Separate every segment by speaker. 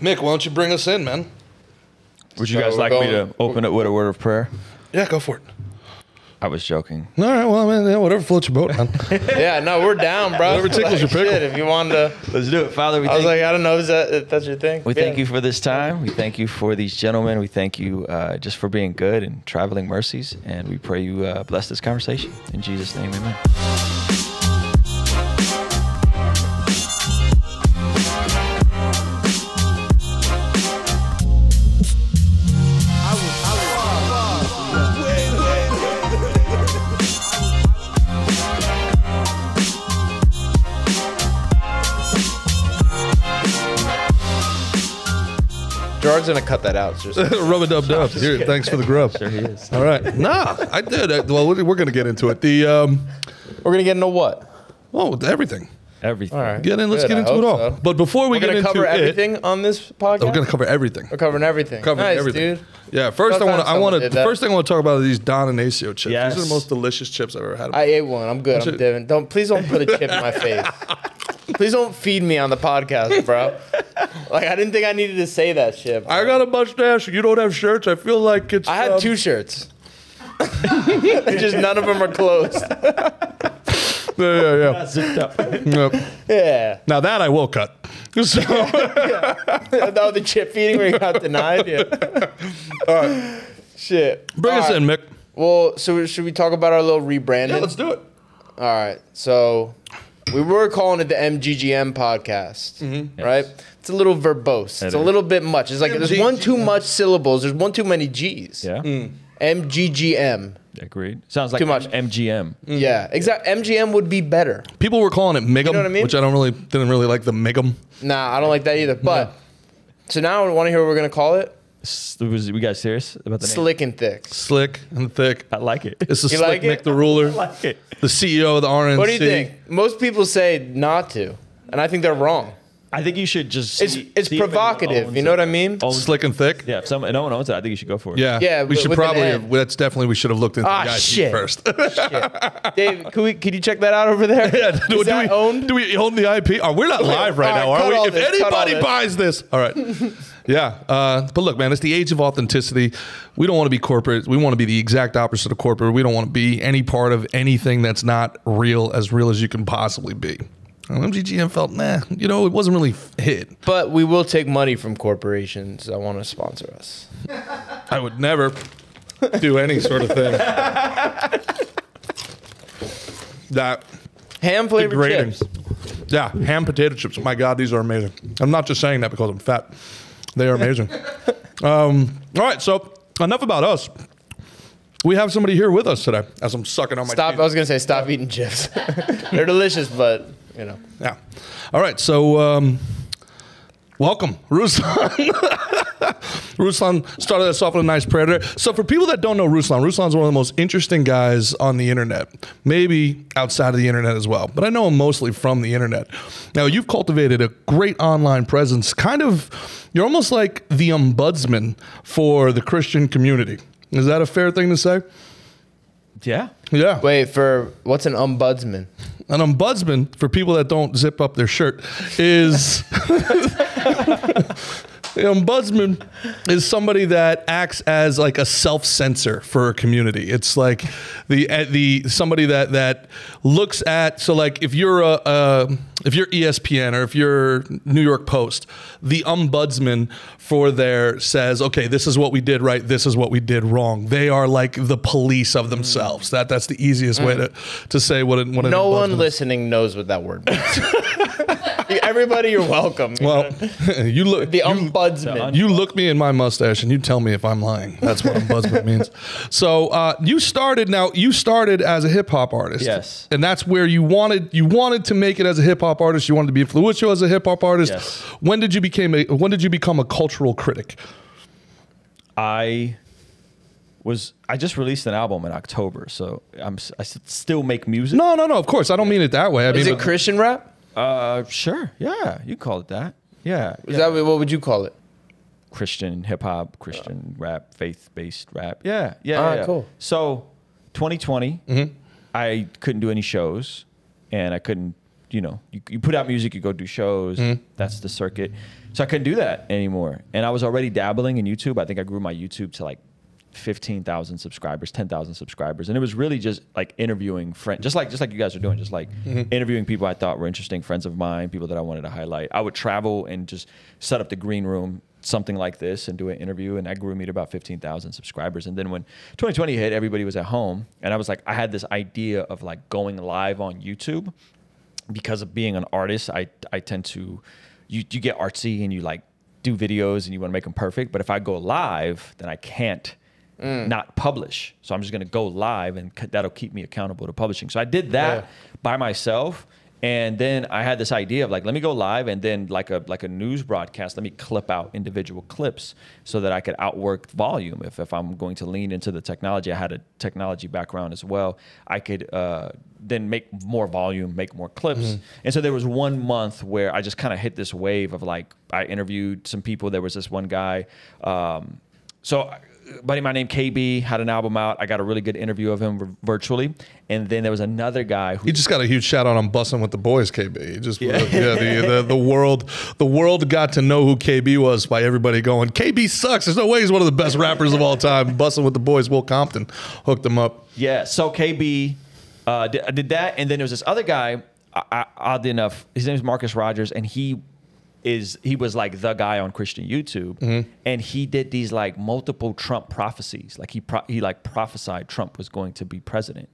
Speaker 1: Mick, why don't you bring us in, man?
Speaker 2: Would you guys like me to open it with a word of prayer?
Speaker 1: Yeah, go for it.
Speaker 2: I was joking.
Speaker 1: All right, well, man, yeah, whatever floats your boat, man.
Speaker 3: Yeah, no, we're down, bro.
Speaker 1: Whatever tickles your pickle.
Speaker 3: Shit, if you wanted to.
Speaker 2: Let's do it, Father.
Speaker 3: I was like, I don't know if that's your thing.
Speaker 2: We thank you for this time. We thank you for these gentlemen. We thank you just for being good and traveling mercies. And we pray you bless this conversation. In Jesus' name, amen.
Speaker 3: Gerard's gonna cut that out.
Speaker 1: Rub-a-dub-dub. Here, thanks for the grub.
Speaker 2: Sure he is.
Speaker 1: All right. Nah, I did. Well, we're going to get into it.
Speaker 3: We're gonna get into what?
Speaker 1: Oh, everything.
Speaker 2: Everything.
Speaker 3: All right.
Speaker 1: Let's get into it all.
Speaker 3: So.
Speaker 1: But before we
Speaker 3: We're
Speaker 1: get into
Speaker 3: gonna cover everything on this podcast.
Speaker 1: we're going to cover everything.
Speaker 3: We're covering everything.
Speaker 1: Covering
Speaker 3: nice,
Speaker 1: everything.
Speaker 3: dude.
Speaker 1: Yeah. First,
Speaker 3: First
Speaker 1: the first thing I want to talk about are these Don and Acio chips.
Speaker 2: Yes.
Speaker 1: These are the most delicious chips I've ever had.
Speaker 3: I ate one. I'm good. I'm diving. Please don't put a chip in my face. Please don't feed me on the podcast, bro. Like, I didn't think I needed to say that shit. Bro.
Speaker 1: I got a mustache. You don't have shirts. I feel like it's.
Speaker 3: I had 2 shirts. Just none of them are closed.
Speaker 1: Yeah.
Speaker 2: Zipped up.
Speaker 1: Yep.
Speaker 3: Yeah.
Speaker 1: Now that I will cut. So.
Speaker 3: That was the chip feeding where you got denied. Yeah.
Speaker 1: All right.
Speaker 3: Shit.
Speaker 1: Bring us in, Mick.
Speaker 3: Well, so should we talk about our little rebranding?
Speaker 1: Yeah, let's do it.
Speaker 3: All right. So we were calling it the MGGM podcast, right? It's a little verbose. It's a little bit much. It's like there's one too much syllables. There's one too many G's.
Speaker 2: Yeah.
Speaker 3: MGGM.
Speaker 2: Agreed. Sounds like
Speaker 3: Too much.
Speaker 2: MGM.
Speaker 3: Yeah, exactly. MGM would be better.
Speaker 1: People were calling it Megum,
Speaker 3: You know what I mean?
Speaker 1: which I didn't really like the Megum.
Speaker 3: Nah, I don't like that either. But so now I want to hear what we're gonna call it.
Speaker 2: We guys serious about the name?
Speaker 3: Slick and thick.
Speaker 1: Slick and thick.
Speaker 2: I like it.
Speaker 1: It's the
Speaker 3: You
Speaker 1: Slick
Speaker 3: like it?
Speaker 1: Mick the ruler.
Speaker 2: I like it.
Speaker 1: The CEO of the RNC.
Speaker 3: What do you think? Most people say not to, and I think they're wrong.
Speaker 2: I think you should just.
Speaker 3: It's
Speaker 2: see if anyone
Speaker 3: provocative.
Speaker 2: owns
Speaker 3: You know
Speaker 2: it.
Speaker 3: what I mean?
Speaker 1: Slick and thick.
Speaker 2: Yeah, if no one owns it, I think you should go for it.
Speaker 1: Yeah.
Speaker 3: Yeah,
Speaker 1: We should
Speaker 3: with an
Speaker 1: probably.
Speaker 3: N.
Speaker 1: That's definitely. We should have looked into the IP
Speaker 3: Shit.
Speaker 1: first.
Speaker 3: Dave, could you check that out over there?
Speaker 1: Yeah,
Speaker 3: Is that owned?
Speaker 1: do we own the IP? Oh, we're not live right now,
Speaker 3: All right,
Speaker 1: are we?
Speaker 3: cut all
Speaker 1: If
Speaker 3: this, cut all
Speaker 1: anybody
Speaker 3: this.
Speaker 1: buys this, all right. Yeah, but look, man, it's the age of authenticity. We don't want to be corporate. We want to be the exact opposite of corporate. We don't want to be any part of anything that's not real as you can possibly be. And MGGM felt, it wasn't really hit.
Speaker 3: But we will take money from corporations that want to sponsor us.
Speaker 1: I would never do any sort of thing that
Speaker 3: Ham flavored
Speaker 1: degrading.
Speaker 3: chips.
Speaker 1: Yeah, ham potato chips. My God, these are amazing. I'm not just saying that because I'm fat. They are amazing. All right, so enough about us. We have somebody here with us today as I'm sucking on my
Speaker 3: Stop.
Speaker 1: teeth.
Speaker 3: I was gonna say stop eating chips. They're delicious, but you know.
Speaker 1: Yeah. All right, so welcome, Ruslan. Ruslan started us off with a nice prayer there. So for people that don't know Ruslan's one of the most interesting guys on the internet, maybe outside of the internet as well, but I know him mostly from the internet. Now, you've cultivated a great online presence. You're almost like the ombudsman for the Christian community. Is that a fair thing to say?
Speaker 2: Yeah.
Speaker 1: Yeah.
Speaker 3: Wait, for what's an ombudsman?
Speaker 1: An ombudsman, for people that don't zip up their shirt, is... The ombudsman is somebody that acts as like a self-censor for a community. It's like the somebody that looks at, so like if you're ESPN or if you're New York Post, the ombudsman for there says, okay, this is what we did right, this is what we did wrong. They are like the police of themselves. That's the easiest way to say what an
Speaker 3: No one
Speaker 1: ombudsman
Speaker 3: listening knows what that word means. Everybody, you're welcome.
Speaker 1: Well, you look
Speaker 3: the ombudsman.
Speaker 1: You look me in my mustache and you tell me if I'm lying. That's what ombudsman means. So you started as a hip hop artist.
Speaker 2: Yes.
Speaker 1: And that's where you wanted to make it as a hip hop artist. You wanted to be influential as a hip hop artist.
Speaker 2: Yes.
Speaker 1: When did you become a cultural critic?
Speaker 2: I just released an album in October, so I still make music.
Speaker 1: No. Of course, I don't mean it that way. I
Speaker 3: Is
Speaker 1: mean,
Speaker 3: it Christian rap?
Speaker 2: Sure. Yeah, you call it that. Yeah.
Speaker 3: Is that what would you call it?
Speaker 2: Christian hip hop, Christian rap, faith-based rap. Yeah.
Speaker 3: Cool.
Speaker 2: So 2020, I couldn't do any shows, and I couldn't you put out music, you go do shows. That's the circuit. So I couldn't do that anymore. And I was already dabbling in YouTube. I think I grew my YouTube to like 15,000 subscribers, 10,000 subscribers. And it was really just like interviewing friends, just like you guys are doing, just like interviewing people I thought were interesting, friends of mine, people that I wanted to highlight. I would travel and just set up the green room, something like this, and do an interview. And that grew me to about 15,000 subscribers. And then when 2020 hit, everybody was at home. And I was like, I had this idea of like going live on YouTube. Because of being an artist, I tend to, you get artsy and you like do videos and you want to make them perfect. But if I go live, then I can't not publish. So I'm just going to go live, and that'll keep me accountable to publishing. So I did that by myself. And then I had this idea of like, let me go live, and then like a news broadcast, let me clip out individual clips so that I could outwork volume. If I'm going to lean into the technology, I had a technology background as well. I could then make more volume, make more clips. And so there was 1 month where I just kind of hit this wave of like, I interviewed some people. There was this one guy. A buddy of mine named KB had an album out. I got a really good interview of him virtually. And then there was another guy who...
Speaker 1: He just got a huge shout out on Bussin' with the Boys, KB. He just, the world got to know who KB was by everybody going, KB sucks. There's no way he's one of the best rappers of all time. Bussin' with the Boys, Will Compton hooked him up.
Speaker 2: Yeah, so KB did that. And then there was this other guy, oddly enough, his name is Marcus Rogers, and he was like the guy on Christian YouTube, and he did these like multiple Trump prophecies. Like he like prophesied Trump was going to be president.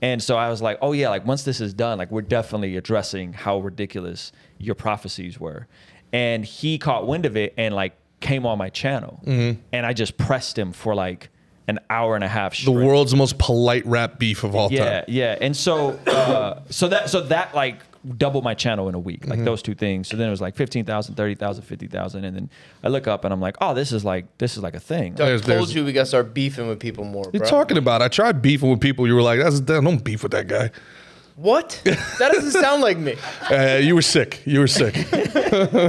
Speaker 2: And so I was like, oh yeah, like once this is done, like we're definitely addressing how ridiculous your prophecies were. And he caught wind of it and like came on my channel, and I just pressed him for like an hour and a half straight.
Speaker 1: The world's most polite rap beef of all time.
Speaker 2: Yeah. And so so that like doubled my channel in a week, like those two things. So then it was like 15,000, 30,000, 50,000. And then I look up and I'm like, oh, this is like a thing.
Speaker 3: I told you we got to start beefing with people more, bro.
Speaker 1: You're talking about, I tried beefing with people. You were like, don't beef with that guy.
Speaker 3: What? That doesn't sound like me.
Speaker 1: You were sick. You were sick.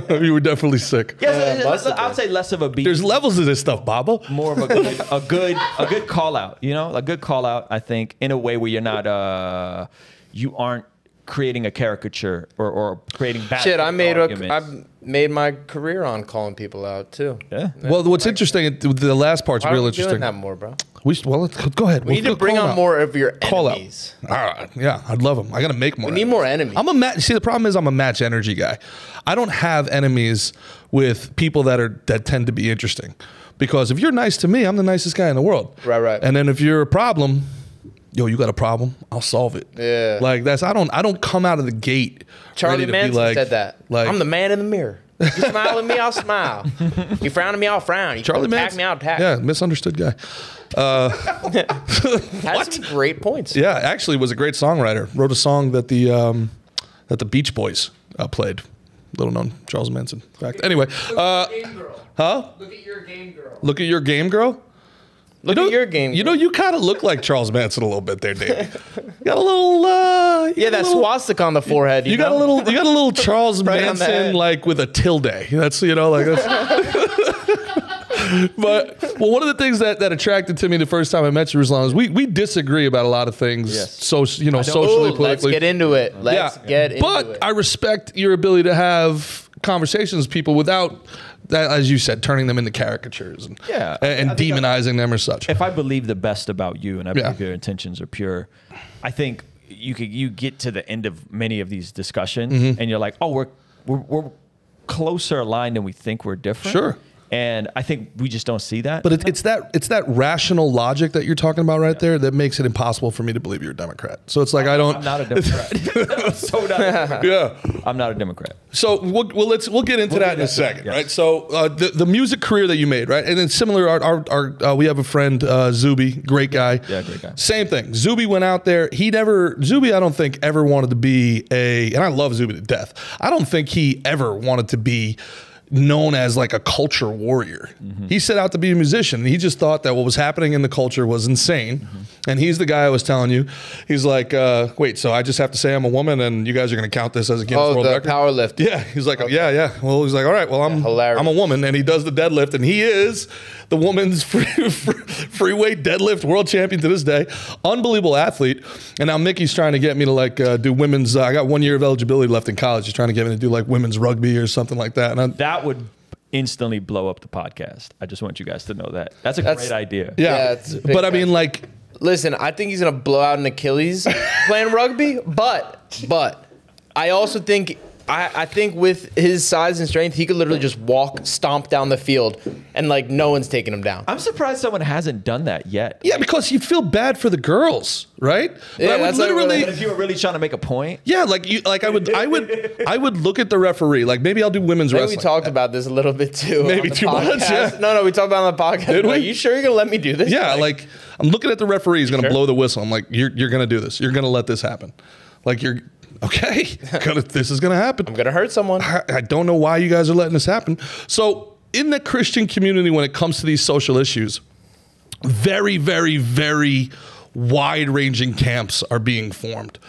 Speaker 1: You were definitely sick.
Speaker 2: I'll say less of a beef.
Speaker 1: There's levels to this stuff, Baba.
Speaker 2: More of a good call out, a good call out, I think, in a way where you're not, you aren't creating a caricature or creating bad
Speaker 3: shit. I made my career on calling people out too.
Speaker 2: Yeah.
Speaker 1: Well, what's interesting, the last part's real interesting.
Speaker 3: Doing that more, bro.
Speaker 1: Let's go ahead.
Speaker 3: We need to bring on more of your enemies.
Speaker 1: All right. Yeah, I'd love them. I got to make more.
Speaker 3: We need more enemies.
Speaker 1: See, the problem is I'm a match energy guy. I don't have enemies with people that tend to be interesting, because if you're nice to me, I'm the nicest guy in the world.
Speaker 3: Right.
Speaker 1: And then if you're a problem, yo, you got a problem? I'll solve it.
Speaker 3: Yeah.
Speaker 1: Like I don't come out of the gate.
Speaker 3: Charlie Manson said that.
Speaker 1: Like,
Speaker 3: I'm the man in the mirror. You smile at me, I'll smile. You frown at me, I'll frown. You
Speaker 1: Charlie
Speaker 3: attack
Speaker 1: Manson,
Speaker 3: me, I'll attack.
Speaker 1: Yeah, misunderstood guy.
Speaker 3: Had some great points.
Speaker 1: Yeah, actually was a great songwriter. Wrote a song that the Beach Boys played. Little known Charles Manson fact. Anyway,
Speaker 4: Game girl.
Speaker 1: Huh?
Speaker 4: Look at your game girl.
Speaker 1: Look at your game girl.
Speaker 3: Look at your game.
Speaker 1: You know, you kind of look like Charles Manson a little bit there, Dave. You got a little.
Speaker 3: That swastika on the forehead. You
Speaker 1: got a little Charles Manson like with a tilde. That's But one of the things that attracted to me the first time I met you, Ruslan, is we disagree about a lot of things.
Speaker 3: Yes.
Speaker 1: Socially, politically.
Speaker 3: Let's get into it.
Speaker 1: But I respect your ability to have conversations with people without, as you said, turning them into caricatures and demonizing them or such.
Speaker 2: If I believe the best about you and I believe your intentions are pure, I think you get to the end of many of these discussions and you're like, oh, we're closer aligned than we think we're different.
Speaker 1: Sure.
Speaker 2: And I think we just don't see that.
Speaker 1: But it's that rational logic that you're talking about right there that makes it impossible for me to believe you're a Democrat. So it's like
Speaker 2: I'm not a Democrat. I'm so not a Democrat.
Speaker 1: Yeah.
Speaker 2: I'm not a Democrat.
Speaker 1: So we'll get into that in a second, right? So the music career that you made, right? And then similar, we have a friend, Zuby, great guy.
Speaker 2: Yeah, great guy.
Speaker 1: Same thing. Zuby went out there. Zuby, I don't think ever wanted to be and I love Zuby to death. I don't think he ever wanted to be known as like a culture warrior. He set out to be a musician. And he just thought that what was happening in the culture was insane. And he's the guy I was telling you. He's like, wait, so I just have to say I'm a woman and you guys are going to count this as a Guinness World Record?
Speaker 3: Power lift.
Speaker 1: Yeah. He's like, yeah. Well, he's like, all right, well, I'm a woman. And he does the deadlift, and he is the woman's free weight deadlift world champion to this day. Unbelievable athlete. And now Mickey's trying to get me to like do women's, I got 1 year of eligibility left in college. He's trying to get me to do like women's rugby or something like that. And
Speaker 2: That would instantly blow up the podcast. I just want you guys to know that. That's a great idea.
Speaker 1: yeah. But I mean, like,
Speaker 3: Listen, I think he's gonna blow out an Achilles playing rugby, but I also think I think with his size and strength, he could literally just stomp down the field, and like no one's taking him down.
Speaker 2: I'm surprised someone hasn't done that yet.
Speaker 1: yeah, because you feel bad for the girls, right? But
Speaker 3: Yeah,
Speaker 1: I would
Speaker 3: that's like
Speaker 1: literally,
Speaker 2: But if you were really trying to make a point,
Speaker 1: yeah, I would look at the referee. Like maybe I'll do women's
Speaker 3: I think
Speaker 1: wresling.
Speaker 3: we talked about this a little bit too.
Speaker 1: Maybe
Speaker 3: on the
Speaker 1: too much,
Speaker 3: podcast.
Speaker 1: yeah.
Speaker 3: No, we talked about it on the podcast.
Speaker 1: Did we?
Speaker 3: Like, you sure you're gonna let me do this?
Speaker 1: Yeah, like I'm looking at the referee. He's going to blow the whistle. I'm like, you're going to do this. You're going to let this happen. Like you're okay. This is going to happen.
Speaker 3: I'm gonna hurt someone.
Speaker 1: I don't know why you guys are letting this happen. So in the Christian community, when it comes to these social issues, very, very, very wide-ranging camps are being formed.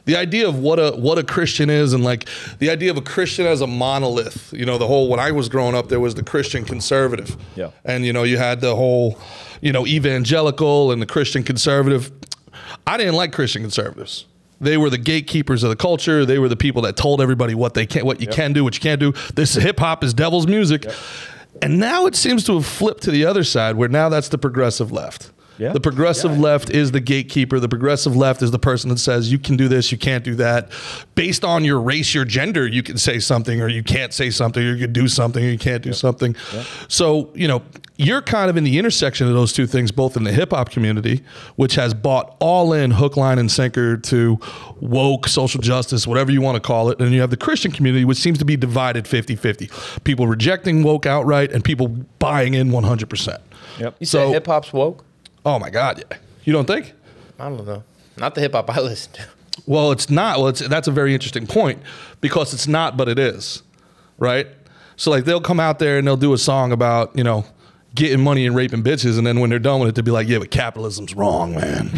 Speaker 1: The idea of what a Christian is, and like the idea of a Christian as a monolith. You know, the whole, when I was growing up, there was the Christian conservative.
Speaker 2: Yeah.
Speaker 1: And you know, you had the whole, you know, evangelical and the Christian conservative. I didn't like Christian conservatives. They were the gatekeepers of the culture. They were the people that told everybody what you can do, what you can't do. This hip hop is devil's music. And now it seems to have flipped to the other side, where now that's the progressive left.
Speaker 2: Yeah.
Speaker 1: The progressive left is the gatekeeper. The progressive left is the person that says you can do this, you can't do that. Based on your race, your gender, you can say something or you can't say something, or you can do something or you can't do something. So, you know, you're kind of in the intersection of those two things, both in the hip hop community, which has bought all in hook, line, and sinker to woke, social justice, whatever you want to call it. And you have the Christian community, which seems to be divided 50-50. People rejecting woke outright and people buying in 100%.
Speaker 2: Yep.
Speaker 3: You say hip hop's woke?
Speaker 1: Oh my God, yeah. You don't think?
Speaker 3: I don't know. Not the hip hop I listen to.
Speaker 1: Well, it's not. Well, that's a very interesting point, because it's not, but it is, right? So like they'll come out there and they'll do a song about, you know, getting money and raping bitches, and then when they're done with it, they'll be like, yeah, but capitalism's wrong, man.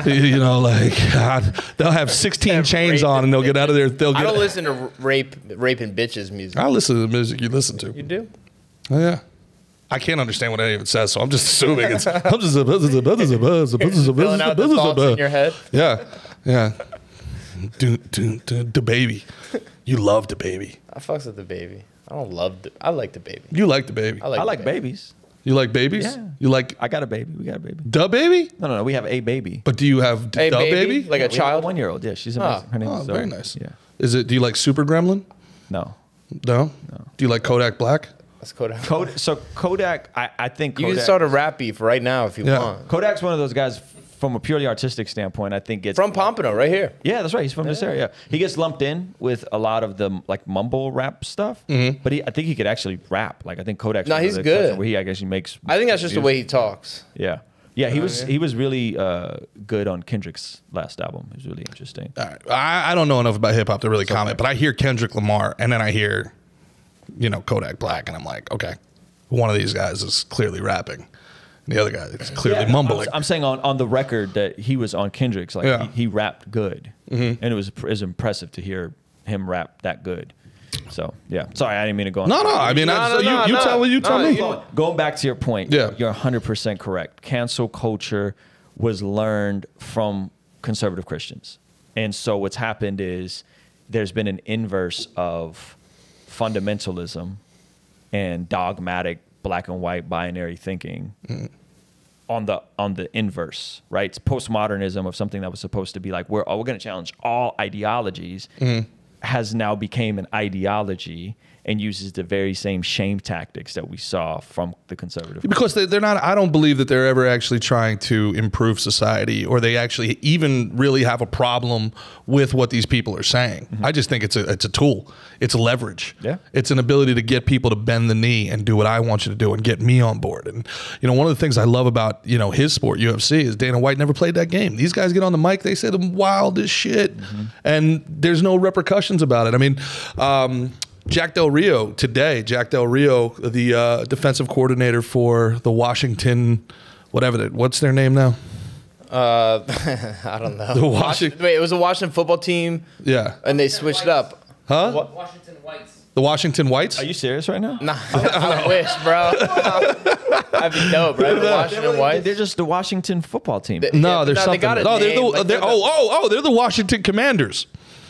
Speaker 1: You know, like God, they'll have 16 chains on and they'll get out of there.
Speaker 3: I don't listen to raping bitches music.
Speaker 1: I listen to the music you listen to.
Speaker 3: You do?
Speaker 1: Oh yeah. I can't understand what any of it says, so I'm just assuming it's. I'm just
Speaker 3: filling out the thoughts in your head.
Speaker 1: Yeah. The baby. You love the baby.
Speaker 3: I fucks with the baby. I don't love I like the baby.
Speaker 1: You like the baby.
Speaker 2: I like babies.
Speaker 1: You like babies?
Speaker 2: Yeah.
Speaker 1: You like
Speaker 2: I got a baby. We got a baby.
Speaker 1: the baby?
Speaker 2: No. We have a baby.
Speaker 1: But do you have
Speaker 3: Hey,
Speaker 1: the baby?
Speaker 3: Like a child?
Speaker 2: 1-year-old. Yeah, she's amazing. Her name
Speaker 1: Oh,
Speaker 2: is
Speaker 1: very
Speaker 2: Zoe.
Speaker 1: nice.
Speaker 2: Yeah.
Speaker 1: Is it? Do you like Super Gremlin?
Speaker 2: No.
Speaker 1: No. Do you like Kodak Black?
Speaker 3: That's Kodak.
Speaker 2: So Kodak, I think
Speaker 3: You
Speaker 2: Kodak,
Speaker 3: can start a rap beef right now if you
Speaker 1: Yeah.
Speaker 3: want.
Speaker 2: Kodak's one of those guys from a purely artistic standpoint. I think it's
Speaker 3: From Pompano, right here.
Speaker 2: Yeah, that's right. He's from this area. He gets lumped in with a lot of the like mumble rap stuff, but I think he could actually rap. Like I think Kodak's
Speaker 3: No,
Speaker 2: one of
Speaker 3: he's
Speaker 2: the
Speaker 3: good.
Speaker 2: exceptions where he, I guess, he makes.
Speaker 3: I think that's just the way he talks.
Speaker 2: Yeah. He was really good on Kendrick's last album. It was really interesting.
Speaker 1: All right. I don't know enough about hip hop to really comment, but I hear Kendrick Lamar and then I hear, you know, Kodak Black, and I'm like, okay, one of these guys is clearly rapping, and the other guy is clearly mumbling.
Speaker 2: I'm saying on the record that he was on Kendrick's, like he rapped good, and it was impressive to hear him rap that good. So yeah, sorry, I didn't mean to go on.
Speaker 1: No. I mean, you tell me.
Speaker 2: Going back to your point,
Speaker 1: Yeah.
Speaker 2: you're 100% correct. Cancel culture was learned from conservative Christians, and so what's happened is there's been an inverse of fundamentalism and dogmatic black and white binary thinking on the inverse, right? It's postmodernism of something that was supposed to be like we're going to challenge all ideologies has now became an ideology and uses the very same shame tactics that we saw from the conservative.
Speaker 1: Because they're not, I don't believe that they're ever actually trying to improve society, or they actually even really have a problem with what these people are saying. I just think it's a tool. It's a leverage.
Speaker 2: Yeah.
Speaker 1: It's an ability to get people to bend the knee and do what I want you to do and get me on board. And, you know, one of the things I love about, you know, his sport, UFC, is Dana White never played that game. These guys get on the mic, they say the wildest shit, and there's no repercussions about it. I mean, Jack Del Rio today. Jack Del Rio, the defensive coordinator for the Washington, what's their name now?
Speaker 3: I don't know.
Speaker 1: The Washington.
Speaker 3: Wait, it was a Washington football team.
Speaker 1: Yeah.
Speaker 3: And they switched it up.
Speaker 1: Huh?
Speaker 4: Washington Whites.
Speaker 1: The Washington Whites.
Speaker 2: Are you serious right now?
Speaker 3: Nah, I wish, bro. That'd be dope, right? The Washington Whites.
Speaker 2: They're just the Washington football team.
Speaker 1: No, there's something.
Speaker 3: They got a
Speaker 1: No,
Speaker 3: name, like
Speaker 1: they're the Washington Commanders.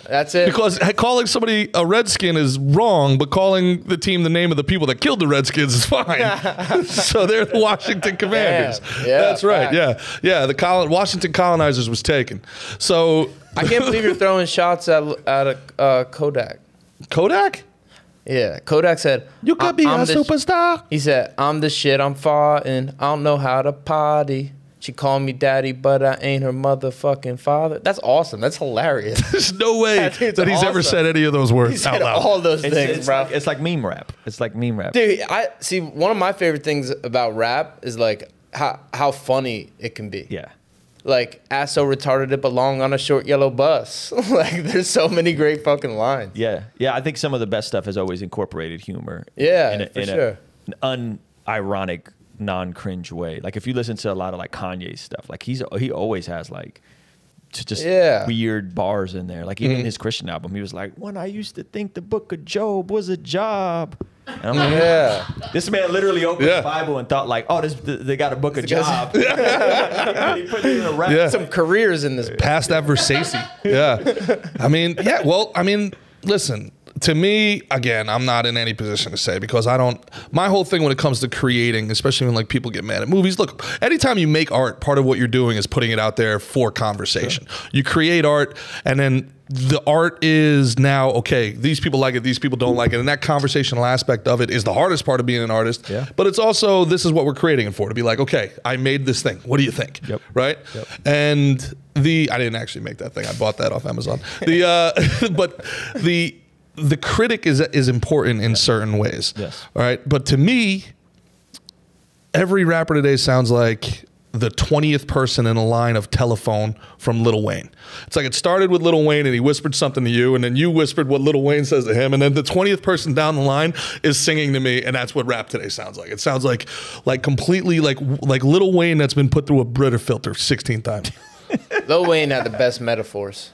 Speaker 3: That's it.
Speaker 1: Because calling somebody a Redskin is wrong, but calling the team the name of the people that killed the Redskins is fine. So they're the Washington Commanders.
Speaker 3: Yeah,
Speaker 1: that's right.
Speaker 3: fact.
Speaker 1: Yeah. The Washington Colonizers was taken. So
Speaker 3: I can't believe you're throwing shots at a Kodak.
Speaker 1: Kodak,
Speaker 3: Yeah, Kodak said,
Speaker 1: you could be
Speaker 3: I'm
Speaker 1: a
Speaker 3: the
Speaker 1: superstar.
Speaker 3: He said, I'm the shit, I'm farting. I don't know how to potty. She called me daddy, but I ain't her motherfucking father. That's awesome. That's hilarious.
Speaker 1: There's no way
Speaker 3: That dude's
Speaker 1: that he's ever
Speaker 3: awesome.
Speaker 1: said any of those words
Speaker 3: He said
Speaker 1: out loud.
Speaker 3: all those things, bro.
Speaker 2: It's like meme rap. It's like meme rap.
Speaker 3: Dude, I see. One of my favorite things about rap is like how funny it can be.
Speaker 2: Yeah.
Speaker 3: Like, ass so retarded it belong on a short yellow bus. Like, there's so many great fucking lines.
Speaker 2: Yeah. I think some of the best stuff has always incorporated humor.
Speaker 3: Yeah, for sure.
Speaker 2: An unironic, non-cringe way. Like if you listen to a lot of like Kanye stuff, like he always has like just weird bars in there. Like even his Christian album, he was like, "When I used to think the Book of Job was a job." And I'm like, this man literally opened the Bible and thought like, "Oh, they got a book of job." He put it in a rap.
Speaker 1: Yeah.
Speaker 3: Some careers in this.
Speaker 1: Past that Versace. Yeah. I mean, listen, to me, again, I'm not in any position to say because my whole thing when it comes to creating, especially when like people get mad at movies, look, anytime you make art, part of what you're doing is putting it out there for conversation. Sure. You create art and then the art is now, okay, these people like it, these people don't like it. And that conversational aspect of it is the hardest part of being an artist. Yeah. But it's also, this is what we're creating it for, to be like, okay, I made this thing. What do you think?
Speaker 2: Yep.
Speaker 1: Right? Yep. And I didn't actually make that thing. I bought that off Amazon. The critic is important in certain ways.
Speaker 2: Yes.
Speaker 1: All right. But to me, every rapper today sounds like the 20th person in a line of telephone from Lil Wayne. It's like it started with Lil Wayne and he whispered something to you and then you whispered what Lil Wayne says to him and then the 20th person down the line is singing to me and that's what rap today sounds like. It sounds like completely like Lil Wayne that's been put through a Brita filter 16 times.
Speaker 3: Lil Wayne had the best metaphors.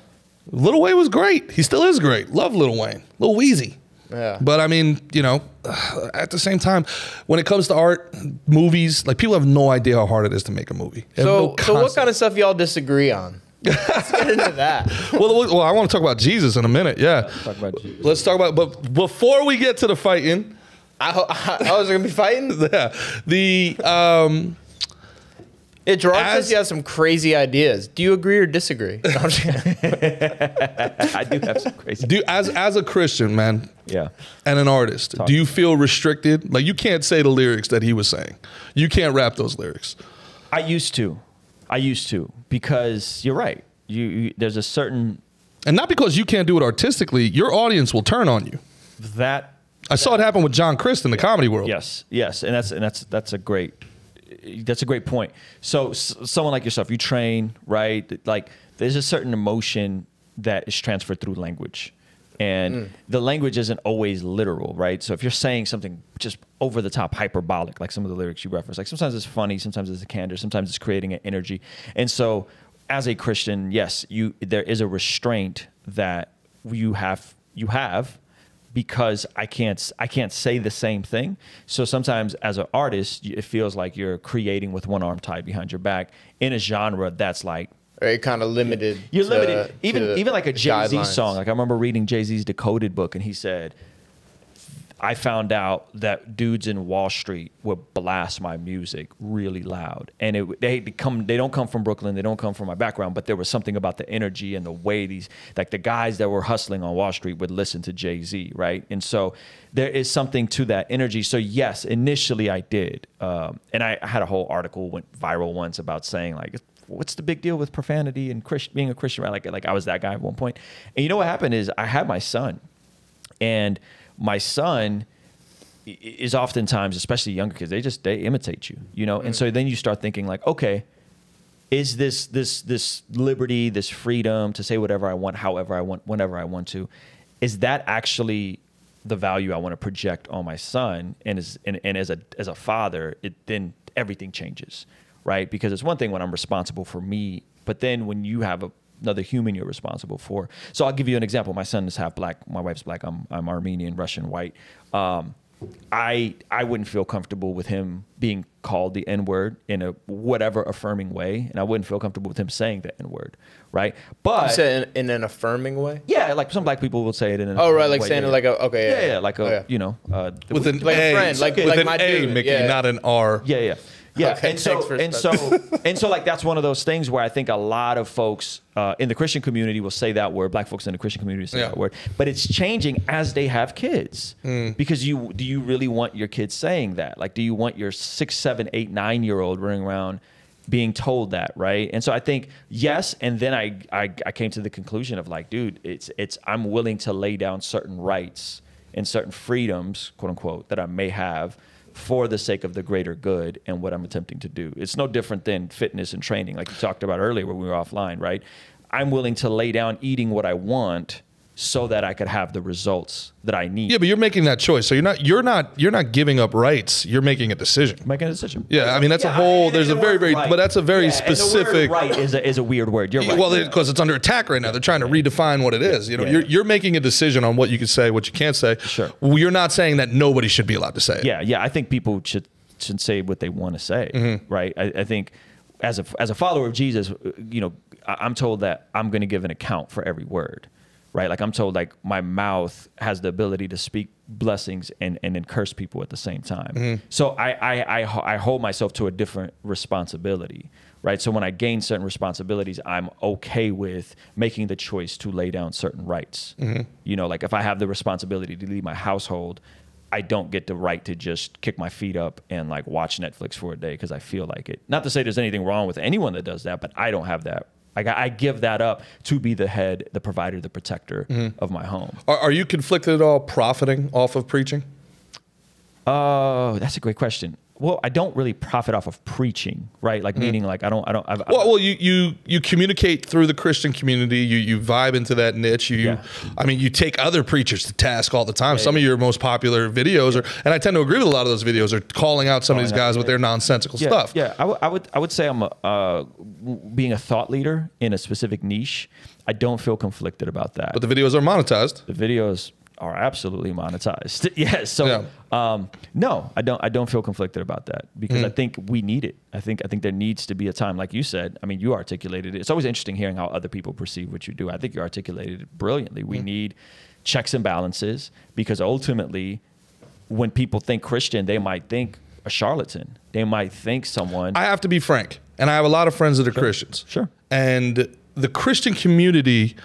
Speaker 1: Lil Wayne was great. He still is great. Love Lil Wayne. Lil Weezy.
Speaker 3: Yeah.
Speaker 1: But I mean, at the same time, when it comes to art, movies, like people have no idea how hard it is to make a movie.
Speaker 3: So what kind of stuff y'all disagree on? Let's get into that.
Speaker 1: Well, I want to talk about Jesus in a minute. Yeah.
Speaker 2: Talk about Jesus.
Speaker 1: Let's talk about, but before we get to the fighting.
Speaker 3: I was going to be fighting?
Speaker 1: Yeah.
Speaker 3: Gerard says you have some crazy ideas. Do you agree or disagree?
Speaker 2: I do have some crazy.
Speaker 1: As a Christian, man,
Speaker 2: yeah,
Speaker 1: and an artist, do you feel restricted? Like you can't say the lyrics that he was saying. You can't rap those lyrics.
Speaker 2: I used to, because you're right. There's a certain,
Speaker 1: and not because you can't do it artistically. Your audience will turn on you. I saw it happen with John Crist in the comedy world.
Speaker 2: Yes, and that's a great. That's a great point. So someone like yourself, you train, right? Like there's a certain emotion that is transferred through language. And the language isn't always literal, right? So if you're saying something just over the top, hyperbolic, like some of the lyrics you reference, like sometimes it's funny, sometimes it's a candor, sometimes it's creating an energy. And so as a Christian, yes, there is a restraint that you have because I can't say the same thing. So sometimes as an artist, it feels like you're creating with one arm tied behind your back in a genre that's like,
Speaker 3: Or kind of limited.
Speaker 2: you're limited. Even like a Jay-Z
Speaker 3: guidelines.
Speaker 2: song. Like I remember reading Jay-Z's Decoded book and he said, I found out that dudes in Wall Street would blast my music really loud. And they don't come from Brooklyn, they don't come from my background, but there was something about the energy and the way the guys that were hustling on Wall Street would listen to Jay-Z, right? And so there is something to that energy. So yes, initially I did. And I had a whole article went viral once about saying like, what's the big deal with profanity and being a Christian, right? Like I was that guy at one point. And you know what happened is I had my son, and my son is oftentimes, especially younger kids, they imitate you, And so then you start thinking like, okay, is this liberty, this freedom to say whatever I want, however I want, whenever I want to, is that actually the value I want to project on my son, and as a father, then everything changes, right? Because it's one thing when I'm responsible for me, but then when you have another human you're responsible for. So I'll give you an example. My son is half black. My wife's black. I'm Armenian, Russian, white. I wouldn't feel comfortable with him being called the N-word in a whatever affirming way, and I wouldn't feel comfortable with him saying the N-word, right? But
Speaker 3: You said in an affirming way?
Speaker 2: yeah, like some black people will say it in an
Speaker 3: Oh, right, like
Speaker 2: way,
Speaker 3: saying
Speaker 2: yeah.
Speaker 3: it like a, okay.
Speaker 2: Yeah, like a, you know.
Speaker 1: With an
Speaker 3: Like a
Speaker 1: A,
Speaker 3: friend, like
Speaker 1: with an
Speaker 3: my
Speaker 1: A,
Speaker 3: dude,
Speaker 1: Mickey,
Speaker 3: yeah.
Speaker 1: not an R.
Speaker 2: Yeah.
Speaker 3: Okay,
Speaker 2: and so like that's one of those things where I think a lot of folks in the Christian community will say that word. Black folks in the Christian community say that word, but it's changing as they have kids. Because do you really want your kids saying that? Like, do you want your 6, 7, 8, 9-year-old running around being told that, right? And so I think yes, and then I came to the conclusion of like, dude, it's I'm willing to lay down certain rights and certain freedoms, quote unquote, that I may have for the sake of the greater good and what I'm attempting to do. It's no different than fitness and training, like you talked about earlier when we were offline, right? I'm willing to lay down eating what I want so that I could have the results that I need.
Speaker 1: Yeah, but you're making that choice. So you're not giving up rights. You're making a decision.
Speaker 2: Making a decision.
Speaker 1: Yeah, I mean that's a whole. There's a very,
Speaker 2: right.
Speaker 1: but that's a very
Speaker 2: And
Speaker 1: specific.
Speaker 2: the word right is a weird word. You're right.
Speaker 1: Well, because it's under attack right now. They're trying to redefine what it is. You know, you're making a decision on what you can say, what you can't say.
Speaker 2: Sure.
Speaker 1: Well, you're not saying that nobody should be allowed to say it.
Speaker 2: Yeah. I think people should say what they want to say, right? I think as a follower of Jesus, you know, I'm told that I'm going to give an account for every word, right? Like I'm told like my mouth has the ability to speak blessings and then curse people at the same time. So I hold myself to a different responsibility, right? So when I gain certain responsibilities, I'm okay with making the choice to lay down certain rights. You know, like if I have the responsibility to lead my household, I don't get the right to just kick my feet up and like watch Netflix for a day because I feel like it. Not to say there's anything wrong with anyone that does that, but I don't have that. I give that up to be the head, the provider, the protector of my home.
Speaker 1: Are you conflicted at all profiting off of preaching?
Speaker 2: Oh, that's a great question. Well, I don't really profit off of preaching, right? Like meaning like
Speaker 1: Well, you communicate through the Christian community. You vibe into that niche. I mean, you take other preachers to task all the time. Some of your most popular videos are, and I tend to agree with a lot of those videos, are calling out some of these guys with their nonsensical stuff.
Speaker 2: Yeah, I would say I'm being a thought leader in a specific niche. I don't feel conflicted about that.
Speaker 1: But the videos are monetized.
Speaker 2: The videos are absolutely monetized. Yes. So no, I don't feel conflicted about that because I think we need it. I think there needs to be a time, like you said. I mean, you articulated it. It's always interesting hearing how other people perceive what you do. I think you articulated it brilliantly. We need checks and balances because ultimately, when people think Christian, they might think a charlatan. They might think someone.
Speaker 1: I have to be frank, and I have a lot of friends that are Christians.
Speaker 2: Sure.
Speaker 1: And the Christian community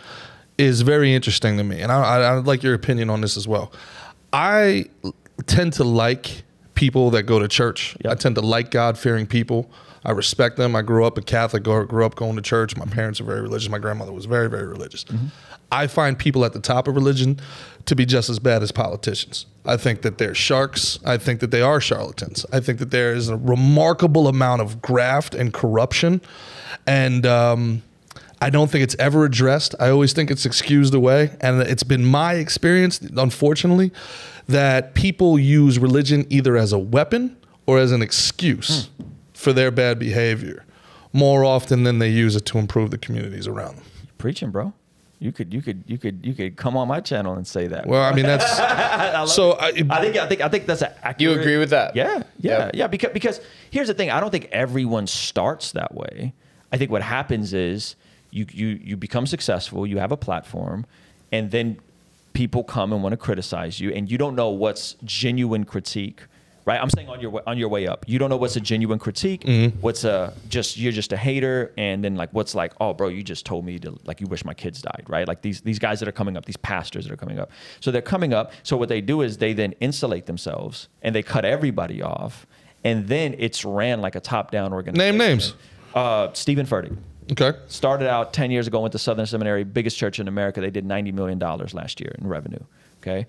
Speaker 1: is very interesting to me, and I'd like your opinion on this as well. I tend to like people that go to church. I tend to like God-fearing people. I respect them. I grew up a Catholic, grew up going to church. My parents are very religious. My grandmother was very, very religious. I find people at the top of religion to be just as bad as politicians. I think that they're sharks. I think that they are charlatans. I think that there is a remarkable amount of graft and corruption, and I don't think it's ever addressed. I always think it's excused away. And it's been my experience, unfortunately, that people use religion either as a weapon or as an excuse for their bad behavior more often than they use it to improve the communities around them.
Speaker 2: Preaching, bro. You could come on my channel and say that.
Speaker 1: Well, I mean, that's
Speaker 2: I think that's an accurate.
Speaker 3: You agree with that?
Speaker 2: Yeah. Because here's the thing. I don't think everyone starts that way. I think what happens is you become successful, you have a platform, and then people come and want to criticize you, and you don't know what's genuine critique, right? I'm saying on your way up, you don't know what's a genuine critique, what's you're just a hater, and then like what's like, oh, bro, you just told me to like you wish my kids died, right? Like these guys that are coming up, these pastors that are coming up, so they're coming up. So what they do is they then insulate themselves and they cut everybody off, and then it's ran like a top-down organization.
Speaker 1: Name names.
Speaker 2: Stephen Furtick.
Speaker 1: Okay.
Speaker 2: Started out 10 years ago, went to Southern Seminary, biggest church in America. They did $90 million last year in revenue. Okay.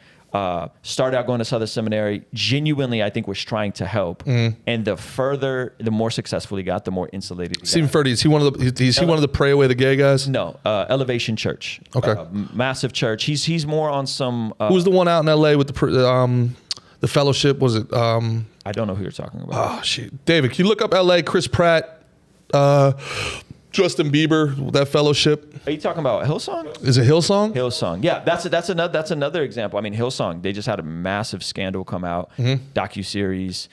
Speaker 2: started out going to Southern Seminary. Genuinely, I think was trying to help. And the more successful he got, the more insulated he
Speaker 1: Stephen
Speaker 2: got.
Speaker 1: Furtick, is he one of the pray away the gay guys?
Speaker 2: No, Elevation Church.
Speaker 1: Okay.
Speaker 2: Massive church. He's more on some.
Speaker 1: Who's the one out in L.A. with the fellowship? Was it?
Speaker 2: I don't know who you're talking about.
Speaker 1: Oh shit, David, can you look up L.A. Chris Pratt, Justin Bieber, that fellowship?
Speaker 2: Are you talking about Hillsong?
Speaker 1: Is it Hillsong?
Speaker 2: Hillsong. Yeah, that's another example. I mean, Hillsong, they just had a massive scandal come out, docuseries.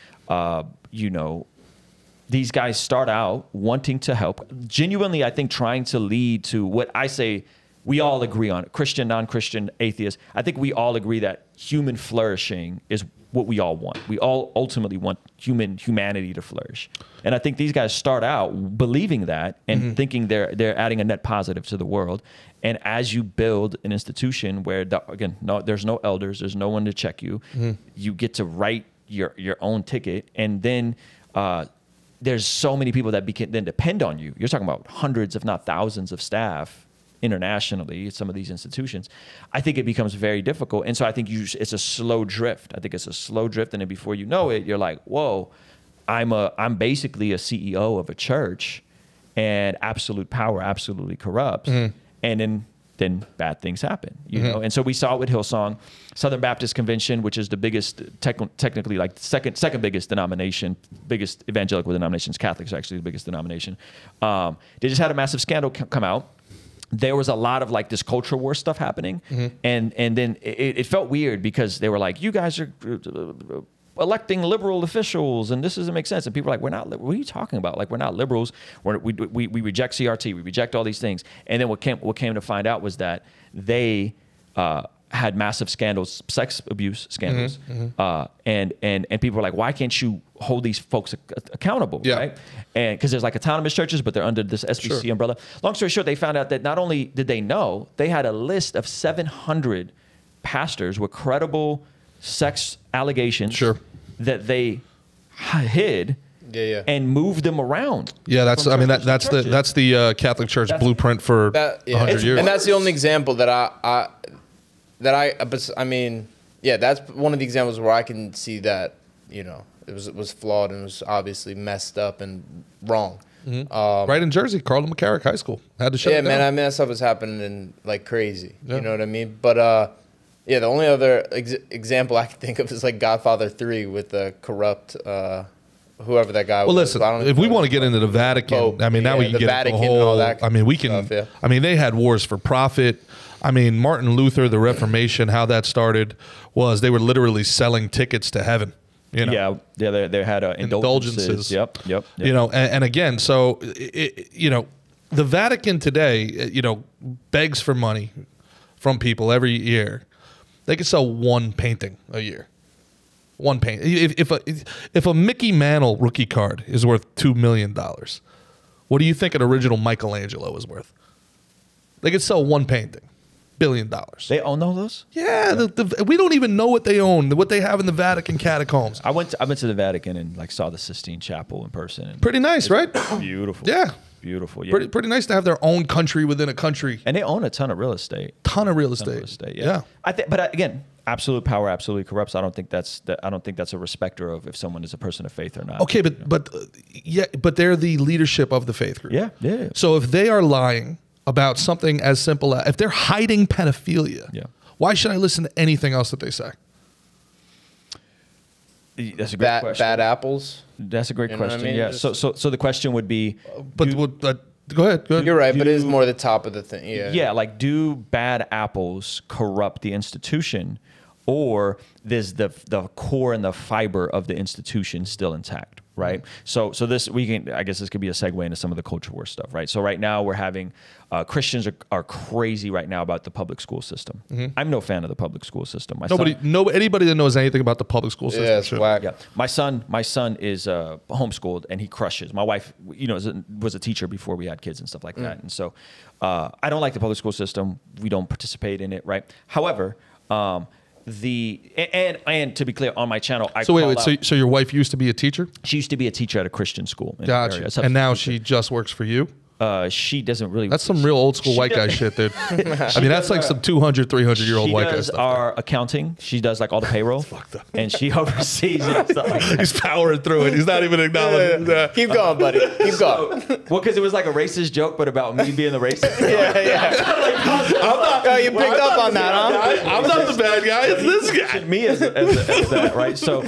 Speaker 2: These guys start out wanting to help. Genuinely, I think trying to lead to what I say we all agree on, Christian, non-Christian, atheist. I think we all agree that human flourishing is what we all want. We all ultimately want humanity to flourish. And I think these guys start out believing that and thinking they're adding a net positive to the world. And as you build an institution where, there's no elders, there's no one to check you, you get to write your own ticket. And then there's so many people that then depend on you. You're talking about hundreds, if not thousands of staff internationally at some of these institutions. I think it becomes very difficult. And so I think it's a slow drift. And then before you know it, you're like, whoa, I'm basically a CEO of a church, and absolute power absolutely corrupts. And then bad things happen, you know? And so we saw it with Hillsong, Southern Baptist Convention, which is the biggest, technically like second biggest denomination, biggest evangelical denominations. Catholics are actually the biggest denomination. They just had a massive scandal come out. There was a lot of like this culture war stuff happening. And then it felt weird because they were like, you guys are electing liberal officials and this doesn't make sense. And people are like, we're not, what are you talking about? Like, we're not liberals. We reject CRT. We reject all these things. And then what came to find out was that they had massive scandals, sex abuse scandals. And people were like, why can't you hold these folks accountable, right? And because there's like autonomous churches, but they're under this SBC umbrella. Long story short, they found out that not only did they know, they had a list of 700 pastors with credible sex allegations that they hid and moved them around.
Speaker 1: Yeah, that's the Catholic Church blueprint for 100 years.
Speaker 3: And that's the only example that's one of the examples where I can see that, it was flawed and was obviously messed up and wrong.
Speaker 1: Right in Jersey, Carlton McCarrick High School had to shut it down.
Speaker 3: Man, I mean, that stuff was happening like crazy. You know what I mean? But the only other example I can think of is like Godfather 3 with the corrupt whoever that guy was.
Speaker 1: Well, listen, if we want to get into the Vatican,
Speaker 3: Pope,
Speaker 1: I mean, now we can get into the whole.
Speaker 3: All that
Speaker 1: I mean, we can.
Speaker 3: Stuff,
Speaker 1: I mean, they had wars for profit. I mean, Martin Luther, the Reformation, how that started was they were literally selling tickets to heaven.
Speaker 2: Yeah, they had indulgences. Yep.
Speaker 1: And again, so the Vatican today, begs for money from people every year. They could sell one painting a year. One painting. If a Mickey Mantle rookie card is worth $2 million, what do you think an original Michelangelo is worth? They could sell one painting. $1 billion.
Speaker 2: They own all those?
Speaker 1: Yeah, we don't even know what they own, what they have in the Vatican catacombs.
Speaker 2: I went to the Vatican and like saw the Sistine Chapel in person.
Speaker 1: Pretty nice, right?
Speaker 2: Beautiful.
Speaker 1: Yeah.
Speaker 2: Beautiful. Yeah.
Speaker 1: Pretty nice to have their own country within a country.
Speaker 2: And they own a ton of real estate.
Speaker 1: Yeah.
Speaker 2: But again, absolute power absolutely corrupts. I don't think that's a respecter of if someone is a person of faith or not.
Speaker 1: Okay, but they're the leadership of the faith group.
Speaker 2: Yeah.
Speaker 1: So if they are lying about something as simple as if they're hiding pedophilia, why should I listen to anything else that they say?
Speaker 2: That's a great question.
Speaker 3: Bad apples.
Speaker 2: That's a great question.
Speaker 3: I mean?
Speaker 2: Yeah. So the question would be,
Speaker 1: But go ahead.
Speaker 3: You're right, but it is more the top of the thing.
Speaker 2: Yeah. Like, do bad apples corrupt the institution, or is the core and the fiber of the institution still intact? Right. So this I guess this could be a segue into some of the culture war stuff. Right. So right now we're having Christians are crazy right now about the public school system. I'm no fan of the public school system.
Speaker 1: Anybody that knows anything about the public school system.
Speaker 3: Yeah, it's whack.
Speaker 2: Yeah. My son is homeschooled and he crushes. My wife, was a teacher before we had kids and stuff like that. And so I don't like the public school system. We don't participate in it. Right. However, and to be clear, on my channel,
Speaker 1: so your wife used to be a teacher?
Speaker 2: She used to be a teacher at a Christian school.
Speaker 1: Gotcha. And now she just works for you?
Speaker 2: she doesn't really.
Speaker 1: That's some real old school white guy shit, dude. I mean, that's like some 200, 300-year-old white guy
Speaker 2: She does
Speaker 1: stuff.
Speaker 2: our accounting. She does like all the payroll, and she oversees it and stuff like that.
Speaker 1: He's powering through it. He's not even acknowledging that.
Speaker 3: Keep going, buddy. Keep going.
Speaker 2: Well, because it was like a racist joke, but about me being the racist.
Speaker 3: Oh, you picked up on that, huh?
Speaker 1: I'm not the bad guy. It's this guy.
Speaker 2: Me as that, right? So,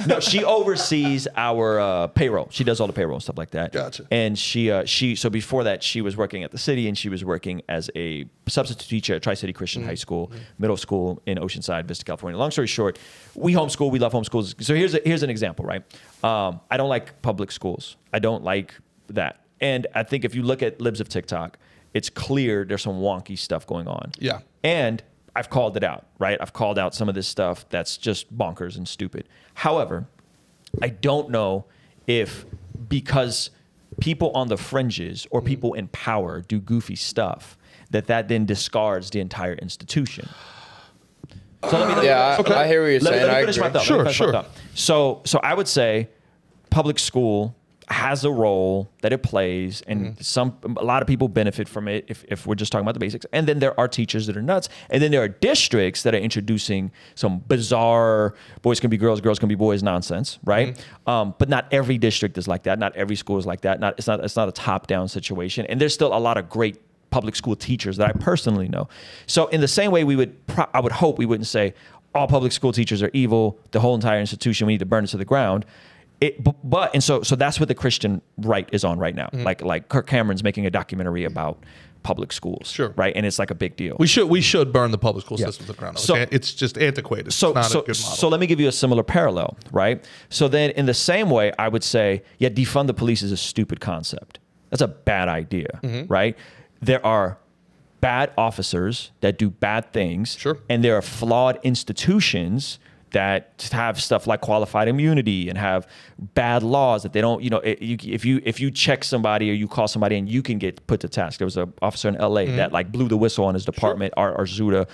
Speaker 2: no, she oversees our payroll. She does all the payroll and stuff like that.
Speaker 1: Gotcha.
Speaker 2: And so before that, she was working at the city, and she was working as a substitute teacher at Tri-City Christian High School, middle school in Oceanside, Vista, California. Long story short, we homeschool. We love homeschools. So here's an example, right? I don't like public schools. I don't like that. And I think if you look at libs of TikTok, it's clear there's some wonky stuff going on.
Speaker 1: Yeah.
Speaker 2: And I've called it out, right? I've called out some of this stuff that's just bonkers and stupid. However, I don't know if because people on the fringes or people in power do goofy stuff, that then discards the entire institution. So let me,
Speaker 3: Yeah, I hear what you're saying.
Speaker 2: Let me
Speaker 3: I
Speaker 2: finish my
Speaker 3: agree.
Speaker 2: thought.
Speaker 1: Sure,
Speaker 2: Let me finish my
Speaker 1: sure.
Speaker 2: thought. So I would say public school has a role that it plays, and a lot of people benefit from it if we're just talking about the basics. And then there are teachers that are nuts, and then there are districts that are introducing some bizarre boys can be girls, girls can be boys nonsense, right? But not every district is like that. Not every school is like that. It's not a top-down situation. And there's still a lot of great public school teachers that I personally know. So in the same way, I would hope we wouldn't say all public school teachers are evil, the whole entire institution, we need to burn it to the ground. So that's what the Christian right is on right now. Like Kirk Cameron's making a documentary about public schools,
Speaker 1: Sure.
Speaker 2: right? And it's like a big deal.
Speaker 1: We should burn the public school system to the ground. It's just antiquated. It's not a good model.
Speaker 2: So let me give you a similar parallel, right? So then in the same way, I would say, yeah, defund the police is a stupid concept. That's a bad idea, right? There are bad officers that do bad things.
Speaker 1: Sure.
Speaker 2: And there are flawed institutions that have stuff like qualified immunity and have bad laws that they don't, if you check somebody or you call somebody and you can get put to task. There was an officer in LA that like blew the whistle on his department, Arzuta.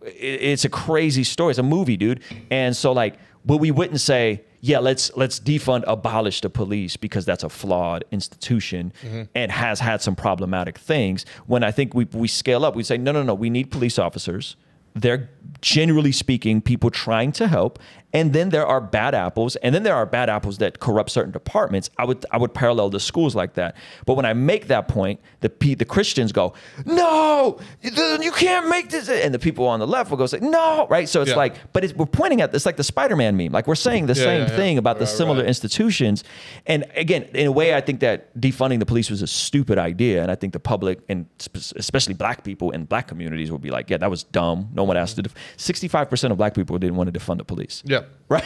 Speaker 2: It's a crazy story. It's a movie, dude. And so like, but we wouldn't say, yeah, let's defund, abolish the police because that's a flawed institution and has had some problematic things. When I think we scale up, we say, no, we need police officers. They're generally speaking people trying to help, and then there are bad apples, and then there are bad apples that corrupt certain departments. I would parallel the schools like that. But when I make that point, the Christians go, no, you can't make this, and the people on the left will go say, no, right? So it's like, but we're pointing at this like the Spider-Man meme, like we're saying the same thing about the similar institutions. And again, in a way, I think that defunding the police was a stupid idea, and I think the public and especially black people in black communities will be like, yeah, that was dumb. No one asked to. 65% of black people didn't want to defund the police. Yeah. Right?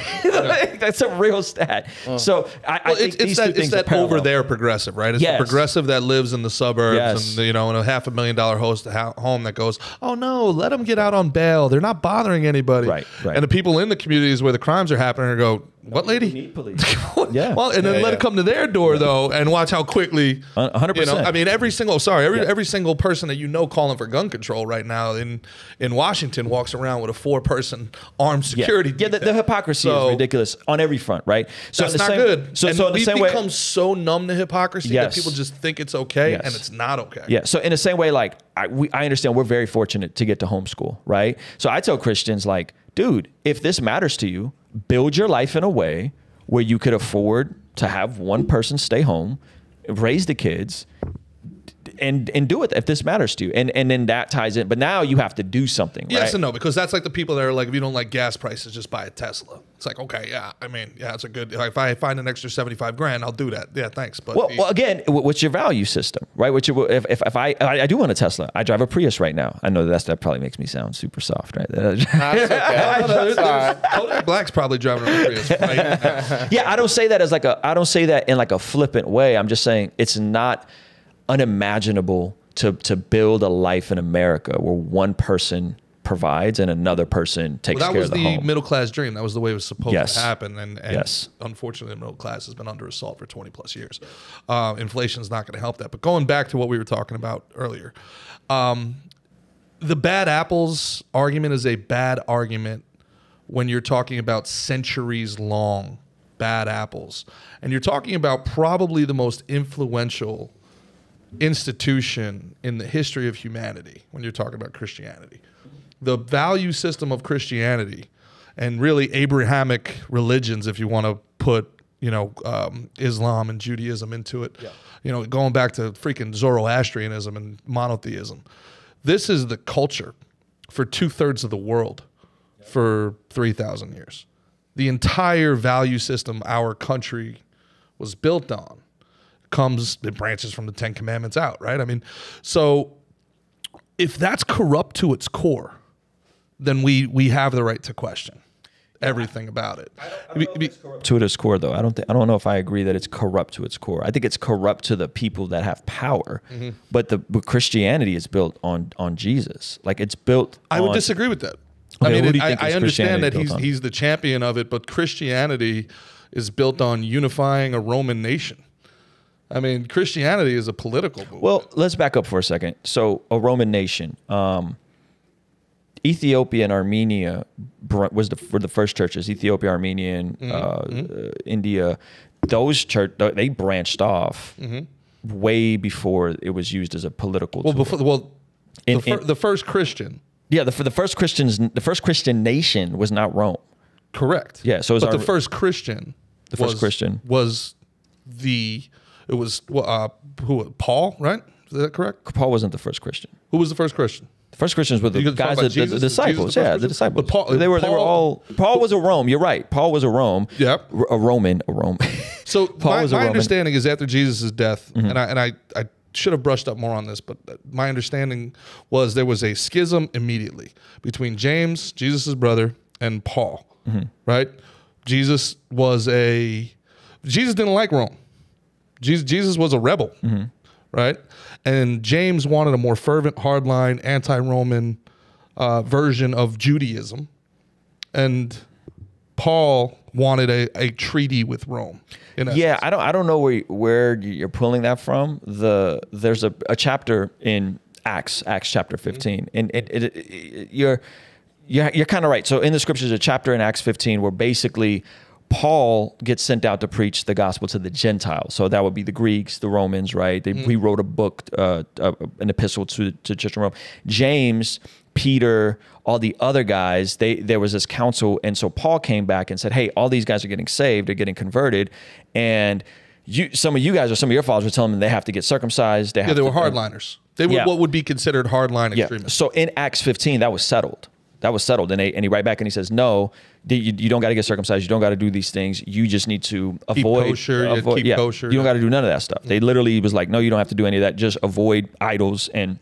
Speaker 2: That's a real stat. So I think it's
Speaker 1: that over there progressive, right? It's the progressive that lives in the suburbs and, in a $500,000 home that goes, oh no, let them get out on bail. They're not bothering anybody.
Speaker 2: Right.
Speaker 1: And the people in the communities where the crimes are happening go, what lady?
Speaker 2: We need police.
Speaker 1: Well, and then let it come to their door though, and watch how quickly.
Speaker 2: 100%.
Speaker 1: I mean, every single person that calling for gun control right now in Washington walks around with a 4-person armed security.
Speaker 2: Yeah, the hypocrisy is ridiculous on every front, right?
Speaker 1: So that's not good.
Speaker 2: So
Speaker 1: and
Speaker 2: in the same way,
Speaker 1: we've become so numb to hypocrisy that people just think it's okay, and it's not okay.
Speaker 2: Yeah. So in the same way, like I understand we're very fortunate to get to homeschool, right? So I tell Christians like, dude, if this matters to you, build your life in a way where you could afford to have one person stay home, raise the kids, and do it if this matters to you. And then that ties in. But now you have to do something, right?
Speaker 1: Yes and no, because that's like the people that are like, if you don't like gas prices, just buy a Tesla. It's like, okay, yeah, I mean, yeah, it's a good, like, if I find an extra 75 grand, I'll do that. Yeah, thanks. But
Speaker 2: well, again, what's your value system, right? If I do want a Tesla, I drive a Prius right now. I know that probably makes me sound super soft, right?
Speaker 3: That's okay.
Speaker 1: Kodak Black's probably driving a Prius right now.
Speaker 2: Yeah, I don't say that in like a flippant way. I'm just saying it's not unimaginable to build a life in America where one person provides and another person takes care of the home.
Speaker 1: That was the middle class dream. That was the way it was supposed to happen. And unfortunately, the middle class has been under assault for 20 plus years. Inflation is not going to help that. But going back to what we were talking about earlier, the bad apples argument is a bad argument when you're talking about centuries long bad apples. And you're talking about probably the most influential institution in the history of humanity when you're talking about Christianity. The value system of Christianity and really Abrahamic religions, if you want to put, Islam and Judaism into it, going back to freaking Zoroastrianism and monotheism. This is the culture for 2/3 of the world for 3,000 years. The entire value system our country was built on it branches from the 10 Commandments out, right? I mean, so if that's corrupt to its core, then we have the right to question everything about it.
Speaker 2: I don't know if it's corrupt to its core, though. I don't know if I agree that it's corrupt to its core. I think it's corrupt to the people that have power. But Christianity is built on Jesus. Like it's built.
Speaker 1: I would disagree with that.
Speaker 2: Okay,
Speaker 1: I mean, I
Speaker 2: is
Speaker 1: understand that
Speaker 2: Christianity built on?
Speaker 1: he's the champion of it, but Christianity is built on unifying a Roman nation. I mean, Christianity is a political movement.
Speaker 2: Well, let's back up for a second. So, a Roman nation, Ethiopia and Armenia were the first churches. Ethiopia, Armenia, India. Those they branched off way before it was used as a political tool.
Speaker 1: The first Christian.
Speaker 2: Yeah, the first Christian nation was not Rome.
Speaker 1: Correct.
Speaker 2: Yeah, so
Speaker 1: the first Christian. Was Paul, right? Is that correct?
Speaker 2: Paul wasn't the first Christian.
Speaker 1: Who was the first Christian?
Speaker 2: The first Christians were the guys, the disciples. Yeah, the disciples.
Speaker 1: But
Speaker 2: Paul was a Rome. You're right. Paul was a Rome.
Speaker 1: Yeah.
Speaker 2: A Roman.
Speaker 1: So
Speaker 2: Paul was a
Speaker 1: my
Speaker 2: Roman.
Speaker 1: understanding is after Jesus' death, and I should have brushed up more on this, but my understanding was there was a schism immediately between James, Jesus' brother, and Paul, right? Jesus didn't like Rome. Jesus was a rebel, right? And James wanted a more fervent, hardline, anti-Roman version of Judaism. And Paul wanted a treaty with Rome.
Speaker 2: Yeah, I don't know where you're pulling that from. There's a chapter in Acts chapter 15, and you're kind of right. So in the scriptures, a chapter in Acts 15 where basically Paul gets sent out to preach the gospel to the Gentiles. So that would be the Greeks, the Romans, right? He wrote a book, an epistle to Church of Rome. James, Peter, all the other guys, there was this council. And so Paul came back and said, hey, all these guys are getting saved, they're getting converted. And some of you guys or some of your followers were telling them they have to get circumcised. They were
Speaker 1: hardliners. They were what would be considered hardline extremists.
Speaker 2: So in Acts 15, that was settled. And he right back and he says, no, you don't got to get circumcised. You don't got to do these things. You just need to avoid.
Speaker 1: Keep kosher.
Speaker 2: You don't got to do none of that stuff. They literally was like, no, you don't have to do any of that. Just avoid idols and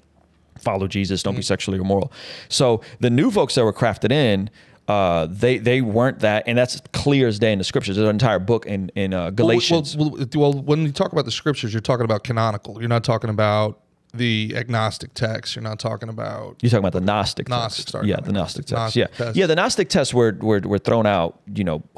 Speaker 2: follow Jesus. Don't be sexually immoral. So the new folks that were crafted in, they weren't that. And that's clear as day in the scriptures. There's an entire book in Galatians.
Speaker 1: Well, when you talk about the scriptures, you're talking about canonical. You're not talking about the agnostic text. You're not talking about.
Speaker 2: You're talking about the Gnostic text.
Speaker 1: Yeah,
Speaker 2: the Gnostic text. Yeah, the Gnostic texts were thrown out,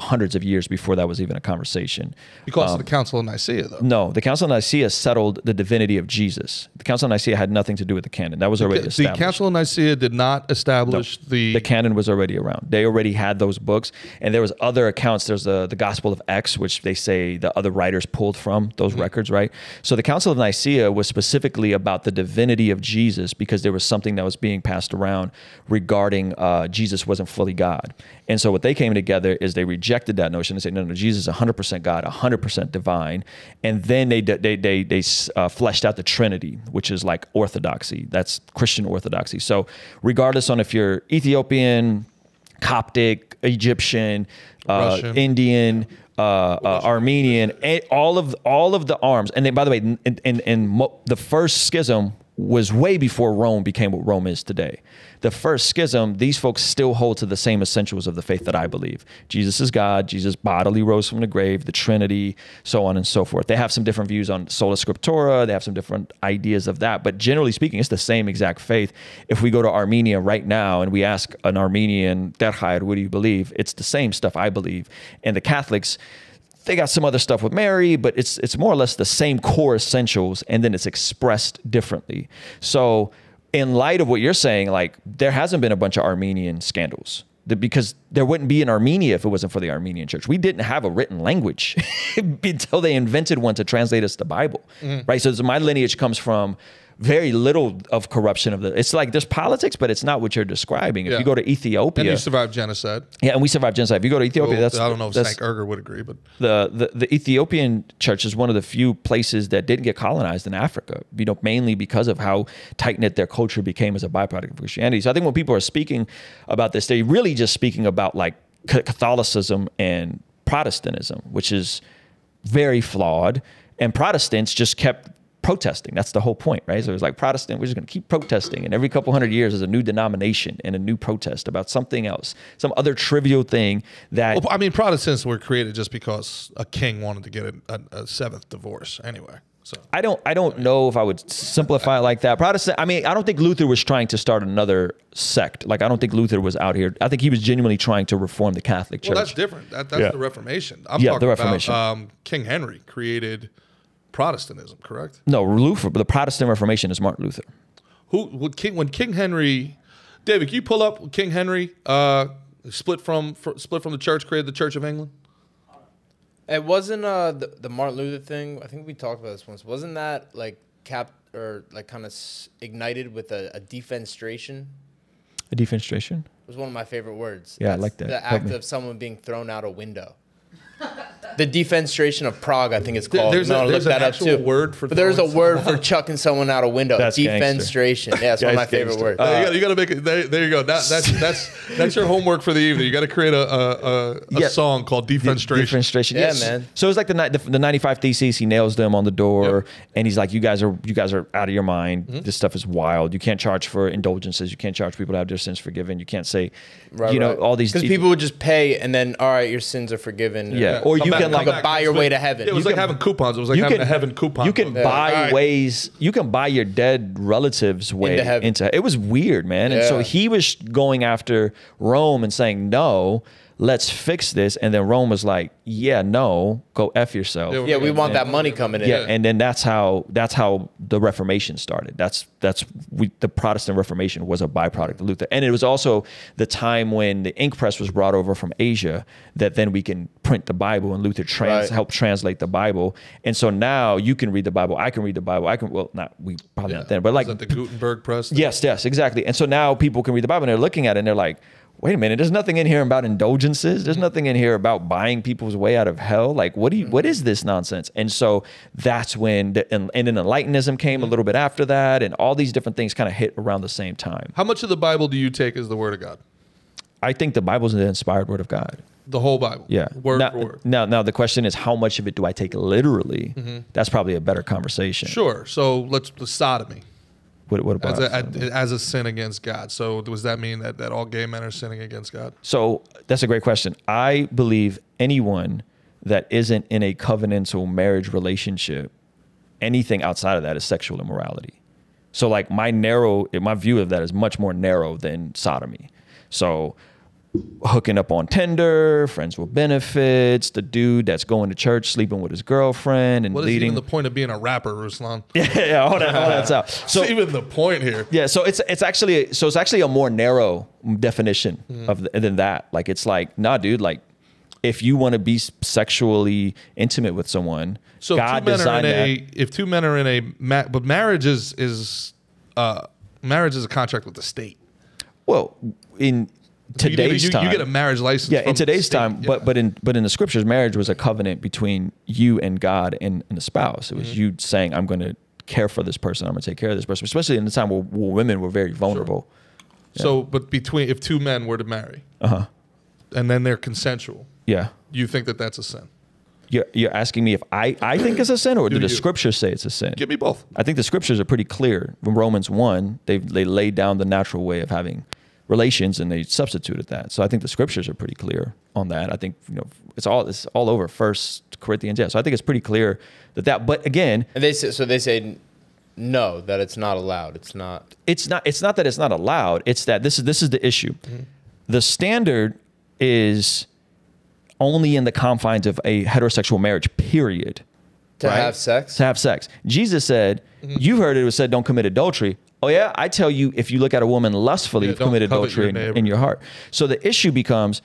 Speaker 2: hundreds of years before that was even a conversation.
Speaker 1: Because of the Council of Nicaea, though.
Speaker 2: No, the Council of Nicaea settled the divinity of Jesus. The Council of Nicaea had nothing to do with the canon. That was already established.
Speaker 1: The Council of Nicaea did not establish
Speaker 2: the canon was already around. They already had those books, and there was other accounts. There's the Gospel of X, which they say the other writers pulled from those records, right? So the Council of Nicaea was specifically about the divinity of Jesus because there was something that was being passed around regarding Jesus wasn't fully God. And so what they came together is they rejected that notion. They said, no, Jesus is 100% God, 100% divine. And then they fleshed out the Trinity, which is like orthodoxy. That's Christian orthodoxy. So regardless on if you're Ethiopian, Coptic, Egyptian, Indian, Armenian, all of the arms. And then, by the way, the first schism was way before Rome became what Rome is today. The first schism, these folks still hold to the same essentials of the faith that I believe. Jesus is God. Jesus bodily rose from the grave, the Trinity, so on and so forth. They have some different views on sola scriptura. They have some different ideas of that. But generally speaking, it's the same exact faith. If we go to Armenia right now and we ask an Armenian, Derhair, what do you believe? It's the same stuff I believe. And the Catholics, they got some other stuff with Mary, but it's more or less the same core essentials, and then it's expressed differently. So in light of what you're saying, like there hasn't been a bunch of Armenian scandals. because there wouldn't be an Armenia if it wasn't for the Armenian church. We didn't have a written language until they invented one to translate us the Bible, right? So my lineage comes from very little of corruption of it's like there's politics, but it's not what you're describing. If you go to Ethiopia,
Speaker 1: And you survived genocide.
Speaker 2: yeah, and we survived genocide. If you go to Ethiopia,
Speaker 1: Well, I don't know if
Speaker 2: that's
Speaker 1: Stank Erger would agree, but
Speaker 2: the Ethiopian church is one of the few places that didn't get colonized in Africa, mainly because of how tight-knit their culture became as a byproduct of Christianity. So I think when people are speaking about this, they're really just speaking about like Catholicism and Protestantism, which is very flawed. And Protestants just kept protesting. That's the whole point, right? So it's like Protestant, we're just going to keep protesting. And every couple hundred years, there's a new denomination and a new protest about something else, some other trivial thing that...
Speaker 1: Well, I mean, Protestants were created just because a king wanted to get a seventh divorce anyway. So
Speaker 2: I don't know if I would simplify it like that. Protestant, I mean, I don't think Luther was trying to start another sect. Like, I don't think Luther was out here. I think he was genuinely trying to reform the Catholic Church.
Speaker 1: Well, that's different. That's the Reformation. I'm
Speaker 2: Yeah,
Speaker 1: talking
Speaker 2: the Reformation.
Speaker 1: about King Henry created Protestantism, correct?
Speaker 2: No, Luther, but the Protestant Reformation is Martin Luther.
Speaker 1: When King Henry, David, can you pull up King Henry split from the church, created the Church of England?
Speaker 3: It wasn't the Martin Luther thing. I think we talked about this once. Wasn't that like kind of ignited with a defenestration?
Speaker 2: A defenestration?
Speaker 3: It was one of my favorite words.
Speaker 2: Yeah, I like that.
Speaker 3: The
Speaker 2: Help
Speaker 3: act
Speaker 2: me.
Speaker 3: of someone being thrown out a window. The defenestration of Prague, I think it's called.
Speaker 1: There's
Speaker 3: no,
Speaker 1: an
Speaker 3: look that up
Speaker 1: actual
Speaker 3: too.
Speaker 1: word for
Speaker 3: but there's a
Speaker 1: throwing
Speaker 3: word
Speaker 1: someone
Speaker 3: for chucking someone out a window.
Speaker 2: That's gangster.
Speaker 3: Defenestration. Yeah, it's one of my
Speaker 2: That's
Speaker 3: favorite
Speaker 2: gangster.
Speaker 3: words.
Speaker 1: You got to make it. There you go. That's your homework for the evening. You got to create a song called Defenestration.
Speaker 2: Defenestration.
Speaker 3: Yeah,
Speaker 2: Yes.
Speaker 3: man.
Speaker 2: So it's like the 95 Theses. He nails them on the door, and he's like, "You guys are out of your mind. This stuff is wild. You can't charge for indulgences. You can't charge people to have their sins forgiven. You can't say, all these
Speaker 3: because people would just pay and then all right, your sins are forgiven.
Speaker 2: Yeah. Or you can, like,
Speaker 3: buy your way to heaven.
Speaker 1: It was like having coupons. It was like having a heaven coupon.
Speaker 2: You can
Speaker 1: book.
Speaker 2: buy
Speaker 3: Alright.
Speaker 2: ways. You can buy your dead relatives' way
Speaker 3: Into heaven.
Speaker 2: It was weird, man. And so
Speaker 3: Yeah.
Speaker 2: he was going after Rome and saying, "No, let's fix this." And then Rome was like, "Yeah, no, go F yourself."
Speaker 1: Yeah,
Speaker 3: Yeah, we want that money coming in.
Speaker 2: Yeah, and then that's how the Reformation started. The Protestant Reformation was a byproduct of Luther, and it was also the time when the ink press was brought over from Asia. That then we can print the Bible, and Luther helped translate the Bible. And so now you can read the Bible. I can read the Bible. Not then, but like
Speaker 1: Was that the Gutenberg press?
Speaker 2: yes, exactly. And so now people can read the Bible, and they're looking at it, and they're like, wait a minute, there's nothing in here about indulgences. There's nothing in here about buying people's way out of hell. Like, what is this nonsense? And so that's when, and then Enlightenism came a little bit after that, and all these different things kind of hit around the same time.
Speaker 1: How much of the Bible do you take as the Word of God?
Speaker 2: I think the Bible's the inspired word of God.
Speaker 1: The whole Bible?
Speaker 2: Yeah.
Speaker 1: Word
Speaker 2: now,
Speaker 1: for word?
Speaker 2: Now the question is, how much of it do I take literally? That's probably a better conversation.
Speaker 1: Sure. So let's sodomy.
Speaker 2: What about
Speaker 1: as a sin against God. So does that mean that all gay men are sinning against God?
Speaker 2: So that's a great question. I believe anyone that isn't in a covenantal marriage relationship, anything outside of that is sexual immorality. So like my view of that is much more narrow than sodomy. So hooking up on Tinder, friends with benefits, the dude that's going to church, sleeping with his girlfriend and
Speaker 1: What is
Speaker 2: leading.
Speaker 1: even the point of being a rapper, Ruslan?
Speaker 2: yeah, all that's out. So
Speaker 1: What's even the point here?
Speaker 2: yeah, so it's actually a more narrow definition than that. Like it's like, nah, dude, like if you want to be sexually intimate with someone,
Speaker 1: So
Speaker 2: God designed that.
Speaker 1: if two men are in but marriage is a contract with the state.
Speaker 2: Well, in today's time,
Speaker 1: you get a marriage license.
Speaker 2: yeah,
Speaker 1: from
Speaker 2: in today's
Speaker 1: the state.
Speaker 2: time,
Speaker 1: Yeah.
Speaker 2: but in the scriptures, marriage was a covenant between you and God and the spouse. It was you saying, I'm going to care for this person. I'm going to take care of this person, especially in the time where women were very vulnerable.
Speaker 1: Sure. So, but if two men were to marry, and then they're consensual,
Speaker 2: Yeah.
Speaker 1: you think that that's a sin?
Speaker 2: You're asking me if I think it's a sin, or do the
Speaker 1: you?
Speaker 2: scriptures say it's a sin?
Speaker 1: Give me both.
Speaker 2: I think the scriptures are pretty clear. From Romans 1, they laid down the natural way of having relations, and they substituted that. So I think the scriptures are pretty clear on that. I think it's all over 1 Corinthians. Yeah. So I think it's pretty clear that. But again,
Speaker 3: And they say no, that it's not allowed. It's not.
Speaker 2: It's not that it's not allowed. It's that this is the issue. The standard is only in the confines of a heterosexual marriage, period.
Speaker 3: To
Speaker 2: right?
Speaker 3: have sex?
Speaker 2: To have sex. Jesus said, you've heard it was said, don't commit adultery. Oh yeah, I tell you, if you look at a woman lustfully,
Speaker 1: Yeah,
Speaker 2: you've
Speaker 1: don't
Speaker 2: committed
Speaker 1: covet your
Speaker 2: adultery
Speaker 1: neighbor.
Speaker 2: in your heart. So the issue becomes,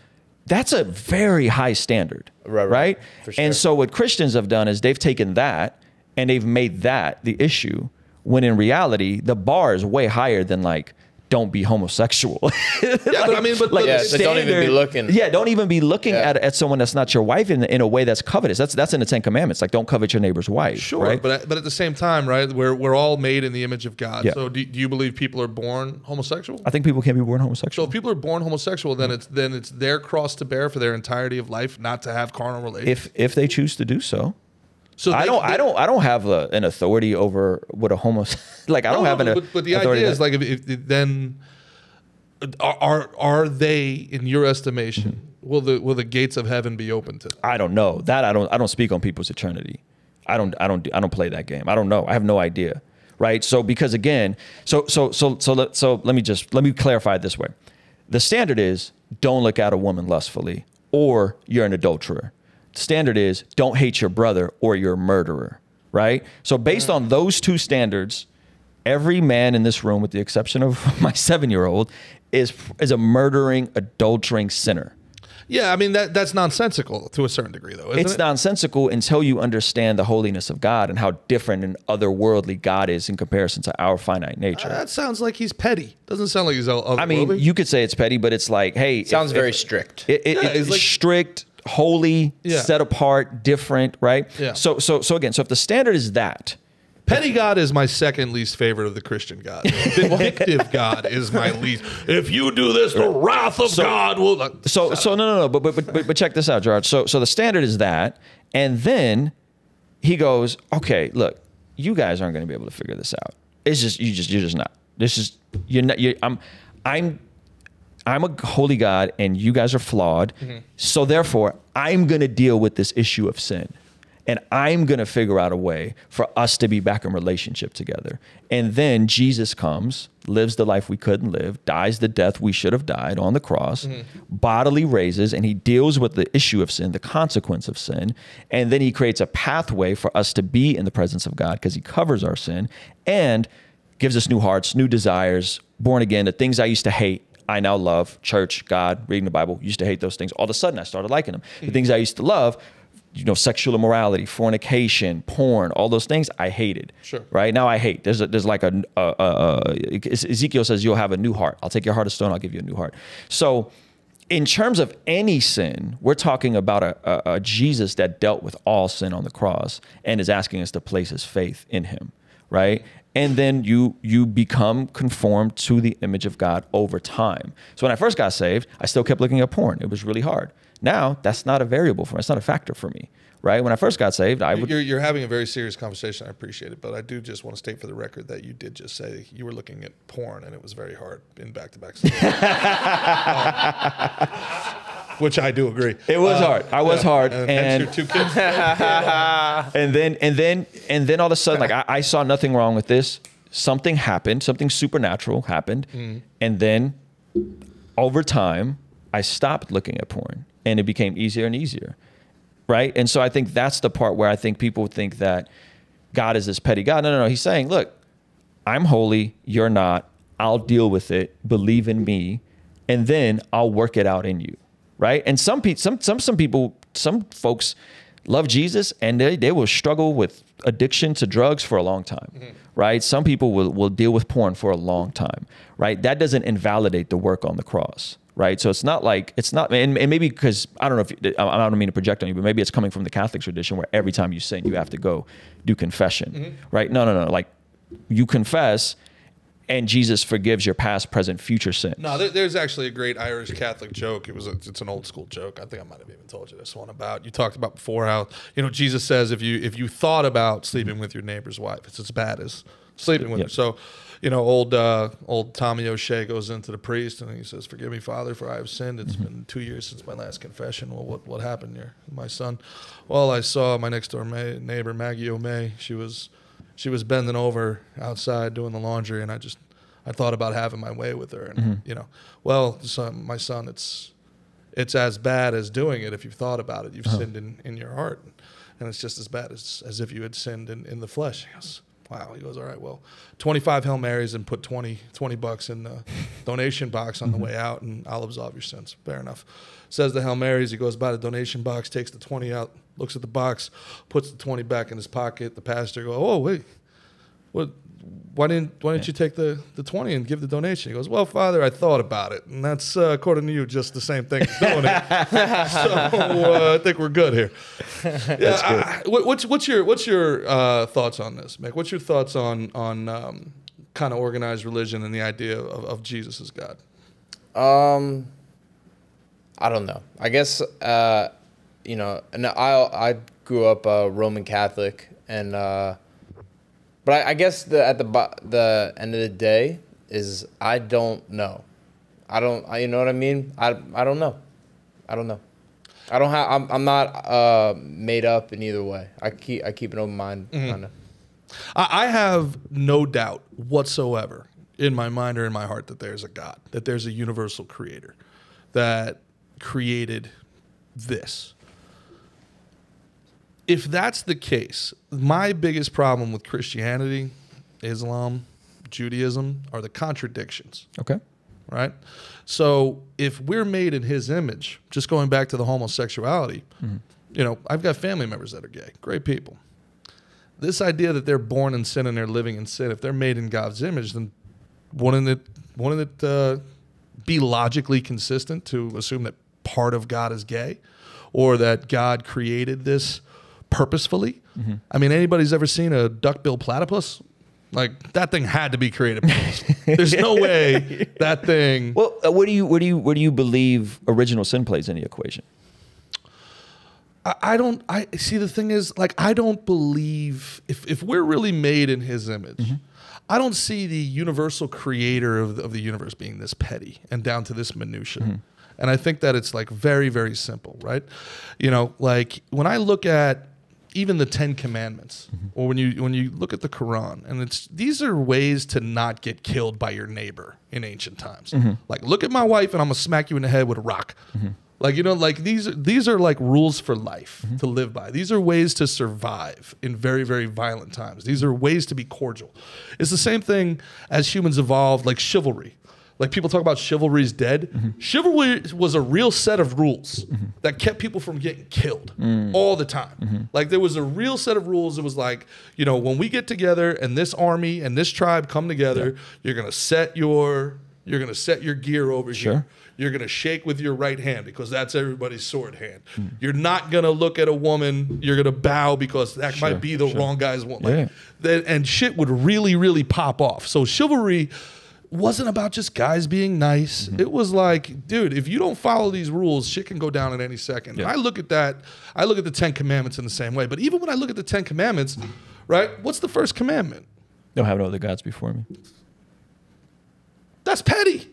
Speaker 2: that's a very high standard, right?
Speaker 3: For sure.
Speaker 2: And so what Christians have done is they've taken that and they've made that the issue, when in reality, the bar is way higher than like, don't be homosexual.
Speaker 1: Yeah, but I mean, but
Speaker 3: Yeah, so don't even be looking.
Speaker 2: Yeah, don't even be looking
Speaker 3: Yeah.
Speaker 2: at someone that's not your wife in a way that's covetous. That's in the 10 Commandments. Like, don't covet your neighbor's wife.
Speaker 1: sure,
Speaker 2: right?
Speaker 1: but at the same time, right? We're all made in the image of God.
Speaker 2: Yeah.
Speaker 1: So do you believe people are born homosexual?
Speaker 2: I think people can be born
Speaker 1: So
Speaker 2: homosexual.
Speaker 1: if people are born homosexual, then it's their cross to bear for their entirety of life, not to have carnal relations.
Speaker 2: If they choose to do so.
Speaker 1: So
Speaker 2: I
Speaker 1: they-
Speaker 2: don't have an authority over what a homo like. I don't have an.
Speaker 1: But the
Speaker 2: authority
Speaker 1: idea is
Speaker 2: that-
Speaker 1: like if then are they, in your estimation, will the gates of heaven be open to them?
Speaker 2: I don't know that. I don't speak on people's eternity. I don't play that game. I don't know. I have no idea. Right. So because again, so let me clarify it this way. The standard is don't look at a woman lustfully or you're an adulterer. The standard is don't hate your brother or you're a murderer. Right. So based on those two standards, every man in this room, with the exception of my 7-year-old, is a murdering, adultering sinner.
Speaker 1: Yeah, I mean that's nonsensical to a certain degree, though. Isn't
Speaker 2: It's
Speaker 1: it?
Speaker 2: nonsensical until you understand the holiness of God and how different and otherworldly God is in comparison to our finite nature.
Speaker 1: That sounds like he's petty. Doesn't sound like he's.
Speaker 2: I mean, you could say it's petty, but it's like, hey,
Speaker 3: Sounds very strict.
Speaker 2: It's
Speaker 1: it's like-
Speaker 2: strict, holy,
Speaker 1: Yeah.
Speaker 2: set apart, different, right?
Speaker 1: Yeah.
Speaker 2: So again, so if the standard is that,
Speaker 1: petty God is my second least favorite of the Christian God. Vindictive God is my least. If you do this, the wrath of God will.
Speaker 2: So no. But check this out, Gerard. So the standard is that, and then he goes, okay, look, you guys aren't going to be able to figure this out. It's just you're just not. This is you're not. I'm a holy God, and you guys are flawed. So therefore, I'm going to deal with this issue of sin. And I'm going to figure out a way for us to be back in relationship together. And then Jesus comes, lives the life we couldn't live, dies the death we should have died on the cross, bodily raises, and he deals with the issue of sin, the consequence of sin. And then he creates a pathway for us to be in the presence of God because he covers our sin and gives us new hearts, new desires, born again, the things I used to hate. I now love. Church, God, reading the Bible, used to hate those things. All of a sudden, I started liking them. The things I used to love, sexual immorality, fornication, porn, all those things I hated.
Speaker 1: Sure.
Speaker 2: Right now I hate. There's like Ezekiel says you'll have a new heart. I'll take your heart of stone. I'll give you a new heart. So in terms of any sin, we're talking about a Jesus that dealt with all sin on the cross and is asking us to place his faith in him. Right. And then you become conformed to the image of God over time. So when I first got saved, I still kept looking at porn. It was really hard. Now, that's not a variable for me. It's not a factor for me, right? When I first got saved, I would...
Speaker 1: You're having a very serious conversation. I appreciate it. But I do just want to state for the record that you did just say you were looking at porn and it was very hard in back-to-back sessions. Which I do agree.
Speaker 2: It was hard. I was hard.
Speaker 1: And
Speaker 2: And,
Speaker 1: hence your 2 kids.
Speaker 2: and then all of a sudden, like I saw nothing wrong with this. Something happened. Something supernatural happened. And then over time, I stopped looking at porn. And it became easier and easier, right? And so I think that's the part where I think people think that God is this petty God. No. He's saying, look, I'm holy, you're not. I'll deal with it. Believe in me, and then I'll work it out in you, right? And some folks love Jesus, and they will struggle with addiction to drugs for a long time, right? Some people will deal with porn for a long time, right? That doesn't invalidate the work on the cross. Right. So it's not, and maybe because I don't mean to project on you, but maybe it's coming from the Catholic tradition where every time you sin, you have to go do confession. Right. No. Like you confess and Jesus forgives your past, present, future sins.
Speaker 1: No, there's actually a great Irish Catholic joke. It's an old school joke. I think I might have even told you this one about. You talked about before how Jesus says if you thought about sleeping with your neighbor's wife, it's as bad as sleeping with her. So, old Tommy O'Shea goes into the priest and he says, "Forgive me, Father, for I have sinned. It's been 2 years since my last confession." "Well, what happened here, my son?" "Well, I saw my next door neighbor, Maggie O'May. She was bending over outside doing the laundry, and I thought about having my way with her. And well, my son, it's as bad as doing it. If you've thought about it, you've sinned in your heart, and it's just as bad as if you had sinned in the flesh." He goes, Wow. He goes, all right, well, 25 Hail Marys and put $20 in the donation box on the way out, and I'll absolve your sins. Fair enough. Says the Hail Marys. He goes by the donation box, takes the 20 out, looks at the box, puts the 20 back in his pocket. The pastor goes, oh, wait, what? Why didn't you take the 20 and give the donation? He goes, well, Father, I thought about it. And that's, according to you, just the same thing as doing it. So I think we're good here. Yeah, what's your thoughts on this, Mick? What's your thoughts on kind of organized religion and the idea of Jesus as God?
Speaker 3: I don't know. I guess, and I grew up Roman Catholic, and but I guess at the end of the day is I don't know. You know what I mean? I don't know. I'm not made up in either way. I keep an open mind. Kind of.
Speaker 1: I have no doubt whatsoever in my mind or in my heart that there's a God, that there's a universal creator that created this. If that's the case, my biggest problem with Christianity, Islam, Judaism are the contradictions.
Speaker 2: Okay.
Speaker 1: Right? So if we're made in his image, just going back to the homosexuality, I've got family members that are gay, great people. This idea that they're born in sin and they're living in sin, if they're made in God's image, then wouldn't it be logically consistent to assume that part of God is gay, or that God created this purposefully? I mean, anybody's ever seen a duckbill platypus? Like, that thing had to be created purposely. There's no way that thing.
Speaker 2: Well, where do you believe original sin plays in the equation?
Speaker 1: I see. The thing is, like, I don't believe if we're really made in his image, I don't see the universal creator of the universe being this petty and down to this minutia. And I think that it's like very, very simple, right? Like when I look at even the 10 Commandments, or when you look at the Quran, and these are ways to not get killed by your neighbor in ancient times. Like, look at my wife and I'm gonna smack you in the head with a rock. Like, these are like rules for life to live by. These are ways to survive in very, very violent times. These are ways to be cordial. It's the same thing as humans evolved, like chivalry. Like, people talk about chivalry's dead. Chivalry was a real set of rules that kept people from getting killed all the time. Like, there was a real set of rules. It was like, when we get together and this army and this tribe come together, you're gonna set your gear over here. You're gonna shake with your right hand because that's everybody's sword hand. You're not gonna look at a woman. You're gonna bow because that might be the wrong guy's woman. And shit would really, really pop off. So chivalry wasn't about just guys being nice. It was like, dude, if you don't follow these rules, shit can go down at any second. I look at that. I look at the 10 Commandments in the same way. But even when I look at the 10 Commandments, right, what's the first commandment?
Speaker 2: Don't have no other gods before me.
Speaker 1: That's petty.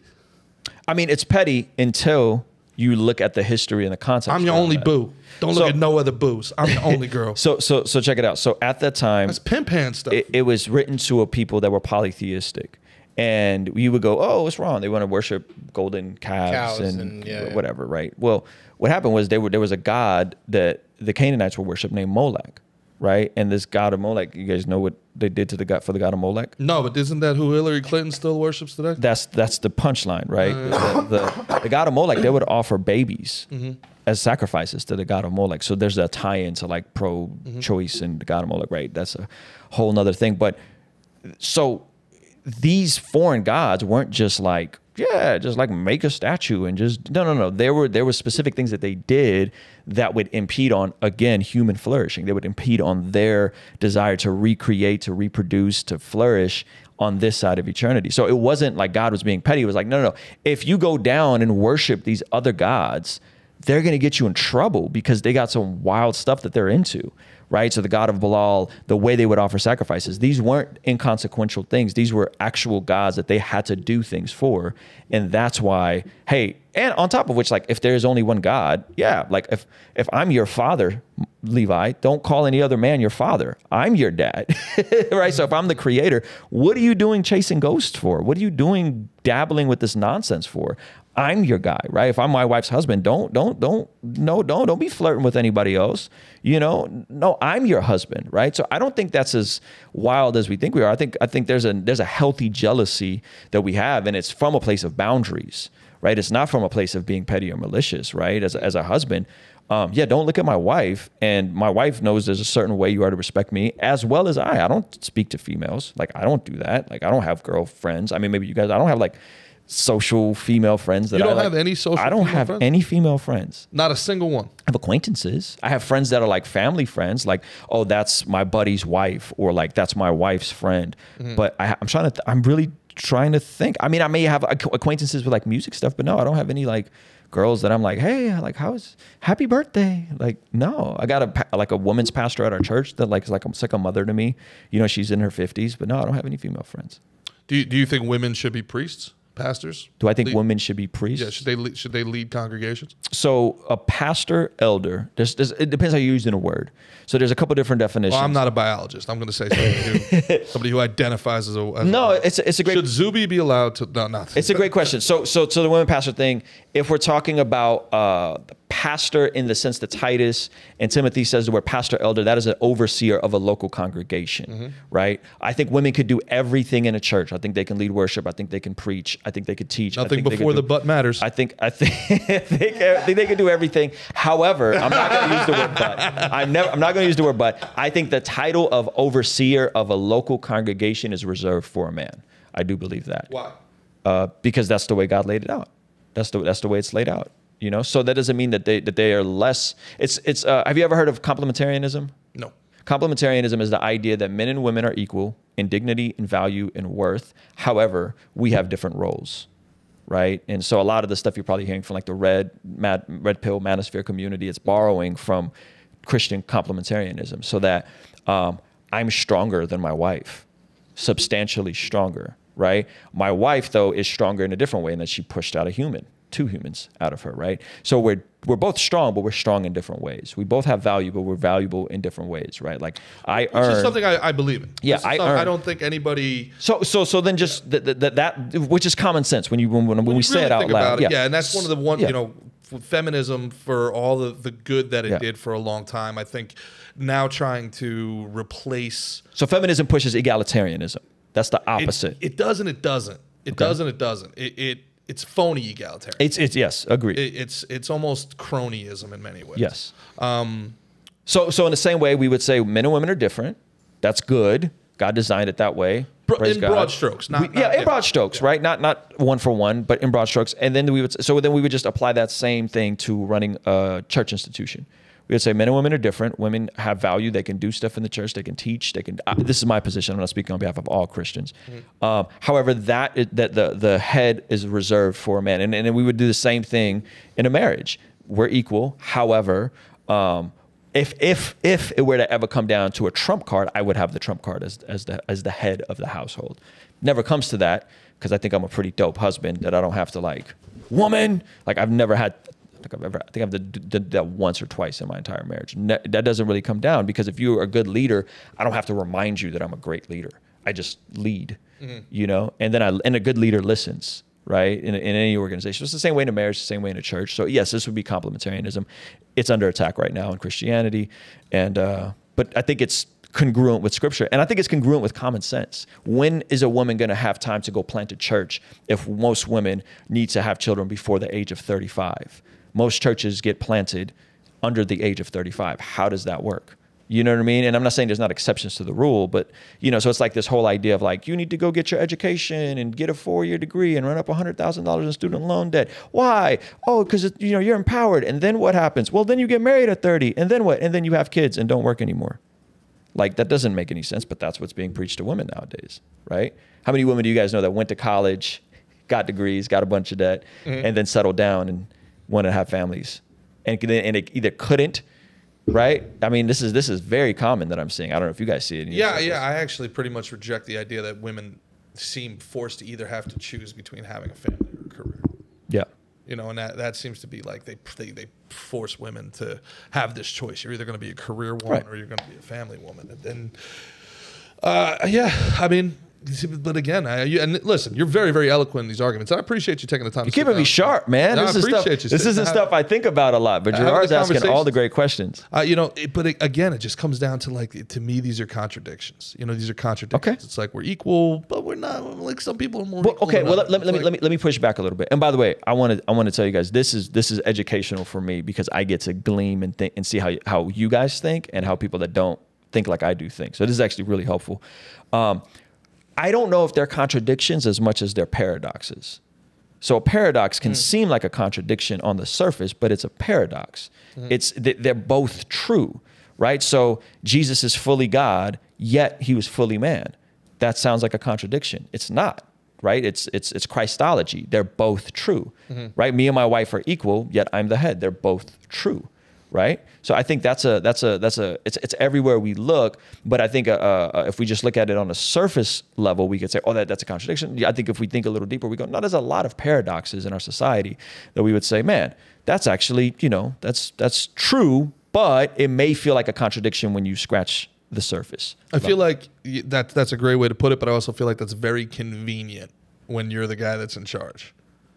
Speaker 2: I mean, it's petty until you look at the history and the context.
Speaker 1: I'm your only boo. Don't look at no other boos. I'm the only girl.
Speaker 2: So check it out. So at that time,
Speaker 1: that's pimp hand stuff.
Speaker 2: It was written to a people that were polytheistic. And you would go, oh, what's wrong? They want to worship golden calves and whatever, right? Well, what happened was there was a god that the Canaanites were worshiping named Molech, right? And this god of Molech, you guys know what they did to the god for the god of Molech?
Speaker 1: No, but isn't that who Hillary Clinton still worships today?
Speaker 2: That's the punchline, right? The god of Molech, they would offer babies as sacrifices to the god of Molech. So there's a tie-in to like pro-choice and the god of Molech, right? That's a whole nother thing. But so these foreign gods weren't just like, just like make a statue and just no. There were specific things that they did that would impede on, again, human flourishing. They would impede on their desire to recreate, to reproduce, to flourish on this side of eternity. So it wasn't like God was being petty. It was like, no. If you go down and worship these other gods, they're going to get you in trouble because they got some wild stuff that they're into. Right? So the god of Baal, the way they would offer sacrifices, these weren't inconsequential things. These were actual gods that they had to do things for. And that's why, hey, and on top of which, like, if there's only one God, like if I'm your father, Levi, don't call any other man your father. I'm your dad, right? So if I'm the creator, what are you doing chasing ghosts for? What are you doing dabbling with this nonsense for? I'm your guy, right? If I'm my wife's husband, don't be flirting with anybody else. No, I'm your husband, right? So I don't think that's as wild as we think we are. I think there's a healthy jealousy that we have, and it's from a place of boundaries, right? It's not from a place of being petty or malicious, right? As a husband, don't look at my wife, and my wife knows there's a certain way you are to respect me as well as I don't speak to females. Like, I don't do that. Like, I don't have girlfriends. I mean, maybe you guys, I don't have like social female friends that
Speaker 1: You don't
Speaker 2: I
Speaker 1: have any social
Speaker 2: I don't
Speaker 1: female
Speaker 2: have
Speaker 1: friends?
Speaker 2: any female friends.
Speaker 1: Not a single one.
Speaker 2: I have acquaintances. I have friends that are like family friends, like, oh, that's my buddy's wife, or like, that's my wife's friend. But I'm really trying to think. I mean, I may have acquaintances with like music stuff, but no, I don't have any like girls that I'm like, hey, like, happy birthday? Like, no, I got a woman's pastor at our church that like, it's like a mother to me. She's in her 50s, but no, I don't have any female friends.
Speaker 1: Do you think women should be priests? Pastors?
Speaker 2: Do I think women should be priests?
Speaker 1: Yeah, should they lead congregations?
Speaker 2: So a pastor, elder, it depends how you use in a word. So there's a couple different definitions.
Speaker 1: Well, I'm not a biologist. I'm going to say somebody who identifies as a
Speaker 2: no. It's a great.
Speaker 1: Should Zuby be allowed to? No, not.
Speaker 2: It's a great question. So the women pastor thing. If we're talking about the pastor in the sense that Titus and Timothy says the word pastor, elder, that is an overseer of a local congregation, right? I think women could do everything in a church. I think they can lead worship. I think they can preach. I think they could teach.
Speaker 1: Nothing before the butt matters.
Speaker 2: I think they can do everything. However, I'm not going to use the word but. I'm not going to use the word but. I think the title of overseer of a local congregation is reserved for a man. I do believe that.
Speaker 1: Why?
Speaker 2: Because that's the way God laid it out. That's the way it's laid out. So that doesn't mean that they are less. It's. Have you ever heard of complementarianism?
Speaker 1: No.
Speaker 2: Complementarianism is the idea that men and women are equal in dignity, in value, in worth. However, we have different roles, right? And so a lot of the stuff you're probably hearing from like the red pill manosphere community, it's borrowing from Christian complementarianism, so that I'm stronger than my wife, substantially stronger, right? My wife, though, is stronger in a different way in that she pushed out two humans out of her, right? So we're both strong, but we're strong in different ways. We both have value, but we're valuable in different ways, right? Like
Speaker 1: Which is something I believe in.
Speaker 2: Yeah,
Speaker 1: I don't think anybody.
Speaker 2: So then just that which is common sense when we say
Speaker 1: really
Speaker 2: it out
Speaker 1: think
Speaker 2: loud.
Speaker 1: about it, and that's one of the feminism, for all the good that it did for a long time. I think now trying to replace.
Speaker 2: So feminism pushes egalitarianism. That's the opposite.
Speaker 1: It does and it doesn't. It does and it doesn't. It's phony egalitarian.
Speaker 2: It's yes, agree.
Speaker 1: It's almost cronyism in many ways.
Speaker 2: Yes. So in the same way, we would say men and women are different. That's good. God designed it that way.
Speaker 1: In broad strokes.
Speaker 2: In broad strokes, right? Not one for one, but in broad strokes. And then we would just apply that same thing to running a church institution. We would say men and women are different. Women have value. They can do stuff in the church. They can teach. This is my position. I'm not speaking on behalf of all Christians. However, the head is reserved for a man, and then we would do the same thing in a marriage. We're equal. However, if it were to ever come down to a trump card, I would have the trump card as the head of the household. Never comes to that because I think I'm a pretty dope husband that I don't have to like woman. Like I've never had. I think I've did that once or twice in my entire marriage. That doesn't really come down because if you're a good leader, I don't have to remind you that I'm a great leader. I just lead, and then a good leader listens, right? In any organization. It's the same way in a marriage, the same way in a church. So yes, this would be complementarianism. It's under attack right now in Christianity. But I think it's congruent with scripture. And I think it's congruent with common sense. When is a woman going to have time to go plant a church if most women need to have children before the age of 35? Most churches get planted under the age of 35. How does that work? You know what I mean? And I'm not saying there's not exceptions to the rule, but, so it's like this whole idea of like, you need to go get your education and get a 4-year degree and run up $100,000 in student loan debt. Why? Oh, because, you're empowered. And then what happens? Well, then you get married at 30. And then what? And then you have kids and don't work anymore. Like, that doesn't make any sense, but that's what's being preached to women nowadays, right? How many women do you guys know that went to college, got degrees, got a bunch of debt, and then settled down and want to have families, and it either couldn't, right? I mean, this is very common that I'm seeing. I don't know if you guys see it.
Speaker 1: Yeah. I actually pretty much reject the idea that women seem forced to either have to choose between having a family or a career.
Speaker 2: Yeah.
Speaker 1: And that seems to be like they force women to have this choice. You're either going to be a career woman or you're going to be a family woman. And then, I mean, But again, and listen, you're very, very eloquent in these arguments. I appreciate you taking the time.
Speaker 2: You're keeping me sharp, man.
Speaker 1: No, I appreciate you.
Speaker 2: This isn't stuff I think about a lot, but Gerard's asking all the great questions.
Speaker 1: But again, it just comes down to like, to me, these are contradictions. These are contradictions. Okay. It's like we're equal, but we're not. Like some people are more.
Speaker 2: Well, okay, well let me push back a little bit. And by the way, I want to tell you guys this is educational for me because I get to glean and think and see how you guys think and how people that don't think like I do think. So this is actually really helpful. I don't know if they're contradictions as much as they're paradoxes. So a paradox can seem like a contradiction on the surface, but it's a paradox. They're both true, right? So Jesus is fully God, yet he was fully man. That sounds like a contradiction. It's not, right? It's Christology. They're both true, right? Me and my wife are equal, yet I'm the head. They're both true, right? So I think it's everywhere we look. But I think if we just look at it on a surface level, we could say, oh, that's a contradiction. I think if we think a little deeper, we go, no, there's a lot of paradoxes in our society that we would say, man, that's actually, that's true, but it may feel like a contradiction when you scratch the surface.
Speaker 1: I feel like that's a great way to put it, but I also feel like that's very convenient when you're the guy that's in charge.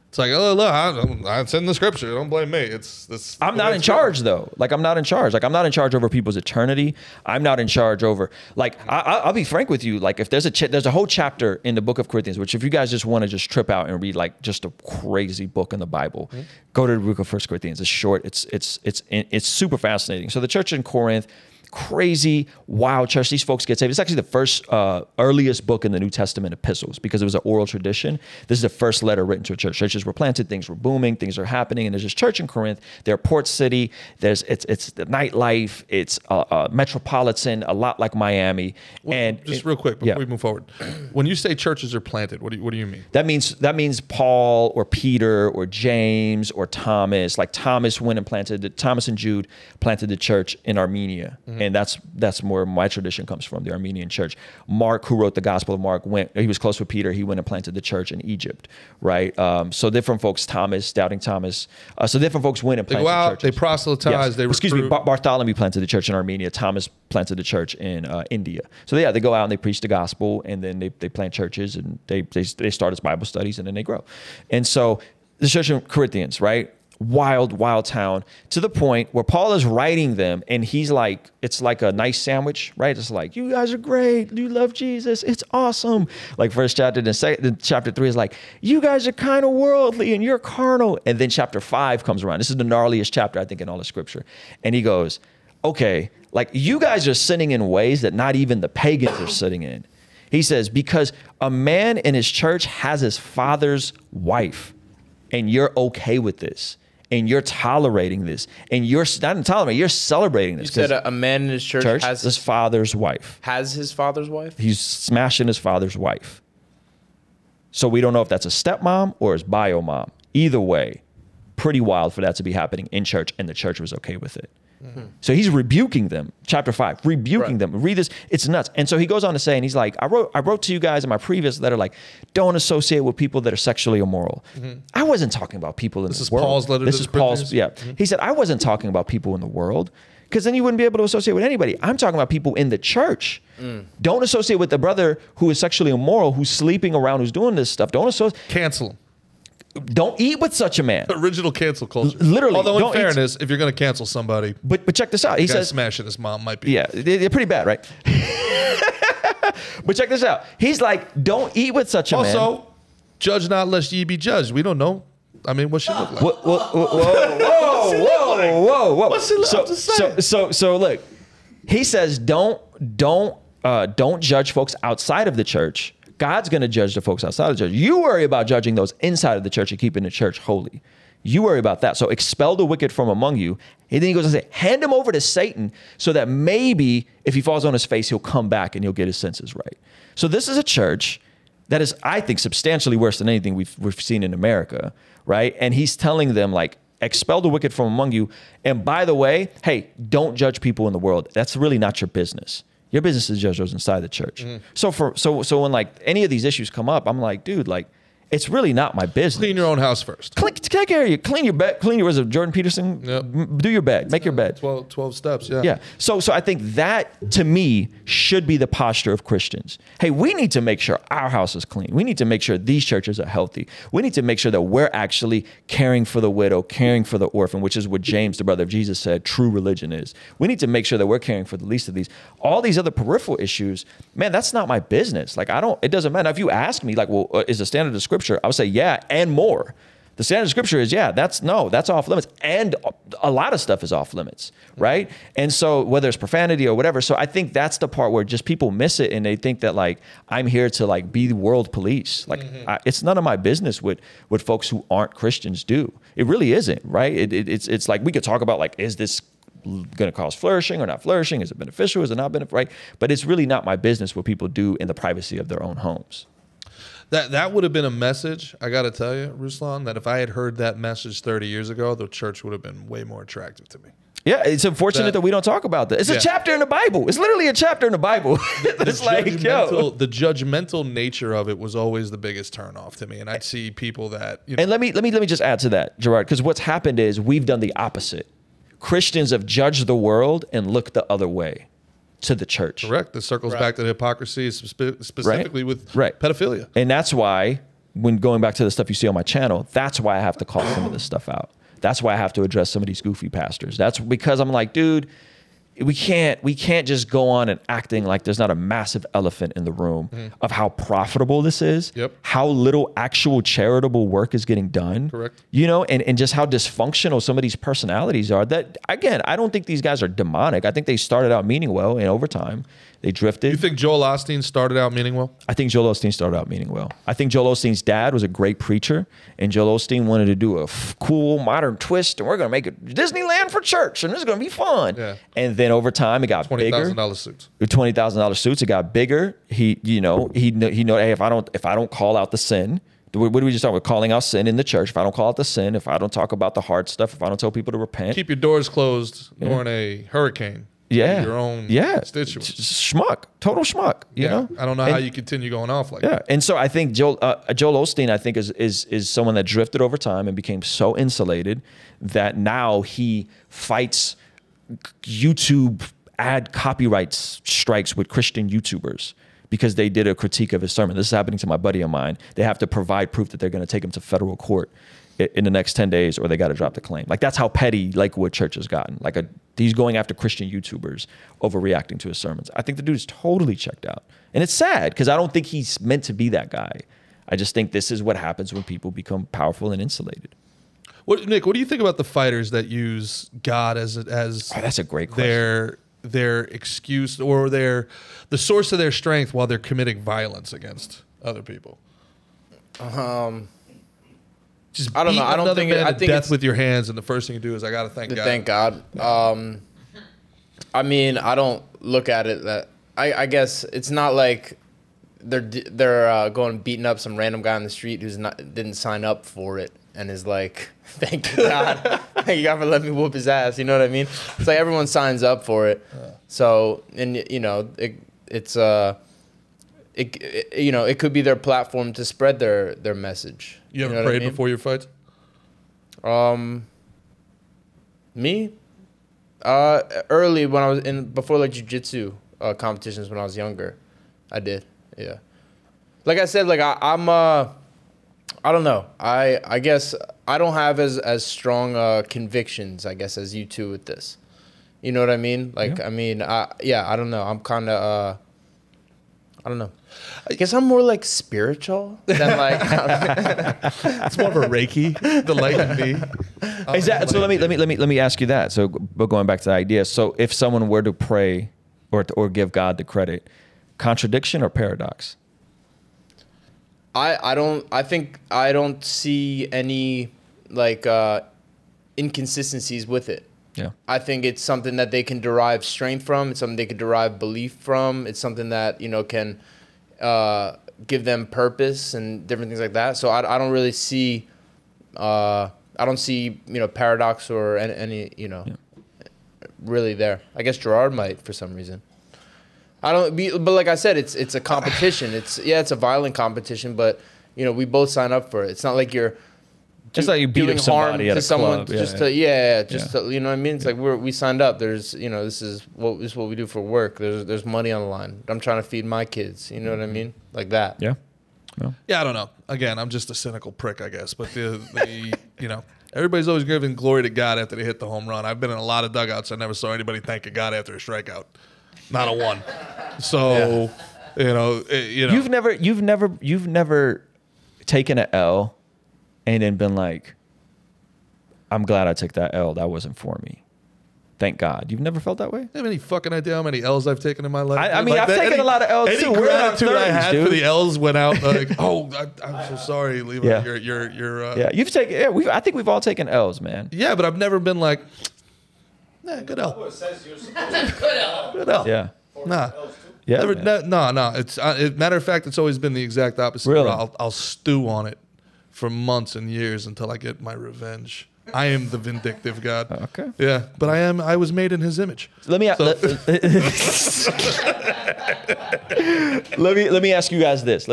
Speaker 1: It's like, oh, look, it's in the scripture. Don't blame me. It's this.
Speaker 2: I'm not in charge, though. Like, I'm not in charge. Like, I'm not in charge over people's eternity. I'm not in charge over, like, I'll be frank with you. Like, if there's a whole chapter in the book of Corinthians, which if you guys just want to just trip out and read, like, just a crazy book in the Bible, go to the book of 1 Corinthians. It's short. It's super fascinating. So the church in Corinth, crazy, wild church. These folks get saved. It's actually the first earliest book in the New Testament epistles because it was an oral tradition. This is the first letter written to a church. Churches were planted, things were booming, things are happening, and there's this church in Corinth. They're a port city. It's the nightlife. It's metropolitan, a lot like Miami.
Speaker 1: Well, and just real quick before we move forward, when you say churches are planted, what do you mean?
Speaker 2: That means Paul or Peter or James or Thomas. Like Thomas and Jude planted the church in Armenia. And that's where my tradition comes from, the Armenian church. Mark, who wrote the Gospel of Mark, he was close with Peter. He went and planted the church in Egypt, right? So different folks, doubting Thomas. So different folks went and planted churches.
Speaker 1: They proselytize.
Speaker 2: Yes. Excuse me, Bartholomew planted the church in Armenia. Thomas planted the church in India. So they go out and they preach the gospel, and then they plant churches, and they start as Bible studies, and then they grow. And so the church in Corinthians, right? Wild town, to the point where Paul is writing them and he's like, it's like a nice sandwich, right? It's like, you guys are great. You love Jesus. It's awesome. Like first chapter, then chapter 3 is like, you guys are kind of worldly and you're carnal. And then chapter 5 comes around. This is the gnarliest chapter, I think, in all of scripture. And he goes, okay, like you guys are sinning in ways that not even the pagans are sinning in. He says, because a man in his church has his father's wife and you're okay with this. And you're tolerating this, and you're not tolerating. You're celebrating this.
Speaker 3: You said a man in his church has
Speaker 2: his father's wife.
Speaker 3: Has his father's wife?
Speaker 2: He's smashing his father's wife. So we don't know if that's a stepmom or his bio mom. Either way, pretty wild for that to be happening in church, and the church was okay with it. So he's rebuking them. Chapter 5, rebuking them. Read this. It's nuts. And so he goes on to say, and he's like, I wrote to you guys in my previous letter, like, don't associate with people that are sexually immoral. I wasn't talking about people in the world. This is
Speaker 1: Paul's letter.
Speaker 2: This is Paul's. Yeah. He said, I wasn't talking about people in the world, because then you wouldn't be able to associate with anybody. I'm talking about people in the church. Don't associate with the brother who is sexually immoral, who's sleeping around, who's doing this stuff. Don't associate.
Speaker 1: Cancel him.
Speaker 2: Don't eat with such a man.
Speaker 1: Original cancel culture.
Speaker 2: Literally.
Speaker 1: Although in fairness, if you're going to cancel somebody,
Speaker 2: but check this out. He says
Speaker 1: smashing his mom might be.
Speaker 2: Yeah, they're pretty bad, right? But check this out. He's like, don't eat with such a man.
Speaker 1: Also, judge not lest ye be judged. We don't know. I mean, what she look like?
Speaker 2: Whoa.
Speaker 1: What's he allowed to say?
Speaker 2: So look, he says, don't judge folks outside of the church. God's going to judge the folks outside of the church. You worry about judging those inside of the church and keeping the church holy. You worry about that. So expel the wicked from among you. And then he goes and says, hand him over to Satan so that maybe if he falls on his face, he'll come back and he'll get his senses right. So this is a church that is, I think, substantially worse than anything we've seen in America, right? And he's telling them, like, expel the wicked from among you. And by the way, hey, don't judge people in the world. That's really not your business. Your business is judge those inside the church. So when like any of these issues come up, I'm like, dude, like it's really not my business.
Speaker 1: Clean your own house first.
Speaker 2: Take care of you. Clean your bed. Was it Jordan Peterson?
Speaker 1: Yep.
Speaker 2: Do your bed. Make your bed.
Speaker 1: 12 steps, yeah.
Speaker 2: Yeah. So I think that, to me, should be the posture of Christians. Hey, we need to make sure our house is clean. We need to make sure these churches are healthy. We need to make sure that we're actually caring for the widow, caring for the orphan, which is what James, the brother of Jesus, said true religion is. We need to make sure that we're caring for the least of these. All these other peripheral issues, man, that's not my business. Like, it doesn't matter. If you ask me, like, well, is the standard of Scripture? I would say, yeah, and more. The standard of Scripture is, yeah, that's off limits. And a lot of stuff is off limits, right? And so whether it's profanity or whatever. So I think that's the part where just people miss it, and they think that, like, I'm here to, like, be the world police. Like, it's none of my business what folks who aren't Christians do. It really isn't, right? It's like, we could talk about, like, is this going to cause flourishing or not flourishing? Is it beneficial? Is it not beneficial? Right? But it's really not my business what people do in the privacy of their own homes.
Speaker 1: That would have been a message, I got to tell you, Ruslan, that if I had heard that message 30 years ago, the church would have been way more attractive to me.
Speaker 2: Yeah, it's unfortunate that we don't talk about that. It's a chapter in the Bible. It's literally a chapter in the Bible. It's like,
Speaker 1: the judgmental nature of it was always the biggest turnoff to me. And I'd see people that, you know.
Speaker 2: And let me just add to that, Gerard, because what's happened is we've done the opposite. Christians have judged the world and looked the other way to the church.
Speaker 1: Correct. This circles back to the hypocrisy, specifically with pedophilia.
Speaker 2: And that's why, when going back to the stuff you see on my channel, that's why I have to call some of this stuff out. That's why I have to address some of these goofy pastors. That's because I'm like, dude, we can't just go on and acting like there's not a massive elephant in the room of how profitable this is, how little actual charitable work is getting done.
Speaker 1: Correct.
Speaker 2: You know, and just how dysfunctional some of these personalities are. That, again, I don't think these guys are demonic. I think they started out meaning well, and over time they drifted.
Speaker 1: You think Joel Osteen started out meaning well?
Speaker 2: I think Joel Osteen started out meaning well. I think Joel Osteen's dad was a great preacher, and Joel Osteen wanted to do a cool modern twist, and we're going to make it Disneyland for church, and this is going to be fun.
Speaker 1: Yeah.
Speaker 2: And then over time, it got bigger.
Speaker 1: $20,000 suits.
Speaker 2: $20,000 suits. It got bigger. He know, hey, if I don't call out the sin, what do we just talk about? Calling out sin in the church. If I don't call out the sin, if I don't talk about the hard stuff, if I don't tell people to repent,
Speaker 1: keep your doors closed during a hurricane.
Speaker 2: Yeah.
Speaker 1: Your own constituents.
Speaker 2: Schmuck. Total schmuck. You know?
Speaker 1: I don't know how you continue going off like that.
Speaker 2: And so I think Joel Osteen, I think, is someone that drifted over time and became so insulated that now he fights YouTube ad copyright strikes with Christian YouTubers because they did a critique of his sermon. This is happening to my buddy of mine. They have to provide proof that they're going to take him to federal court in the next 10 days or they got to drop the claim. Like, that's how petty Lakewood Church has gotten. He's going after Christian YouTubers overreacting to his sermons. I think the dude is totally checked out. And it's sad because I don't think he's meant to be that guy. I just think this is what happens when people become powerful and insulated.
Speaker 1: Nick, what do you think about the fighters that use God as
Speaker 2: that's a great question.
Speaker 1: Their excuse or the source of their strength while they're committing violence against other people? Just
Speaker 3: I don't know. I don't think
Speaker 1: I think death with your hands, and the first thing you do is I got to thank God.
Speaker 3: Thank God. I mean, I don't look at it that. I guess it's not like they're going beating up some random guy on the street didn't sign up for it and is like, thank God, thank you God for letting me whoop his ass. You know what I mean? It's like everyone signs up for it. So, and you know, it could be their platform to spread their message.
Speaker 1: You ever prayed before your fights?
Speaker 3: Me? Early when I was before like jiu-jitsu competitions when I was younger, I did. Yeah. Like I said, like I'm I don't know. I guess I don't have as strong convictions, I guess, as you two with this. You know what I mean? Like, I mean, I don't know. I'm kind of I don't know. I guess I'm more like spiritual than like.
Speaker 1: It's more of a Reiki, the light in me.
Speaker 2: So let me ask you that. So, but going back to the idea, so if someone were to pray or give God the credit, contradiction or paradox?
Speaker 3: I don't see any like inconsistencies with it.
Speaker 2: Yeah.
Speaker 3: I think it's something that they can derive strength from. It's something they can derive belief from. It's something that, you know, can give them purpose and different things like that. So I don't really see, I don't see, you know, paradox or any you know, really there. I guess Gerard might for some reason. But like I said, it's a competition. It's a violent competition, but you know, we both sign up for it. It's not like you're
Speaker 2: Just like you beat
Speaker 3: doing
Speaker 2: up
Speaker 3: harm
Speaker 2: somebody at
Speaker 3: to
Speaker 2: a
Speaker 3: someone
Speaker 2: club.
Speaker 3: to, you know what I mean? It's like we signed up. There's, you know, this is what we do for work. There's money on the line. I'm trying to feed my kids. You know what I mean? Like that.
Speaker 2: Yeah.
Speaker 1: Yeah, I don't know. Again, I'm just a cynical prick, I guess. But the you know, everybody's always giving glory to God after they hit the home run. I've been in a lot of dugouts. I never saw anybody thanking God after a strikeout. Not a one. So, you know,
Speaker 2: You've never taken an L and then been like, I'm glad I took that L. That wasn't for me. Thank God. You've never felt that way?
Speaker 1: I have any fucking idea how many L's I've taken in my life?
Speaker 2: I mean, I've taken a lot of L's too.
Speaker 1: Any
Speaker 2: We're in our
Speaker 1: gratitude I
Speaker 2: 30s,
Speaker 1: had
Speaker 2: dude.
Speaker 1: for the L's went out like, oh, I'm so sorry, Levi.
Speaker 2: Yeah.
Speaker 1: You're
Speaker 2: Yeah, you've taken. Yeah, I think we've all taken L's, man.
Speaker 1: yeah, but I've never been like, good L. Good L.
Speaker 2: Yeah.
Speaker 1: Nah.
Speaker 2: Yeah.
Speaker 1: Never,
Speaker 2: man.
Speaker 1: no. It's matter of fact, it's always been the exact opposite.
Speaker 2: Really?
Speaker 1: I'll stew on it for months and years until I get my revenge. I am the vindictive God.
Speaker 2: Okay.
Speaker 1: Yeah, but I was made in His image.
Speaker 2: Let me let me ask you guys this.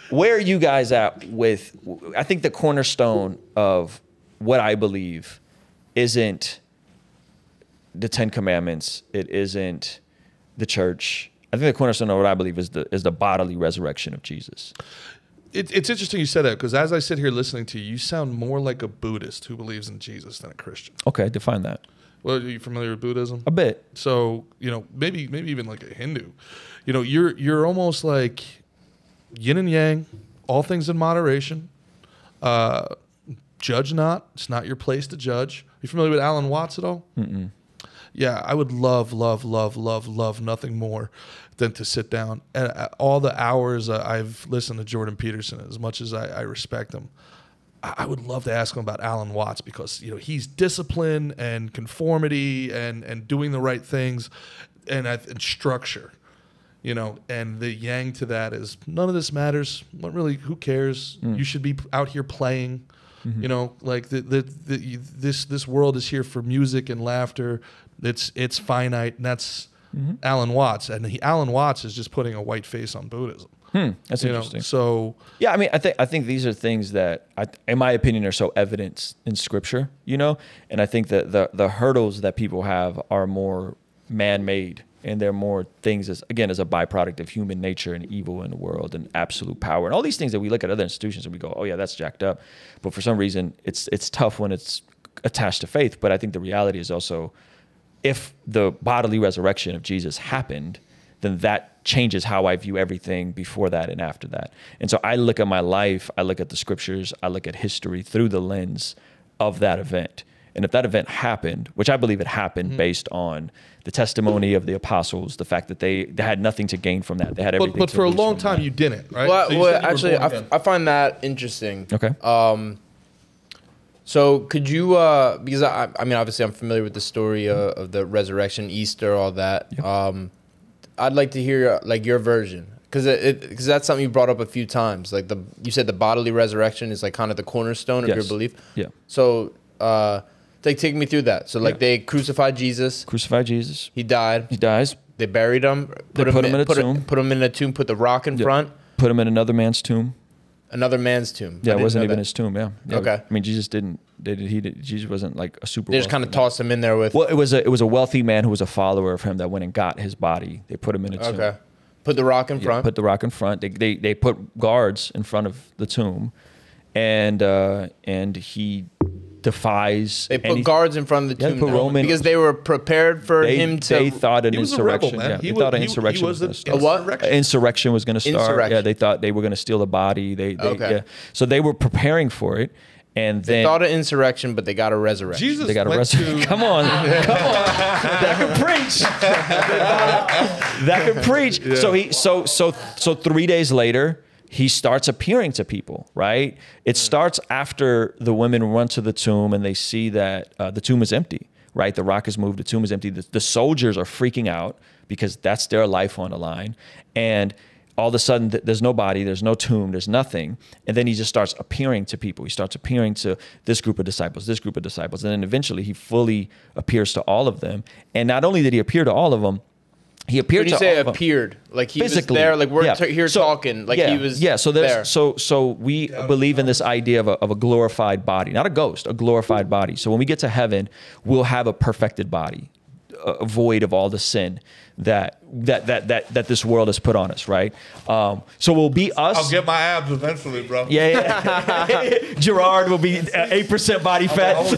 Speaker 2: Where are you guys at with? I think the cornerstone of what I believe isn't the Ten Commandments. It isn't the church. I think the cornerstone of what I believe is the bodily resurrection of Jesus.
Speaker 1: It's interesting you said that because as I sit here listening to you, you sound more like a Buddhist who believes in Jesus than a Christian.
Speaker 2: Okay, define that.
Speaker 1: Well, are you familiar with Buddhism?
Speaker 2: A bit.
Speaker 1: So, you know, maybe even like a Hindu. You know, you're almost like yin and yang, all things in moderation. Judge not. It's not your place to judge. You familiar with Alan Watts at all?
Speaker 2: Mm-mm.
Speaker 1: Yeah, I would love nothing more than to sit down. And all the hours I've listened to Jordan Peterson, as much as I respect him, I would love to ask him about Alan Watts because, you know, he's discipline and conformity and doing the right things and structure, you know, and the yang to that is none of this matters. What really, who cares? You should be out here playing. Mm-hmm. You know, like this world is here for music and laughter. It's finite, and that's Alan Watts. And Alan Watts is just putting a white face on Buddhism.
Speaker 2: That's interesting.
Speaker 1: So
Speaker 2: yeah, I mean, I think these are things that, in my opinion, are so evident in Scripture. You know, and I think that the hurdles that people have are more man-made. And they're more things as a byproduct of human nature and evil in the world and absolute power and all these things that we look at other institutions and we go, oh yeah, that's jacked up. But for some reason, it's tough when it's attached to faith. But I think the reality is also, if the bodily resurrection of Jesus happened, then that changes how I view everything before that and after that. And so I look at my life, I look at the scriptures, I look at history through the lens of that event. And if that event happened, which I believe it happened based on the testimony of the apostles, the fact that they had nothing to gain from that. They had everything.
Speaker 1: But
Speaker 2: to
Speaker 1: for a
Speaker 2: lose
Speaker 1: long
Speaker 2: from
Speaker 1: time,
Speaker 2: that.
Speaker 1: you didn't, right?
Speaker 3: Well,
Speaker 1: So you said you were
Speaker 3: actually,
Speaker 1: born again.
Speaker 3: I find that interesting.
Speaker 2: Okay.
Speaker 3: So could you, because I mean, obviously I'm familiar with the story of the resurrection, Easter, all that.
Speaker 2: Yeah.
Speaker 3: I'd like to hear like your version. Because that's something you brought up a few times. Like you said the bodily resurrection is like kind of the cornerstone of your belief.
Speaker 2: Yeah.
Speaker 3: So take me through that. So like they crucified Jesus.
Speaker 2: Crucified Jesus.
Speaker 3: He died.
Speaker 2: He dies.
Speaker 3: They buried him.
Speaker 2: Put him in a tomb.
Speaker 3: Put him in a tomb. Put the rock in front.
Speaker 2: Put him in another man's tomb.
Speaker 3: Another man's tomb.
Speaker 2: Yeah,
Speaker 3: I
Speaker 2: it
Speaker 3: didn't
Speaker 2: wasn't
Speaker 3: know
Speaker 2: even
Speaker 3: that.
Speaker 2: his tomb. Yeah.
Speaker 3: Okay.
Speaker 2: I mean, Jesus didn't. Jesus wasn't like a super.
Speaker 3: They just kind of tossed him in there with.
Speaker 2: Well, it was a wealthy man who was a follower of him that went and got his body. They put him in a tomb.
Speaker 3: Okay. Put the rock in front.
Speaker 2: Put the rock in front. They put guards in front of the tomb, and he defies.
Speaker 3: They put guards in front of the tomb because they were prepared for him to.
Speaker 2: They thought an
Speaker 1: He was a rebel,
Speaker 2: insurrection.
Speaker 1: man.
Speaker 2: They thought an insurrection was going to start.
Speaker 3: A what?
Speaker 2: Insurrection was going to start.
Speaker 3: Insurrection.
Speaker 2: Yeah, they thought they were going to steal the body.
Speaker 3: Okay.
Speaker 2: Yeah. So they were preparing for it, and then
Speaker 3: They thought of insurrection, but they got a resurrection.
Speaker 1: Jesus
Speaker 2: they got
Speaker 1: went
Speaker 2: arrested.
Speaker 1: to
Speaker 2: Come on. That could preach. That could preach.
Speaker 1: Yeah.
Speaker 2: So 3 days later, he starts appearing to people, right? It starts after the women run to the tomb and they see that the tomb is empty, right? The rock is moved, the tomb is empty. The soldiers are freaking out because that's their life on the line. And all of a sudden, there's no body, there's no tomb, there's nothing. And then he just starts appearing to people. He starts appearing to this group of disciples, this group of disciples. And then eventually he fully appears to all of them. And not only did he appear to all of them, He appeared
Speaker 3: When you
Speaker 2: to
Speaker 3: say
Speaker 2: all of them.
Speaker 3: appeared, like he
Speaker 2: Physically,
Speaker 3: was there, like we're
Speaker 2: yeah.
Speaker 3: here
Speaker 2: So-
Speaker 3: talking, like
Speaker 2: yeah,
Speaker 3: he was
Speaker 2: yeah. So
Speaker 3: there.
Speaker 2: there's so we believe in this idea of a glorified body, not a ghost, a glorified body. So when we get to heaven, we'll have a perfected body, void of all the sin that this world has put on us, right? So we'll be us.
Speaker 1: I'll get my abs eventually, bro.
Speaker 2: Yeah. Gerard will be 8% body fat.
Speaker 1: I will be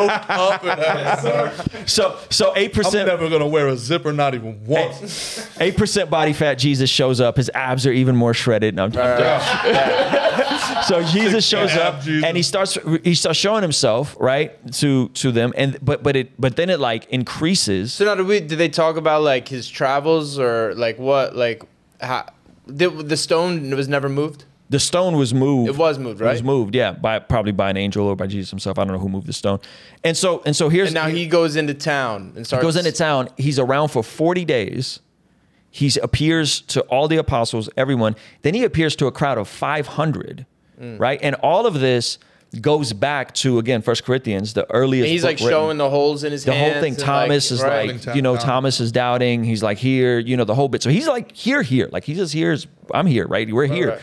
Speaker 1: yoked up and that.
Speaker 2: So
Speaker 1: I'm
Speaker 2: 8%.
Speaker 1: never gonna wear a zipper, not even once.
Speaker 2: 8% body fat. Jesus shows up. His abs are even more shredded. No, I'm So Jesus shows up
Speaker 1: Jesus.
Speaker 2: and he starts showing himself, right, to them, and but then it like increases.
Speaker 3: So now, did they talk about like his travels or like what, like how the stone was never moved?
Speaker 2: The stone was moved.
Speaker 3: It was moved,
Speaker 2: It
Speaker 3: right?
Speaker 2: was moved, yeah, probably by an angel or by Jesus himself. I don't know who moved the stone. And so here's
Speaker 3: And now he goes into town and starts.
Speaker 2: goes into town. He's around for 40 days. He appears to all the apostles, everyone. Then he appears to a crowd of 500, right? And all of this goes back to, again, 1 Corinthians, the earliest
Speaker 3: And he's
Speaker 2: book
Speaker 3: like
Speaker 2: written.
Speaker 3: showing the holes in his
Speaker 2: The
Speaker 3: hands.
Speaker 2: whole thing.
Speaker 3: and,
Speaker 2: Thomas is
Speaker 3: right.
Speaker 2: like, Thomas is doubting. He's like, here, the whole bit. So he's like, here. Like he just hears, I'm here, right? We're here.
Speaker 3: Right.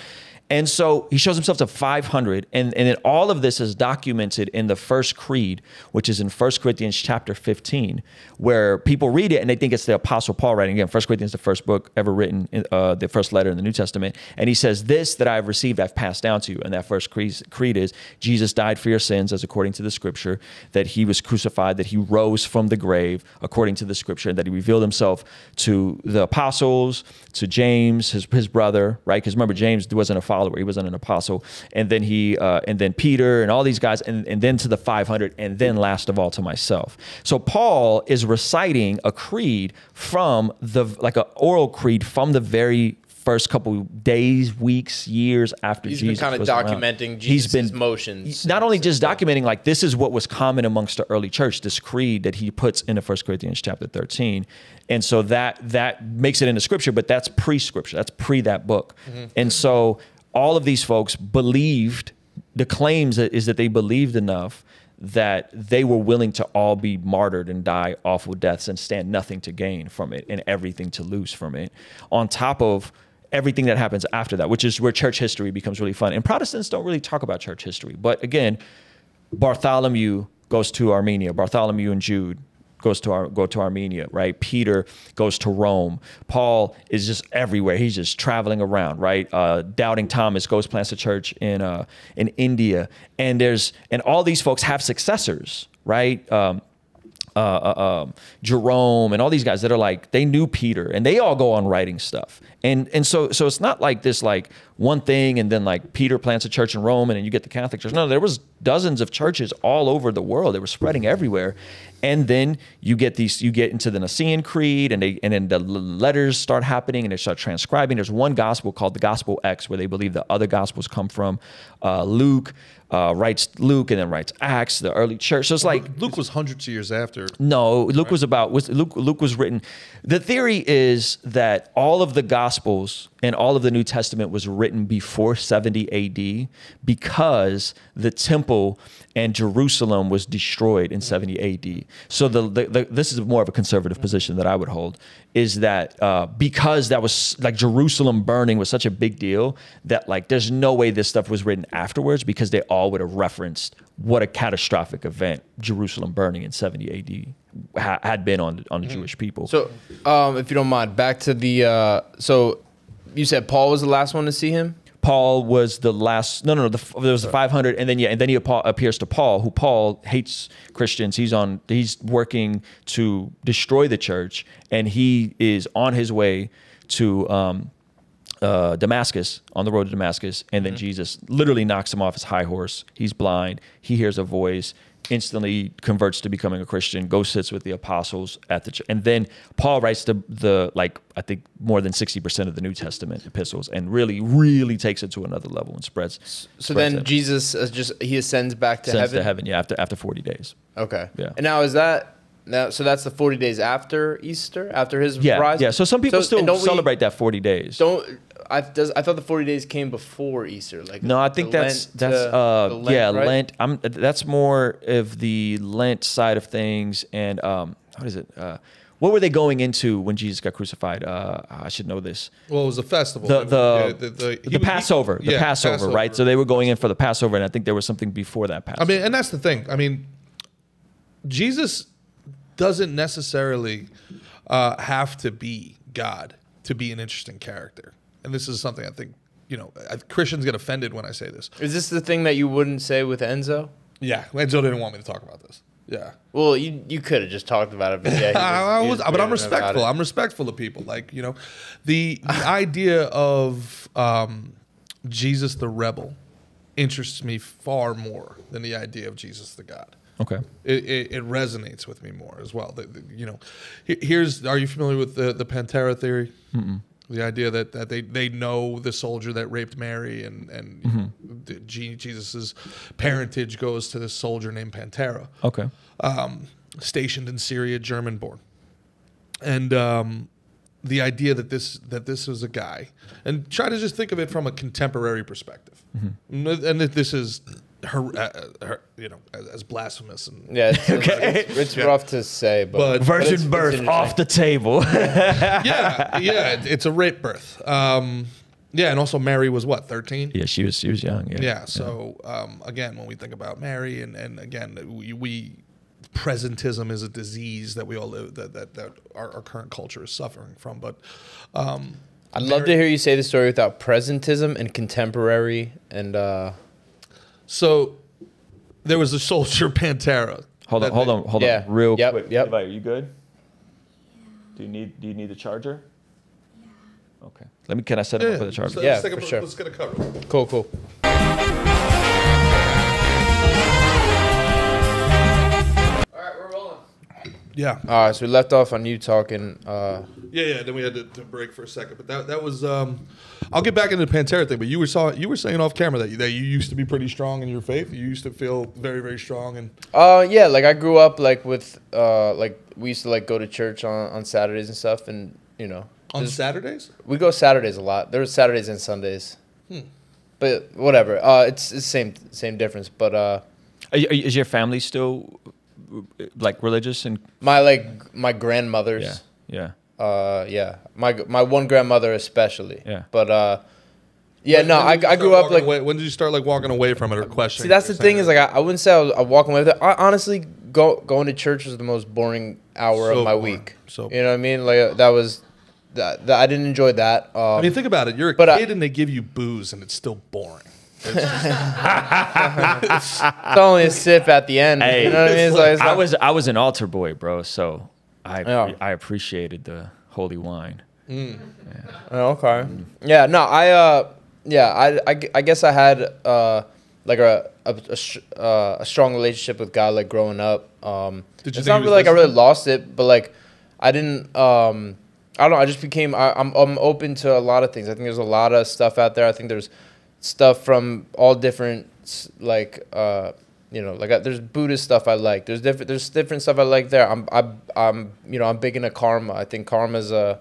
Speaker 2: And so he shows himself to 500. And then all of this is documented in the first creed, which is in 1 Corinthians chapter 15, where people read it and they think it's the Apostle Paul writing. Again, 1 Corinthians, the first book ever written, the first letter in the New Testament. And he says, this that I've received, I've passed down to you. And that first creed is, Jesus died for your sins, as according to the scripture, that he was crucified, that he rose from the grave, according to the scripture, and that he revealed himself to the apostles, to James, his brother, right? Because remember, James wasn't a follower, he wasn't an apostle. And then and then Peter and all these guys, and then to the 500, and then last of all to myself. So Paul is reciting a creed from like an oral creed from the very first couple days, weeks, years after Jesus
Speaker 3: He's been kind of
Speaker 2: was around.
Speaker 3: documenting
Speaker 2: He's
Speaker 3: Jesus'
Speaker 2: been
Speaker 3: motions.
Speaker 2: not only just documenting, like this is what was common amongst the early church, this creed that he puts into 1 Corinthians chapter 13. And so that makes it into scripture, but that's pre-scripture. That's pre that book. And so all of these folks believed, the claims is that they believed enough that they were willing to all be martyred and die awful deaths and stand nothing to gain from it and everything to lose from it, on top of everything that happens after that, which is where church history becomes really fun. And Protestants don't really talk about church history. But again, Bartholomew goes to Armenia. Bartholomew and Jude go to Armenia, right? Peter goes to Rome. Paul is just everywhere. He's just traveling around, right? Doubting Thomas goes plants a church in India, and all these folks have successors, right? Jerome and all these guys that are like, they knew Peter, and they all go on writing stuff. And so it's not like this like one thing and then like Peter plants a church in Rome and then you get the Catholic Church. No, there was dozens of churches all over the world. They were spreading everywhere. And then you get into the Nicene Creed, and then the letters start happening and they start transcribing. There's one gospel called the Gospel X, where they believe the other gospels come from. Luke writes Luke and then writes Acts, the early church. So it's like
Speaker 1: Luke was hundreds of years after.
Speaker 2: no, Luke Luke was written. The theory is that all of the Gospels and all of the New Testament was written before 70 AD because the temple and Jerusalem was destroyed in 70 AD. So this is more of a conservative position that I would hold, is that because that was like Jerusalem burning was such a big deal that like there's no way this stuff was written afterwards, because they all would have referenced what a catastrophic event Jerusalem burning in 70 AD had been on the Jewish people.
Speaker 3: So, if you don't mind, back to the. So, you said Paul was the last one to see him.
Speaker 2: Paul was the last. No. There was the 500, and then he appears to Paul, who Paul hates Christians. He's working to destroy the church, and he is on his way to Damascus, on the road to Damascus, and then Jesus literally knocks him off his high horse. He's blind. He hears a voice, instantly converts to becoming a Christian, goes sits with the apostles at the church. And then Paul writes the I think more than 60% of the New Testament epistles, and really takes it to another level and spreads.
Speaker 3: So then Jesus he ascends back to
Speaker 2: sends
Speaker 3: heaven.
Speaker 2: to heaven, yeah, after 40 days.
Speaker 3: Okay.
Speaker 2: Yeah.
Speaker 3: And now so that's the 40 days after Easter, after his rise.
Speaker 2: Yeah. So some people
Speaker 3: and
Speaker 2: still
Speaker 3: don't we-
Speaker 2: celebrate that 40 days.
Speaker 3: I thought the 40 days came before Easter. Like
Speaker 2: No, I think
Speaker 3: the
Speaker 2: that's
Speaker 3: Lent, right?
Speaker 2: Lent. That's more of the Lent side of things. And what is it? What were they going into when Jesus got crucified? I should know this.
Speaker 1: Well, it was a festival.
Speaker 2: The Passover. The
Speaker 1: yeah,
Speaker 2: Passover, right? So they were going in for the Passover, and I think there was something before that Passover.
Speaker 1: I mean, and that's the thing. I mean, Jesus doesn't necessarily have to be God to be an interesting character. And this is something I think, Christians get offended when I say this.
Speaker 3: Is this the thing that you wouldn't say with Enzo?
Speaker 1: Yeah, Enzo didn't want me to talk about this. Yeah.
Speaker 3: Well, you could have just talked about it, but yeah.
Speaker 1: But I'm respectful. I'm respectful of people. Like, the idea of Jesus the rebel interests me far more than the idea of Jesus the God.
Speaker 2: Okay.
Speaker 1: It resonates with me more as well. Are you familiar with the Pantera theory? Mm-mm. The idea that they know the soldier that raped Mary and Jesus's parentage goes to this soldier named Pantera.
Speaker 2: Okay.
Speaker 1: Stationed in Syria, German born. And the idea that this was a guy, and try to just think of it from a contemporary perspective. Mm-hmm. And that this is as blasphemous and
Speaker 3: it's rough to say, but
Speaker 2: virgin birth off the table.
Speaker 1: It's a rape birth. And also Mary was what, 13?
Speaker 2: Yeah, she was young. Yeah.
Speaker 1: So again, when we think about Mary, and again, we presentism is a disease that we all live that our current culture is suffering from. But
Speaker 3: I'd love to hear you say the story without presentism and contemporary and.
Speaker 1: So there was a soldier Pantera.
Speaker 2: Hold on, real quick.
Speaker 3: Yep.
Speaker 2: Are you good? Do you need the charger? Yeah. Okay. Can I set him up with the charger?
Speaker 3: For sure.
Speaker 1: Let's get a cover.
Speaker 3: Cool.
Speaker 1: Yeah.
Speaker 3: All right, so we left off on you talking.
Speaker 1: Then we had to break for a second, but that was. I'll get back into the Pantera thing, but you were saying off camera that you used to be pretty strong in your faith. You used to feel very, very strong and.
Speaker 3: Like I grew up with we used to go to church on Saturdays and stuff, and
Speaker 1: on Saturdays.
Speaker 3: We go Saturdays a lot. There was Saturdays and Sundays, but whatever. It's the same difference, but.
Speaker 2: Is your family still religious and
Speaker 3: my grandmothers?
Speaker 2: Yeah.
Speaker 3: My one grandmother especially.
Speaker 2: Yeah.
Speaker 3: But I grew up
Speaker 1: when did you start walking away from it or questioning?
Speaker 3: See, that's the thing is I wouldn't say I was walking away with it. I honestly going to church was the most boring hour of my week.
Speaker 1: So
Speaker 3: you know what I mean? That was that I didn't enjoy that.
Speaker 1: I mean, think about it. You're a kid and they give you booze and it's still boring. It's
Speaker 3: only a sip at the end.
Speaker 2: Hey,
Speaker 3: you know what I mean?
Speaker 2: I was an altar boy, bro. So I appreciated the holy wine.
Speaker 1: Mm.
Speaker 2: Yeah.
Speaker 3: Oh, okay. Yeah. No. I guess I had a strong relationship with God growing up. It's not really I really lost it, but I didn't. I don't know. I just became. I'm open to a lot of things. I think there's a lot of stuff out there. I think there's stuff from all different there's Buddhist stuff I like. There's different stuff I like there. I'm big into karma. I think karma is a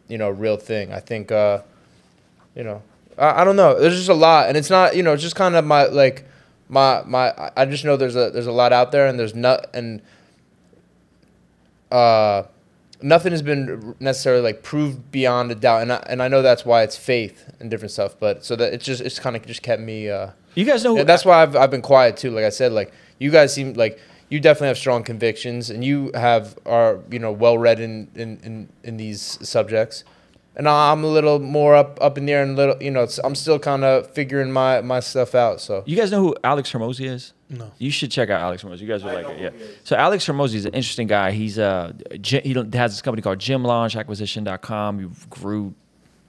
Speaker 3: real thing. I think I don't know. There's just a lot, and it's not it's just kind of my I just know there's a lot out there, and there's nothing has been necessarily proved beyond a doubt, and I know that's why it's faith and different stuff. But so that it's kind of just kept me.
Speaker 2: You guys know
Speaker 3: that's why I've been quiet too. Like I said, you guys seem you definitely have strong convictions, and you are well read in these subjects. And I'm a little more up in the air, and I'm still kind of figuring my stuff out. So
Speaker 2: you guys know who Alex Hormozi is?
Speaker 1: No.
Speaker 2: You should check out Alex Hormozi. You guys would like it. Yeah. So Alex Hormozi is an interesting guy. He's he has this company called GymLaunchAcquisition.com. He grew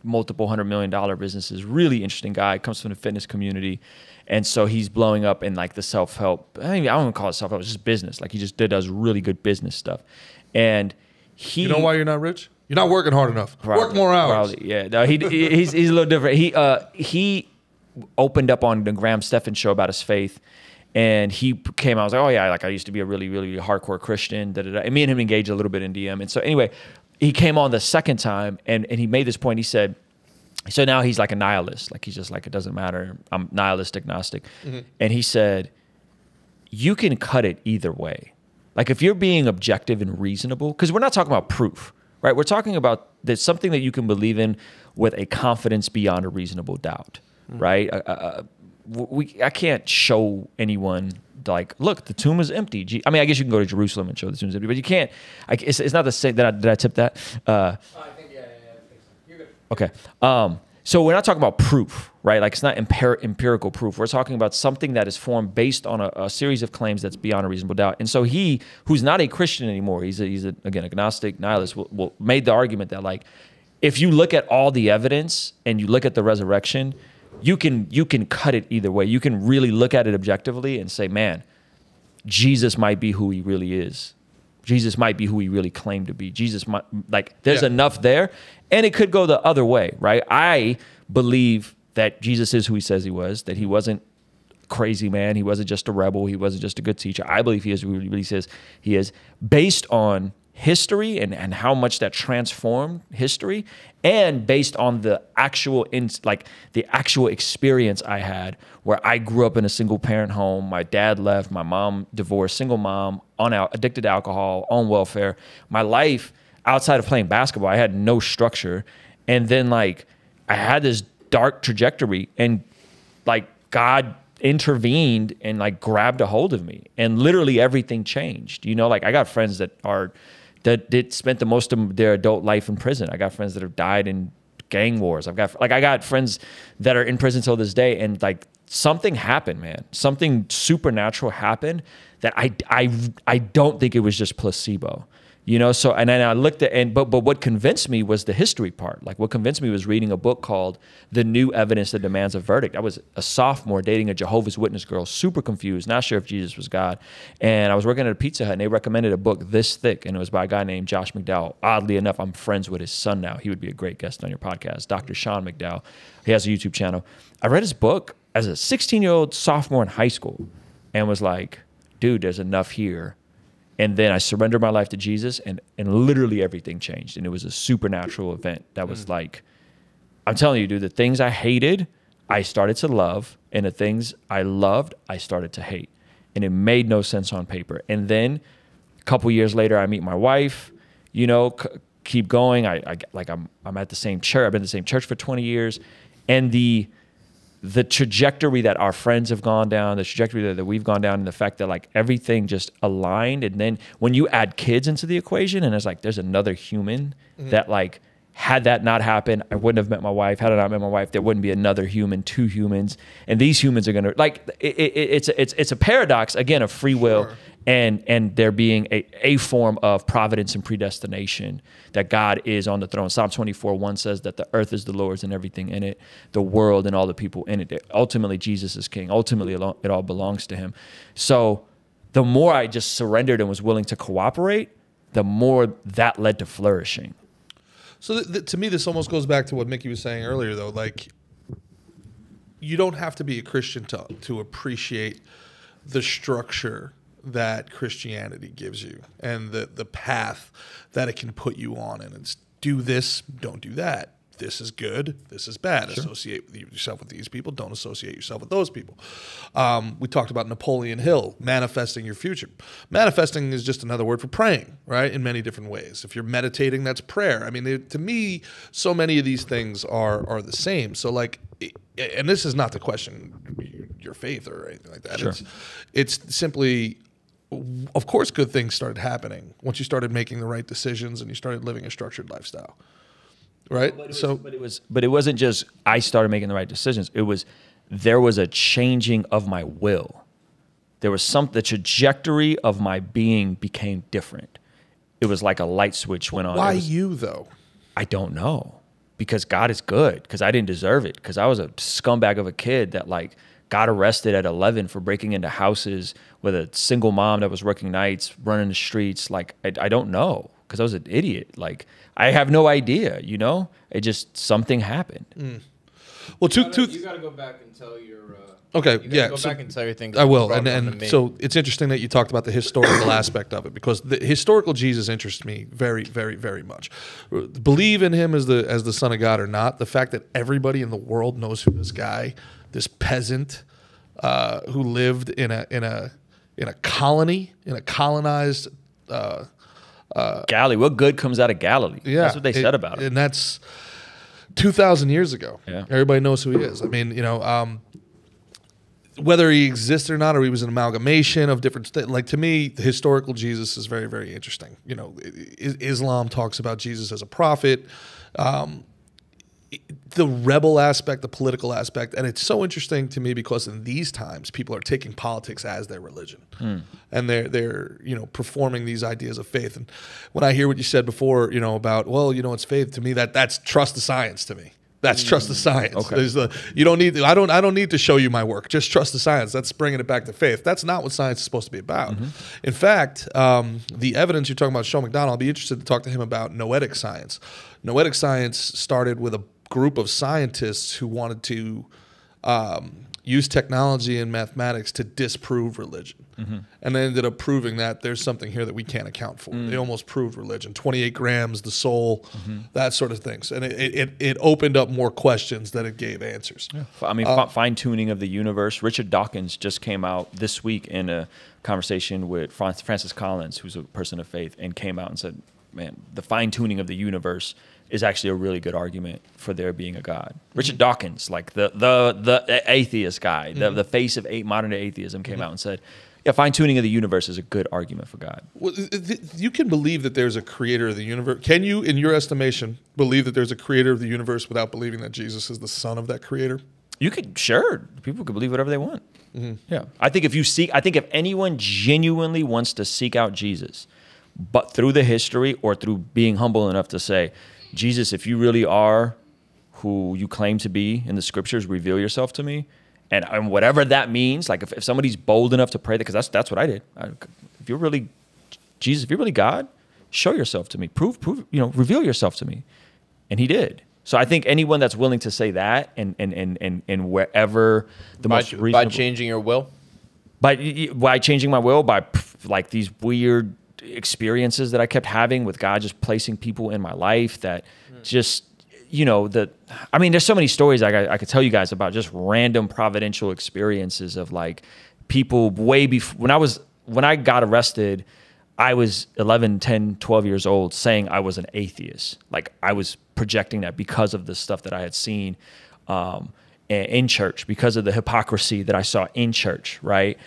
Speaker 2: multiple $100 million businesses. Really interesting guy. Comes from the fitness community, and so he's blowing up in the self-help. I don't even call it self-help. It's just business. He just does really good business stuff. And
Speaker 1: you know why you're not rich? You're not working hard enough.
Speaker 2: Probably,
Speaker 1: work more hours.
Speaker 2: Probably, yeah. No, he's a little different. He opened up on the Graham Stephan show about his faith, and he came out. I was like, oh yeah, I used to be a really, really hardcore Christian. And me and him engaged a little bit in DM. And so anyway, he came on the second time, and he made this point. He said, so now he's a nihilist. He's just it doesn't matter. I'm nihilist, agnostic. Mm-hmm. And he said, you can cut it either way. Like if you're being objective and reasonable, because we're not talking about proof, right? We're talking about there's something that you can believe in with a confidence beyond a reasonable doubt, right? I can't show anyone like, look, the tomb is empty. I mean, I guess you can go to Jerusalem and show the tomb is empty, but you can't. It's not the same. Did I tip that?
Speaker 4: I think, yeah. You're good.
Speaker 2: Okay. So we're not talking about proof, right? Like it's not empirical proof. We're talking about something that is formed based on a series of claims that's beyond a reasonable doubt. And so he, who's not a Christian anymore, he's again, agnostic, nihilist, made the argument that like, if you look at all the evidence and you look at the resurrection, you can cut it either way. You can really look at it objectively and say, man, Jesus might be who he really is. Jesus might be who he really claimed to be. Jesus might, like, there's enough there, and it could go the other way, right? I believe that Jesus is who he says he was, that he wasn't a crazy man. He wasn't just a rebel. He wasn't just a good teacher. I believe he is who he really says he is, based on history and how much that transformed history, and based on the actual experience I had, where I grew up in a single parent home. My dad left, my mom divorced, single mom, addicted to alcohol, on welfare. My life outside of playing basketball, I had no structure. And then like I had this dark trajectory, and like God intervened and like grabbed a hold of me, and literally everything changed. You know, like I got friends that spent the most of their adult life in prison. I got friends that have died in gang wars. I got friends that are in prison till this day, and like something happened, man. Something supernatural happened that I don't think it was just placebo. You know, so, and then I looked at, but what convinced me was the history part. Like what convinced me was reading a book called The New Evidence That Demands a Verdict. I was a sophomore dating a Jehovah's Witness girl, super confused, not sure if Jesus was God. And I was working at a Pizza Hut, and they recommended a book this thick, and it was by a guy named Josh McDowell. Oddly enough, I'm friends with his son now. He would be a great guest on your podcast, Dr. Sean McDowell. He has a YouTube channel. I read his book as a 16-year-old sophomore in high school and was like, dude, there's enough here. And then I surrendered my life to Jesus, and literally everything changed. And it was a supernatural event that was like, I'm telling you, dude, the things I hated, I started to love. And the things I loved, I started to hate. And it made no sense on paper. And then a couple years later, I meet my wife, you know, keep going. I'm at the same church. I've been in the same church for 20 years. And the trajectory that our friends have gone down, the trajectory that we've gone down, and the fact that like everything just aligned. And then when you add kids into the equation, and it's like there's another human that like, had that not happened, I wouldn't have met my wife. Had I not met my wife, there wouldn't be another human, two humans, and these humans are gonna like. It's a paradox again of free will. Sure. And there being a form of providence and predestination, that God is on the throne. Psalm 24:1 says that the earth is the Lord's and everything in it, the world and all the people in it. Ultimately, Jesus is king. Ultimately, it all belongs to him. So the more I just surrendered and was willing to cooperate, the more that led to flourishing.
Speaker 1: So to me, this almost goes back to what Mickey was saying earlier, though. Like, you don't have to be a Christian to appreciate the structure that Christianity gives you, and the path that it can put you on. And it's do this, don't do that. This is good, this is bad. Sure. Associate yourself with these people, don't associate yourself with those people. We talked about Napoleon Hill, manifesting your future. Manifesting is just another word for praying, right? In many different ways. If you're meditating, that's prayer. I mean, to me, so many of these things are the same. So like, and this is not to question your faith or anything like that.
Speaker 2: Sure.
Speaker 1: It's simply, of course, good things started happening once you started making the right decisions and you started living a structured lifestyle, right?
Speaker 2: But it wasn't just I started making the right decisions. There was a changing of my will. There was the trajectory of my being became different. It was like a light switch went on.
Speaker 1: Why you though?
Speaker 2: I don't know, because God is good. Because I didn't deserve it. Because I was a scumbag of a kid that like got arrested at 11 for breaking into houses with a single mom that was working nights, running the streets. Like, I don't know, because I was an idiot. Like, I have no idea, you know? It just, something happened.
Speaker 1: Well,
Speaker 3: You got to go back and tell your...
Speaker 1: okay,
Speaker 3: you
Speaker 1: yeah.
Speaker 3: Go back and tell your thing.
Speaker 1: I will. And so it's interesting that you talked about the historical aspect of it, because the historical Jesus interests me very, very, very much. Believe in him as the Son of God or not, the fact that everybody in the world knows who this guy, this peasant who lived in in a colony, in a colonized.
Speaker 2: Galilee. What good comes out of Galilee?
Speaker 1: Yeah,
Speaker 2: That's what they said about him.
Speaker 1: And that's 2,000 years ago.
Speaker 2: Yeah.
Speaker 1: Everybody knows who he is. I mean, whether he exists or not, or he was an amalgamation of different like to me, the historical Jesus is very, very interesting. Islam talks about Jesus as a prophet. The rebel aspect, the political aspect, and it's so interesting to me because in these times people are taking politics as their religion, and they're performing these ideas of faith. And when I hear what you said before, about it's faith, to me that's trust the science. To me, that's trust the science.
Speaker 2: Okay.
Speaker 1: You don't need. I don't need to show you my work. Just trust the science. That's bringing it back to faith. That's not what science is supposed to be about. In fact, the evidence you're talking about, Sean McDonald, I'll be interested to talk to him about noetic science. Noetic science started with a group of scientists who wanted to use technology and mathematics to disprove religion. And they ended up proving that there's something here that we can't account for. They almost proved religion. 28 grams, the soul, that sort of things. And it opened up more questions than it gave answers.
Speaker 2: Yeah. I mean, fine-tuning of the universe. Richard Dawkins just came out this week in a conversation with Francis Collins, who's a person of faith, and came out and said, man, the fine-tuning of the universe is actually a really good argument for there being a God. Richard Dawkins, like the atheist guy, the face of modern-day atheism, came out and said, yeah, fine-tuning of the universe is a good argument for God.
Speaker 1: Well, you can believe that there's a creator of the universe. Can you, in your estimation, believe that there's a creator of the universe without believing that Jesus is the son of that creator?
Speaker 2: You could, sure. People could believe whatever they want. Yeah. I think if anyone genuinely wants to seek out Jesus, but through the history or through being humble enough to say, Jesus, if you really are who you claim to be in the scriptures, reveal yourself to me. And whatever that means, like if somebody's bold enough to pray that, because that's what I did. If you're really Jesus, if you're really God, show yourself to me. Prove, reveal yourself to me. And he did. So I think anyone that's willing to say that and wherever the most reasonable,
Speaker 3: by changing your will,
Speaker 2: by changing my will, by like these weird experiences that I kept having with God, just placing people in my life that just, there's so many stories I could tell you guys about just random providential experiences of like people way before when I got arrested, I was 11, 10, 12 years old saying I was an atheist. Like I was projecting that because of the stuff that I had seen in church, because of the hypocrisy that I saw in church, right?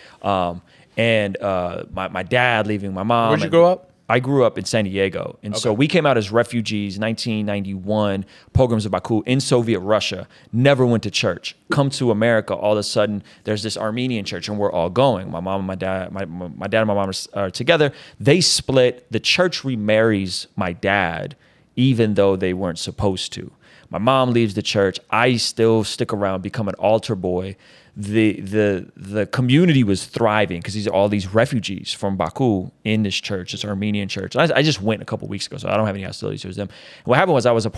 Speaker 2: And my dad leaving my mom.
Speaker 3: Where'd you grow up?
Speaker 2: I grew up in San Diego. And so we came out as refugees, 1991, pogroms of Baku in Soviet Russia, never went to church. Come to America, all of a sudden, there's this Armenian church and we're all going. My mom and my dad, my dad and my mom are together. They split. The church remarries my dad, even though they weren't supposed to. My mom leaves the church. I still stick around, become an altar boy. The community was thriving because these are all these refugees from Baku in this church, this Armenian church. I just went a couple weeks ago, so I don't have any hostilities towards them. And what happened was I was an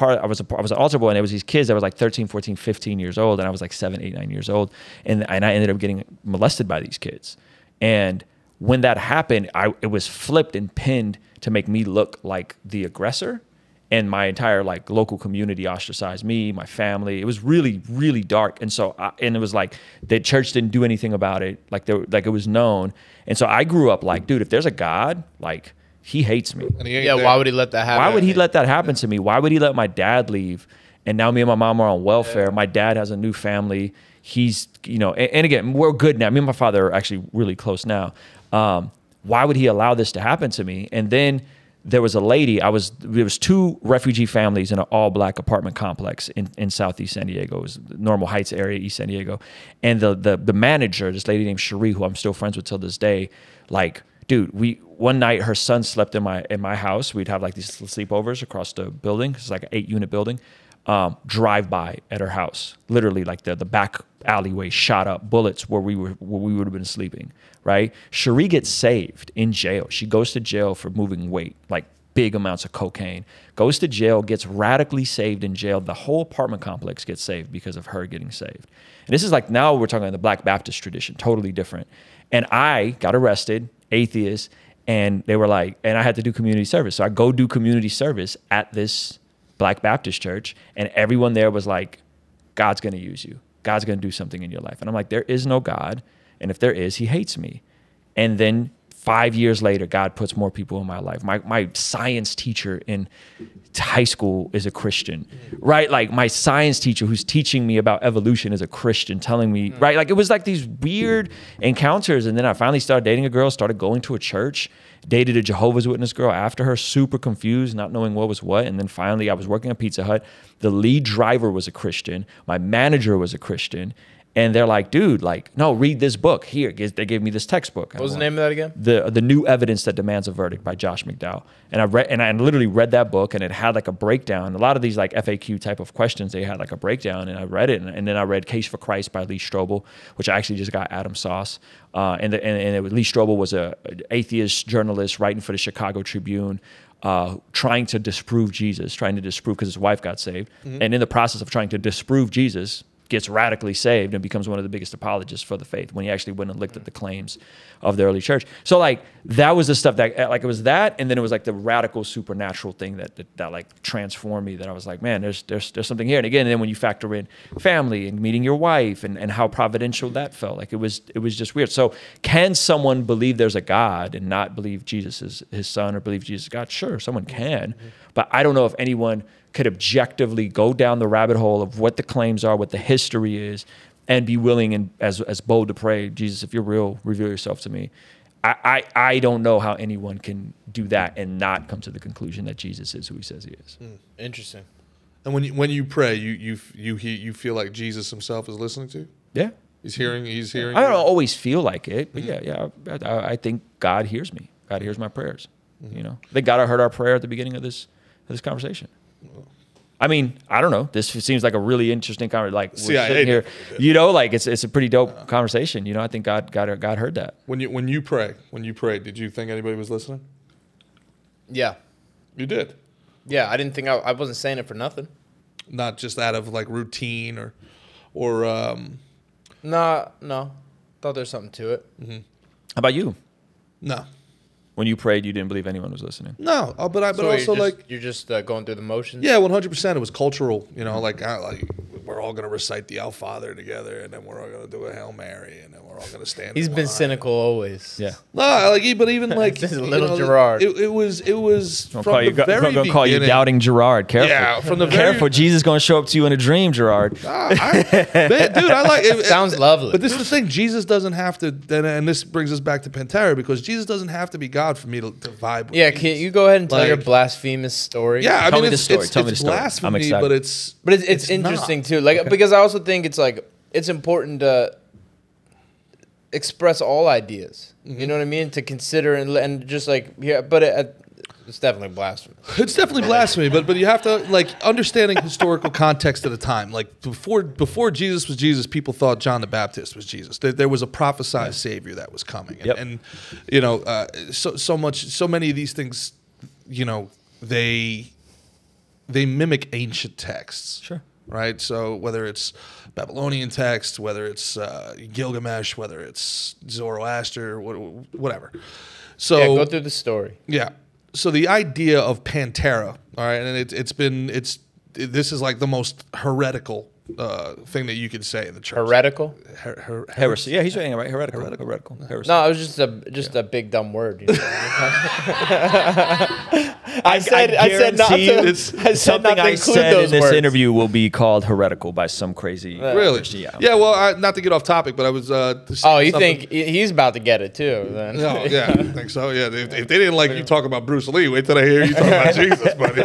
Speaker 2: altar boy, and there was these kids that were like 13, 14, 15 years old, and I was like 7, 8, 9 years old, and I ended up getting molested by these kids. And when that happened, it was flipped and pinned to make me look like the aggressor. And my entire like local community ostracized me, my family. It was really, really dark. And so, and it was like the church didn't do anything about it. Like it was known. And so I grew up like, dude, if there's a God, like he hates me.
Speaker 3: Why would he let that happen?
Speaker 2: Why would he let that happen to me? Why would he let my dad leave? And now me and my mom are on welfare. Yeah. My dad has a new family. He's, and again, we're good now. Me and my father are actually really close now. Why would he allow this to happen to me? And then there was a lady, there was 2 refugee families in an all-black apartment complex in Southeast San Diego. It was Normal Heights area, East San Diego. And the manager, this lady named Cherie, who I'm still friends with till this day, like, dude, one night her son slept in my house. We'd have like these sleepovers across the building. It's like an 8-unit building. Drive by at her house, literally like the back alleyway shot up, bullets where we would have been sleeping, right? Cherie gets saved in jail. She goes to jail for moving weight, like big amounts of cocaine, goes to jail, gets radically saved in jail. The whole apartment complex gets saved because of her getting saved. And this is like, now we're talking about the Black Baptist tradition, totally different. And I got arrested, atheist, and they were like, and I had to do community service. So I go do community service at this Black Baptist church, and everyone there was like, God's going to use you. God's going to do something in your life. And I'm like, there is no God. And if there is, he hates me. And then 5 years later, God puts more people in my life. My science teacher in high school is a Christian, right? Like my science teacher who's teaching me about evolution is a Christian, telling me, right? Like it was like these weird encounters. And then I finally started dating a girl, started going to a church, dated a Jehovah's Witness girl after her, super confused, not knowing what was what. And then finally I was working at Pizza Hut. The lead driver was a Christian. My manager was a Christian. And they're like, dude, like, no, read this book. Here, they gave me this textbook.
Speaker 3: What was the name of that again?
Speaker 2: The New Evidence That Demands a Verdict by Josh McDowell. And I literally read that book, and it had like a breakdown. A lot of these like FAQ type of questions, they had like a breakdown, and I read it. And then I read Case for Christ by Lee Strobel, which I actually just got Adam Sauce. And Lee Strobel was an atheist journalist writing for the Chicago Tribune. Trying to disprove Jesus, because his wife got saved. And in the process of trying to disprove Jesus, gets radically saved and becomes one of the biggest apologists for the faith when he actually went and looked at the claims of the early church. So like that was the stuff that like it was that, and then it was like the radical supernatural thing that like transformed me, that I was like, man, there's something here. And again, and then when you factor in family and meeting your wife and how providential that felt, like it was just weird. So can someone believe there's a God and not believe Jesus is his son, or believe Jesus is God? Sure, someone can, but I don't know if anyone could objectively go down the rabbit hole of what the claims are, what the history is, and be willing and as bold to pray, Jesus, if you're real, reveal yourself to me. I don't know how anyone can do that and not come to the conclusion that Jesus is who he says he is.
Speaker 3: Interesting.
Speaker 1: And when you pray, you feel like Jesus himself is listening to you?
Speaker 2: Yeah.
Speaker 1: He's hearing.
Speaker 2: I don't always feel like it, but I think God hears me. God hears my prayers. You know, I think God heard our prayer at the beginning of this conversation. I mean, I don't know. This seems like a really interesting conversation. Like we're sitting here, you know, like it's a pretty dope conversation. You know, I think God heard that.
Speaker 1: When you pray, did you think anybody was listening?
Speaker 3: Yeah.
Speaker 1: You did.
Speaker 3: Yeah, I didn't think I wasn't saying it for nothing.
Speaker 1: Not just out of like routine or.
Speaker 3: No. Thought there's something to it.
Speaker 2: How about you?
Speaker 1: No.
Speaker 2: When you prayed, you didn't believe anyone was listening.
Speaker 1: No, but also
Speaker 3: you're just going through the motions.
Speaker 1: Yeah, 100%. It was cultural. You know, like we're all gonna recite the Our Father together, and then we're all gonna do a Hail Mary, and then we're all gonna stand.
Speaker 3: He's been cynical always.
Speaker 2: Yeah.
Speaker 1: No, but even like
Speaker 3: this is little Gerard.
Speaker 1: It was from the very
Speaker 2: gonna call you doubting Gerard. Careful.
Speaker 1: Yeah, from the
Speaker 2: careful. Jesus is gonna show up to you in a dream, Gerard.
Speaker 1: Man, dude, I like it.
Speaker 3: Sounds lovely.
Speaker 1: But this is the thing. Jesus doesn't have to. And this brings us back to Pantera, because Jesus doesn't have to be God for me to vibe with.
Speaker 3: Yeah, can you go ahead and tell your blasphemous story?
Speaker 1: Yeah, I
Speaker 2: Tell
Speaker 1: mean,
Speaker 2: me the story.
Speaker 1: it's
Speaker 2: Tell me the story.
Speaker 1: blasphemy,
Speaker 2: I'm excited.
Speaker 1: but it's
Speaker 3: interesting
Speaker 1: not.
Speaker 3: too. Like because I also think it's like it's important to express all ideas. You know what I mean? To consider and just like but it's definitely blasphemy.
Speaker 1: It's definitely blasphemy, but you have to like understanding historical context at the time. Like before Jesus was Jesus, people thought John the Baptist was Jesus. There was a prophesied Savior that was coming, and you know, so many of these things, you know, they mimic ancient texts.
Speaker 2: Sure.
Speaker 1: Right. So whether it's Babylonian text, whether it's Gilgamesh, whether it's Zoroaster, whatever. So
Speaker 3: yeah, go through the story.
Speaker 1: Yeah. So the idea of Pantera, all right, and this is like the most heretical thing that you could say in the church.
Speaker 3: Heretical?
Speaker 2: Heresy. Yeah, he's saying it right. Heretical. Heresy.
Speaker 3: No, it was just a big dumb word. You know? I said not to
Speaker 2: something I said in this interview will be called heretical by some crazy.
Speaker 1: Really? Yeah. Well, not to get off topic, but I was.
Speaker 3: You think he's about to get it too? Then.
Speaker 1: No, yeah, I think so. Yeah, if they didn't like you talk about Bruce Lee, wait till I hear you talk about Jesus, buddy.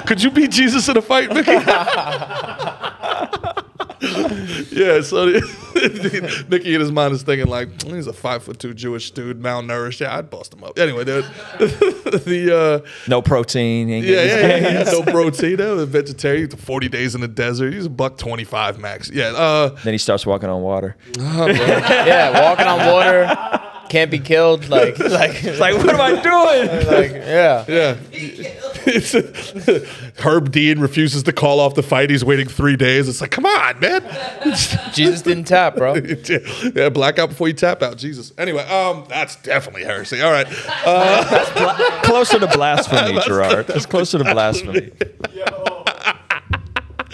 Speaker 1: Could you beat Jesus in a fight, Mickey? Yeah, so Mickey in his mind is thinking like, he's a 5'2" Jewish dude, malnourished. Yeah, I'd bust him up. Anyway, dude,
Speaker 2: no protein.
Speaker 1: Yeah, no protein. A vegetarian, 40 days in the desert. He's $125 max. Yeah.
Speaker 2: Then he starts walking on water.
Speaker 3: Yeah, walking on water. Can't be killed. Like what
Speaker 2: am I doing?
Speaker 3: Like, yeah.
Speaker 1: Herb Dean refuses to call off the fight. He's waiting 3 days. It's like, come on, man.
Speaker 3: Jesus didn't tap, bro.
Speaker 1: Yeah, blackout before you tap out. Jesus. Anyway, that's definitely heresy. All right.
Speaker 2: That's closer to blasphemy, Gerard. That's closer to blasphemy.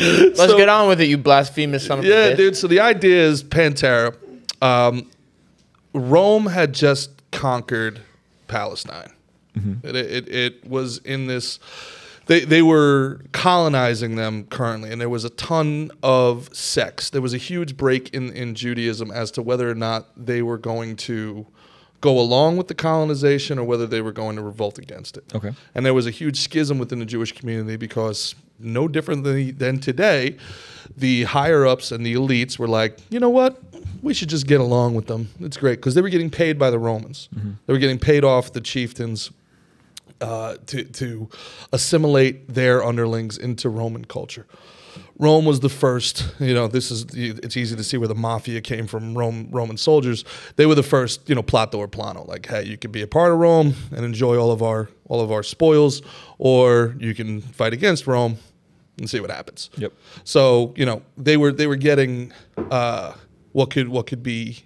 Speaker 3: Let's get on with it, you blasphemous son of a bitch.
Speaker 1: Yeah, dude. So the idea is Pantera. Rome had just conquered Palestine. It was in this. They were colonizing them currently, and there was a ton of sects. There was a huge break in Judaism as to whether or not they were going to go along with the colonization or whether they were going to revolt against it.
Speaker 2: Okay.
Speaker 1: And there was a huge schism within the Jewish community because no different than today, the higher-ups and the elites were like, you know what? We should just get along with them. It's great because they were getting paid by the Romans. They were getting paid off the chieftains to assimilate their underlings into Roman culture. Rome was the first, it's easy to see where the mafia came from, Roman soldiers. They were the first, plotto or plano, like, hey, you can be a part of Rome and enjoy all of our spoils, or you can fight against Rome and see what happens.
Speaker 2: Yep.
Speaker 1: So, they were getting what could be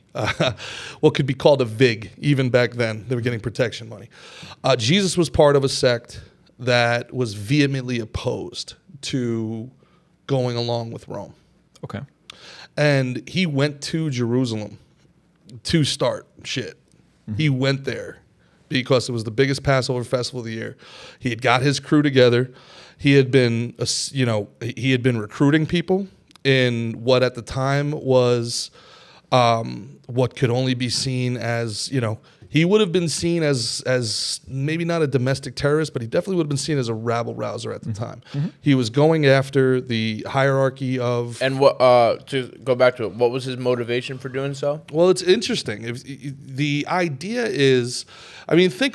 Speaker 1: called a vig even back then. They were getting protection money. Jesus was part of a sect that was vehemently opposed to going along with Rome.
Speaker 2: Okay.
Speaker 1: And he went to Jerusalem to start shit. He went there because it was the biggest Passover festival of the year. He had got his crew together. He had been, recruiting people in what at the time was what could only be seen as, he would have been seen as maybe not a domestic terrorist, but he definitely would have been seen as a rabble rouser at the time. He was going after the hierarchy of...
Speaker 3: And what to go back to it, what was his motivation for doing so?
Speaker 1: Well, it's interesting. The idea is,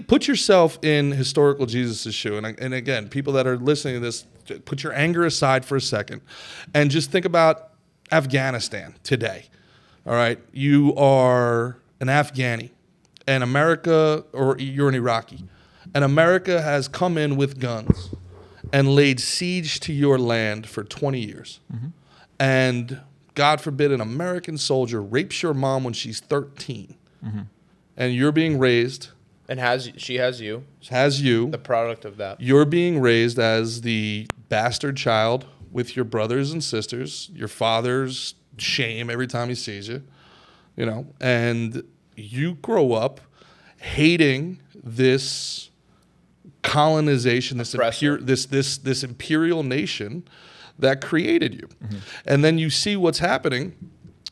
Speaker 1: put yourself in historical Jesus' shoe. And again, people that are listening to this, put your anger aside for a second and just think about Afghanistan today. All right? You are an Afghani. And America, or you're an Iraqi, and America has come in with guns and laid siege to your land for 20 years. And God forbid an American soldier rapes your mom when she's 13. And you're being raised.
Speaker 3: And she has you.
Speaker 1: Has you.
Speaker 3: The product of that.
Speaker 1: You're being raised as the bastard child with your brothers and sisters, your father's shame every time he sees you, and you grow up hating this colonization, this imperial nation that created you. And then you see what's happening.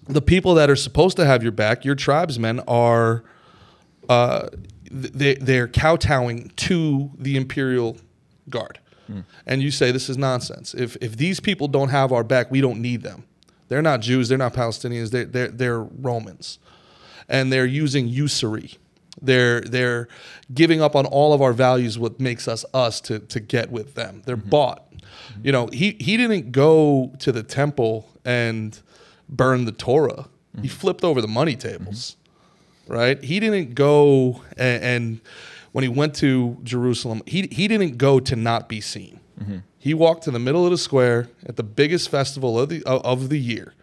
Speaker 1: The people that are supposed to have your back, your tribesmen, are they're kowtowing to the imperial guard. And you say, this is nonsense. If these people don't have our back, we don't need them. They're not Jews. They're not Palestinians. They're Romans. And they're using usury. They're giving up on all of our values, what makes us to get with them. They're bought. He didn't go to the temple and burn the Torah. He flipped over the money tables, right? He didn't go and when he went to Jerusalem, he didn't go to not be seen. He walked to the middle of the square at the biggest festival of the year.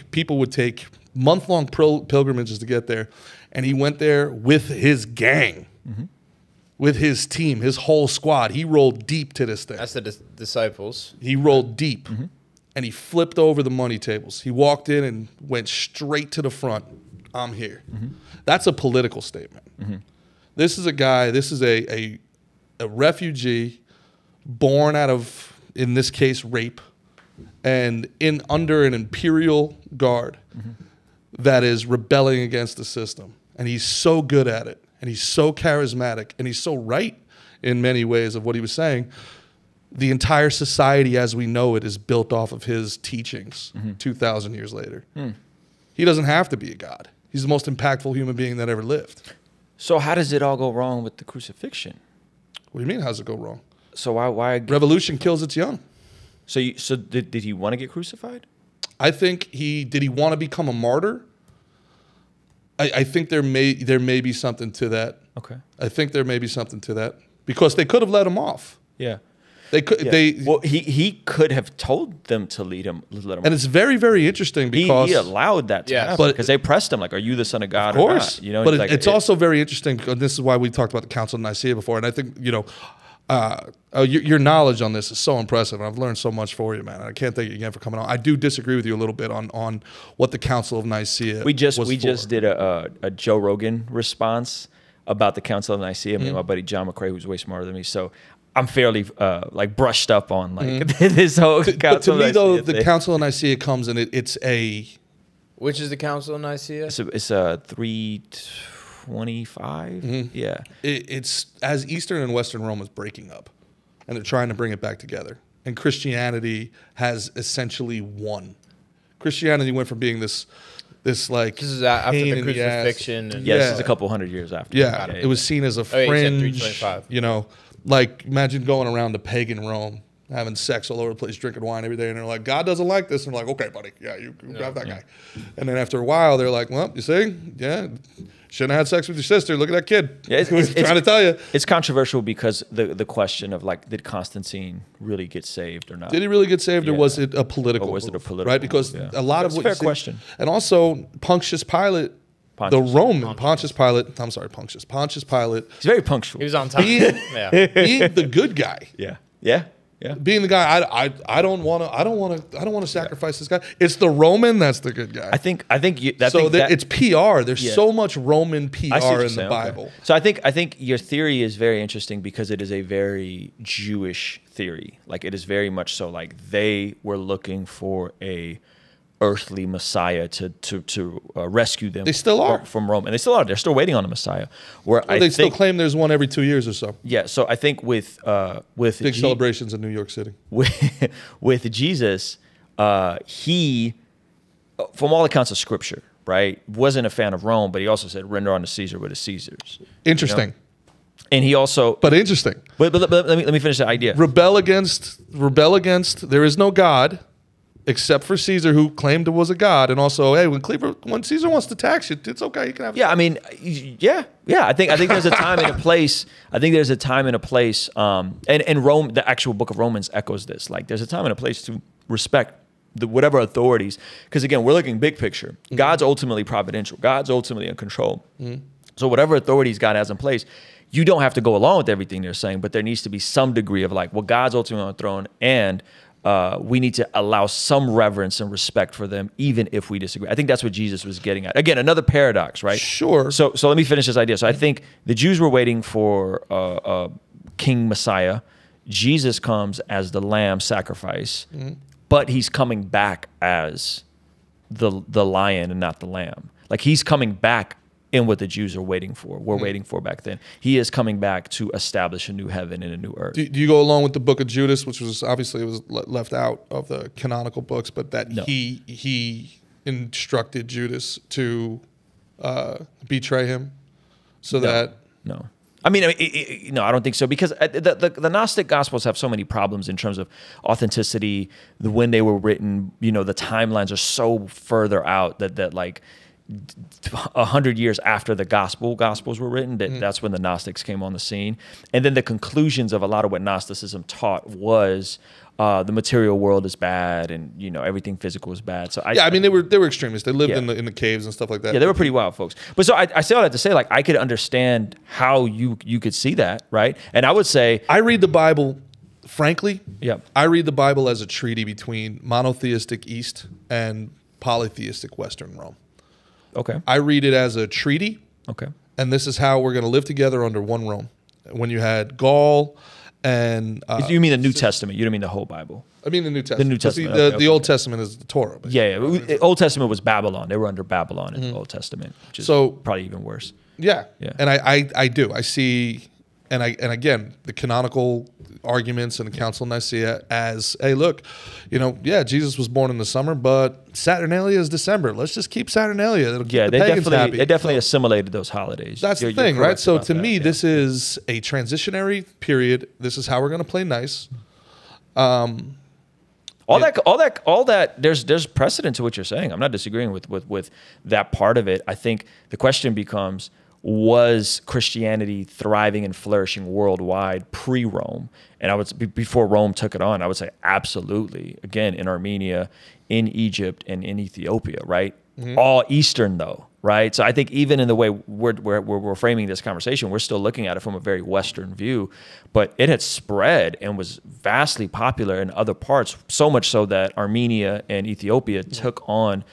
Speaker 1: People would take month-long pilgrimages to get there, and he went there with his gang, with his team, his whole squad. He rolled deep to this thing.
Speaker 3: That's the disciples.
Speaker 1: He rolled deep, and he flipped over the money tables. He walked in and went straight to the front. I'm here. That's a political statement. This is a guy, this is a refugee born out of, in this case, rape, and under an imperial guard that is rebelling against the system. And he's so good at it, and he's so charismatic, and he's so right in many ways of what he was saying. The entire society as we know it is built off of his teachings 2,000 years later. He doesn't have to be a god. He's the most impactful human being that ever lived.
Speaker 2: So how does it all go wrong with the crucifixion?
Speaker 1: What do you mean, how's it go wrong?
Speaker 2: So why
Speaker 1: Revolution kills its young.
Speaker 2: So did he want to get crucified?
Speaker 1: I think did he want to become a martyr? I think there may be something to that.
Speaker 2: Okay.
Speaker 1: I think there may be something to that because they could have let him off.
Speaker 2: Yeah.
Speaker 1: They could.
Speaker 2: Yeah. Well, he could have told them to let him off.
Speaker 1: And it's very, very interesting because
Speaker 2: he allowed that to happen because they pressed him like, "Are you the Son of God?"
Speaker 1: Of course.
Speaker 2: Or not?
Speaker 1: But it's also very interesting. And this is why we talked about the Council of Nicaea before. And I think your knowledge on this is so impressive, and I've learned so much for you, man. I can't thank you again for coming on. I do disagree with you a little bit on what the Council of Nicaea
Speaker 2: We just
Speaker 1: was
Speaker 2: did a Joe Rogan response about the Council of Nicaea. Me and my buddy John McCrae, who's way smarter than me, so I'm fairly like brushed up on like this whole
Speaker 1: But
Speaker 2: Council
Speaker 1: to me,
Speaker 2: of
Speaker 1: though,
Speaker 2: Nicaea
Speaker 1: the
Speaker 2: thing.
Speaker 1: Council of Nicaea comes and it's a
Speaker 3: Which is the Council of Nicaea?
Speaker 2: It's a 325. Yeah.
Speaker 1: it's as Eastern and Western Rome is breaking up, and they're trying to bring it back together. And Christianity has essentially won. Christianity went from being this like
Speaker 3: This is after
Speaker 1: pain
Speaker 3: the
Speaker 1: in the ass.
Speaker 3: crucifixion. And
Speaker 2: Yeah, this is a couple hundred years after.
Speaker 1: Yeah, it was seen as a
Speaker 3: you said
Speaker 1: fringe.
Speaker 3: 325.
Speaker 1: You know, like imagine going around to pagan Rome, having sex all over the place, drinking wine every day, and they're like, God doesn't like this. And they're like, okay, buddy, yeah, you grab that guy. And then after a while, they're like, well, you see, yeah, shouldn't have had sex with your sister. Look at that kid.
Speaker 2: Yeah,
Speaker 1: He's trying to tell you.
Speaker 2: It's controversial because the question of like, did Constantine really get saved or not?
Speaker 1: Did he really get saved, or
Speaker 2: Yeah.
Speaker 1: was it a political?
Speaker 2: Or was it a
Speaker 1: move,
Speaker 2: political
Speaker 1: right? Because
Speaker 2: move, yeah.
Speaker 1: a lot
Speaker 2: That's
Speaker 1: of
Speaker 2: a
Speaker 1: what
Speaker 2: fair question.
Speaker 1: And also Pontius Pilate,
Speaker 2: Pontius.
Speaker 1: the Roman Pontius Pilate. I'm sorry, Pontius Pilate.
Speaker 2: He's very punctual.
Speaker 3: He was on time.
Speaker 1: Being,
Speaker 3: Yeah.
Speaker 1: being the good guy.
Speaker 2: Yeah. Yeah. Yeah.
Speaker 1: Being the guy, I don't want to sacrifice this guy. It's the Roman that's the good guy.
Speaker 2: I think
Speaker 1: It's PR. There's
Speaker 2: Yeah.
Speaker 1: so much Roman
Speaker 2: I see
Speaker 1: PR
Speaker 2: what you're
Speaker 1: in the
Speaker 2: saying, okay.
Speaker 1: Bible.
Speaker 2: So I think your theory is very interesting because it is a very Jewish theory. Like it is very much so like they were looking for a earthly Messiah to rescue them.
Speaker 1: They still are.
Speaker 2: from Rome, and they still are. They're still waiting on a Messiah. Where
Speaker 1: They still claim there's one every 2 years or so.
Speaker 2: yeah. So I think with
Speaker 1: Big celebrations in New York City.
Speaker 2: with Jesus, he, from all accounts of Scripture, right, wasn't a fan of Rome, but he also said, "Render unto Caesar what is Caesar's."
Speaker 1: Interesting,
Speaker 2: You know? And he also,
Speaker 1: but interesting.
Speaker 2: but let me finish the idea.
Speaker 1: Rebel against. There is no God, except for Caesar, who claimed it was a god. And also, hey, when Caesar wants to tax you, it's okay. You can have.
Speaker 2: Yeah, I mean, yeah. I think there's a time and a place. I think there's a time and a place. And Rome, the actual Book of Romans echoes this. Like, there's a time and a place to respect whatever authorities, because again, we're looking big picture. God's ultimately providential. God's ultimately in control. So whatever authorities God has in place, you don't have to go along with everything they're saying, but there needs to be some degree of like, well, God's ultimately on the throne, and we need to allow some reverence and respect for them, even if we disagree. I think that's what Jesus was getting at. Again, another paradox, right?
Speaker 1: Sure.
Speaker 2: So let me finish this idea. So I think the Jews were waiting for a King Messiah. Jesus comes as the lamb sacrifice, but he's coming back as the lion and not the lamb. Like he's coming back in what the Jews are waiting for. We're waiting for back then. He is coming back to establish a new heaven and a new earth.
Speaker 1: Do you go along with the book of Judas, which was obviously it was left out of the canonical books, but that
Speaker 2: No.
Speaker 1: he instructed Judas to betray him, so that
Speaker 2: No. I mean, no, I don't think so, because the Gnostic Gospels have so many problems in terms of authenticity, when they were written, the timelines are so further out that like 100 years after the Gospels were written, that's when the Gnostics came on the scene. And then the conclusions of a lot of what Gnosticism taught was the material world is bad, and everything physical is bad. So I
Speaker 1: mean they were extremists. They lived
Speaker 2: Yeah.
Speaker 1: in the caves and stuff like that.
Speaker 2: Yeah, they were pretty wild folks. But so I say all that to say, like, I could understand how you could see that, right? And I would say,
Speaker 1: I read the Bible, frankly.
Speaker 2: Yeah.
Speaker 1: I read the Bible as a treaty between monotheistic East and polytheistic Western Rome.
Speaker 2: okay,
Speaker 1: I read it as a treaty,
Speaker 2: okay.
Speaker 1: and this is how we're going to live together under one Rome. When you had Gall and
Speaker 2: You mean the New Testament? You don't mean the whole Bible?
Speaker 1: I mean the New Testament.
Speaker 2: New
Speaker 1: 'Cause
Speaker 2: Testament,
Speaker 1: The
Speaker 2: okay.
Speaker 1: Old Testament is the Torah. Basically.
Speaker 2: Yeah. Old Testament was Babylon. They were under Babylon in the Old Testament, which is
Speaker 1: So-
Speaker 2: probably even worse.
Speaker 1: Yeah.
Speaker 2: Yeah.
Speaker 1: And I do. I see, and again, the canonical arguments and the Council of Nicaea as, hey, look, Jesus was born in the summer, but Saturnalia is December. Let's just keep Saturnalia. It'll keep
Speaker 2: Yeah,
Speaker 1: the pagans happy.
Speaker 2: they definitely assimilated those holidays.
Speaker 1: That's
Speaker 2: You're
Speaker 1: the thing, right?
Speaker 2: correct
Speaker 1: So
Speaker 2: about
Speaker 1: to
Speaker 2: that,
Speaker 1: me,
Speaker 2: yeah.
Speaker 1: this is a transitionary period. This is how we're going to play nice.
Speaker 2: All that. There's precedent to what you're saying. I'm not disagreeing with that part of it. I think the question becomes: was Christianity thriving and flourishing worldwide pre-Rome? And I would before Rome took it on, I would say absolutely. Again, in Armenia, in Egypt, and in Ethiopia, right? All Eastern though. right? So I think even in the way we're framing this conversation, we're still looking at it from a very Western view, but it had spread and was vastly popular in other parts, so much so that Armenia and Ethiopia took on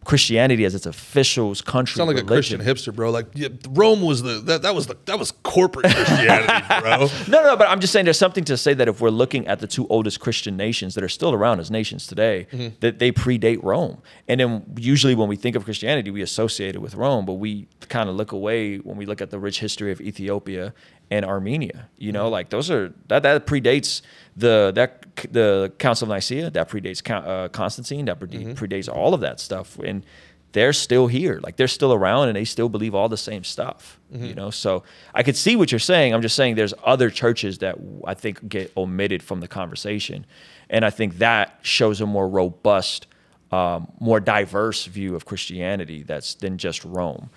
Speaker 2: Christianity as its official country.
Speaker 1: Sound like
Speaker 2: religion.
Speaker 1: a Christian hipster, bro. Like Rome was that was corporate Christianity, bro.
Speaker 2: No, but I'm just saying there's something to say that if we're looking at the two oldest Christian nations that are still around as nations today, that they predate Rome. And then usually when we think of Christianity, we associate it with Rome, but we kind of look away when we look at the rich history of Ethiopia and Armenia. You know, like those are that predates the Council of Nicaea, that predates Constantine, that predates all of that stuff, and they're still here, like they're still around, and they still believe all the same stuff. You know, so I could see what you're saying. I'm just saying there's other churches that I think get omitted from the conversation, and I think that shows a more robust, more diverse view of Christianity than just Rome.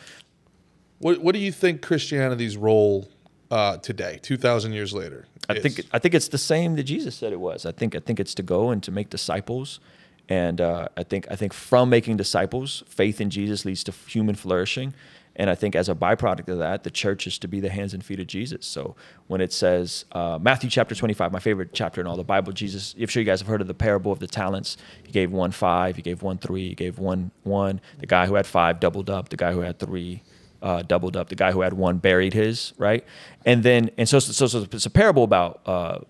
Speaker 1: What do you think Christianity's role today, 2,000 years later?
Speaker 2: I think it's the same that Jesus said it was. I think it's to go and to make disciples, and I think from making disciples, faith in Jesus leads to human flourishing, and I think as a byproduct of that, the church is to be the hands and feet of Jesus. So when it says Matthew chapter 25, my favorite chapter in all the Bible, Jesus, I'm sure you guys have heard of the parable of the talents. He gave 1 5, he gave 1 3, he gave 1 1. The guy who had 5 doubled up. The guy who had 3 doubled up. The guy who had 1 buried his, right? So it's a parable about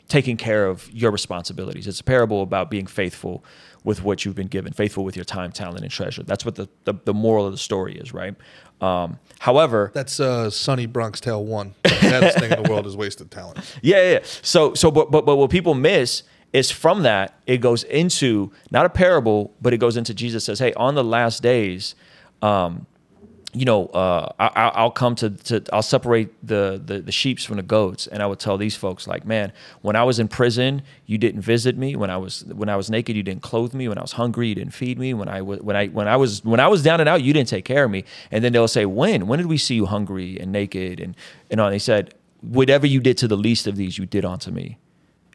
Speaker 2: taking care of your responsibilities. It's a parable about being faithful with what you've been given, faithful with your time, talent, and treasure. That's what the moral of the story is, right? However,
Speaker 1: that's Sonny Bronx Tale 1. The baddest thing in the world is wasted talent.
Speaker 2: Yeah. So but what people miss is from that, it goes into not a parable, but it goes into Jesus says, hey, on the last days, I'll come I'll separate the sheep from the goats, and I would tell these folks like, man, when I was in prison, you didn't visit me. When I was naked, you didn't clothe me. When I was hungry, you didn't feed me. When I was down and out, you didn't take care of me. And then they'll say, when did we see you hungry and naked and on? They said, whatever you did to the least of these, you did unto me.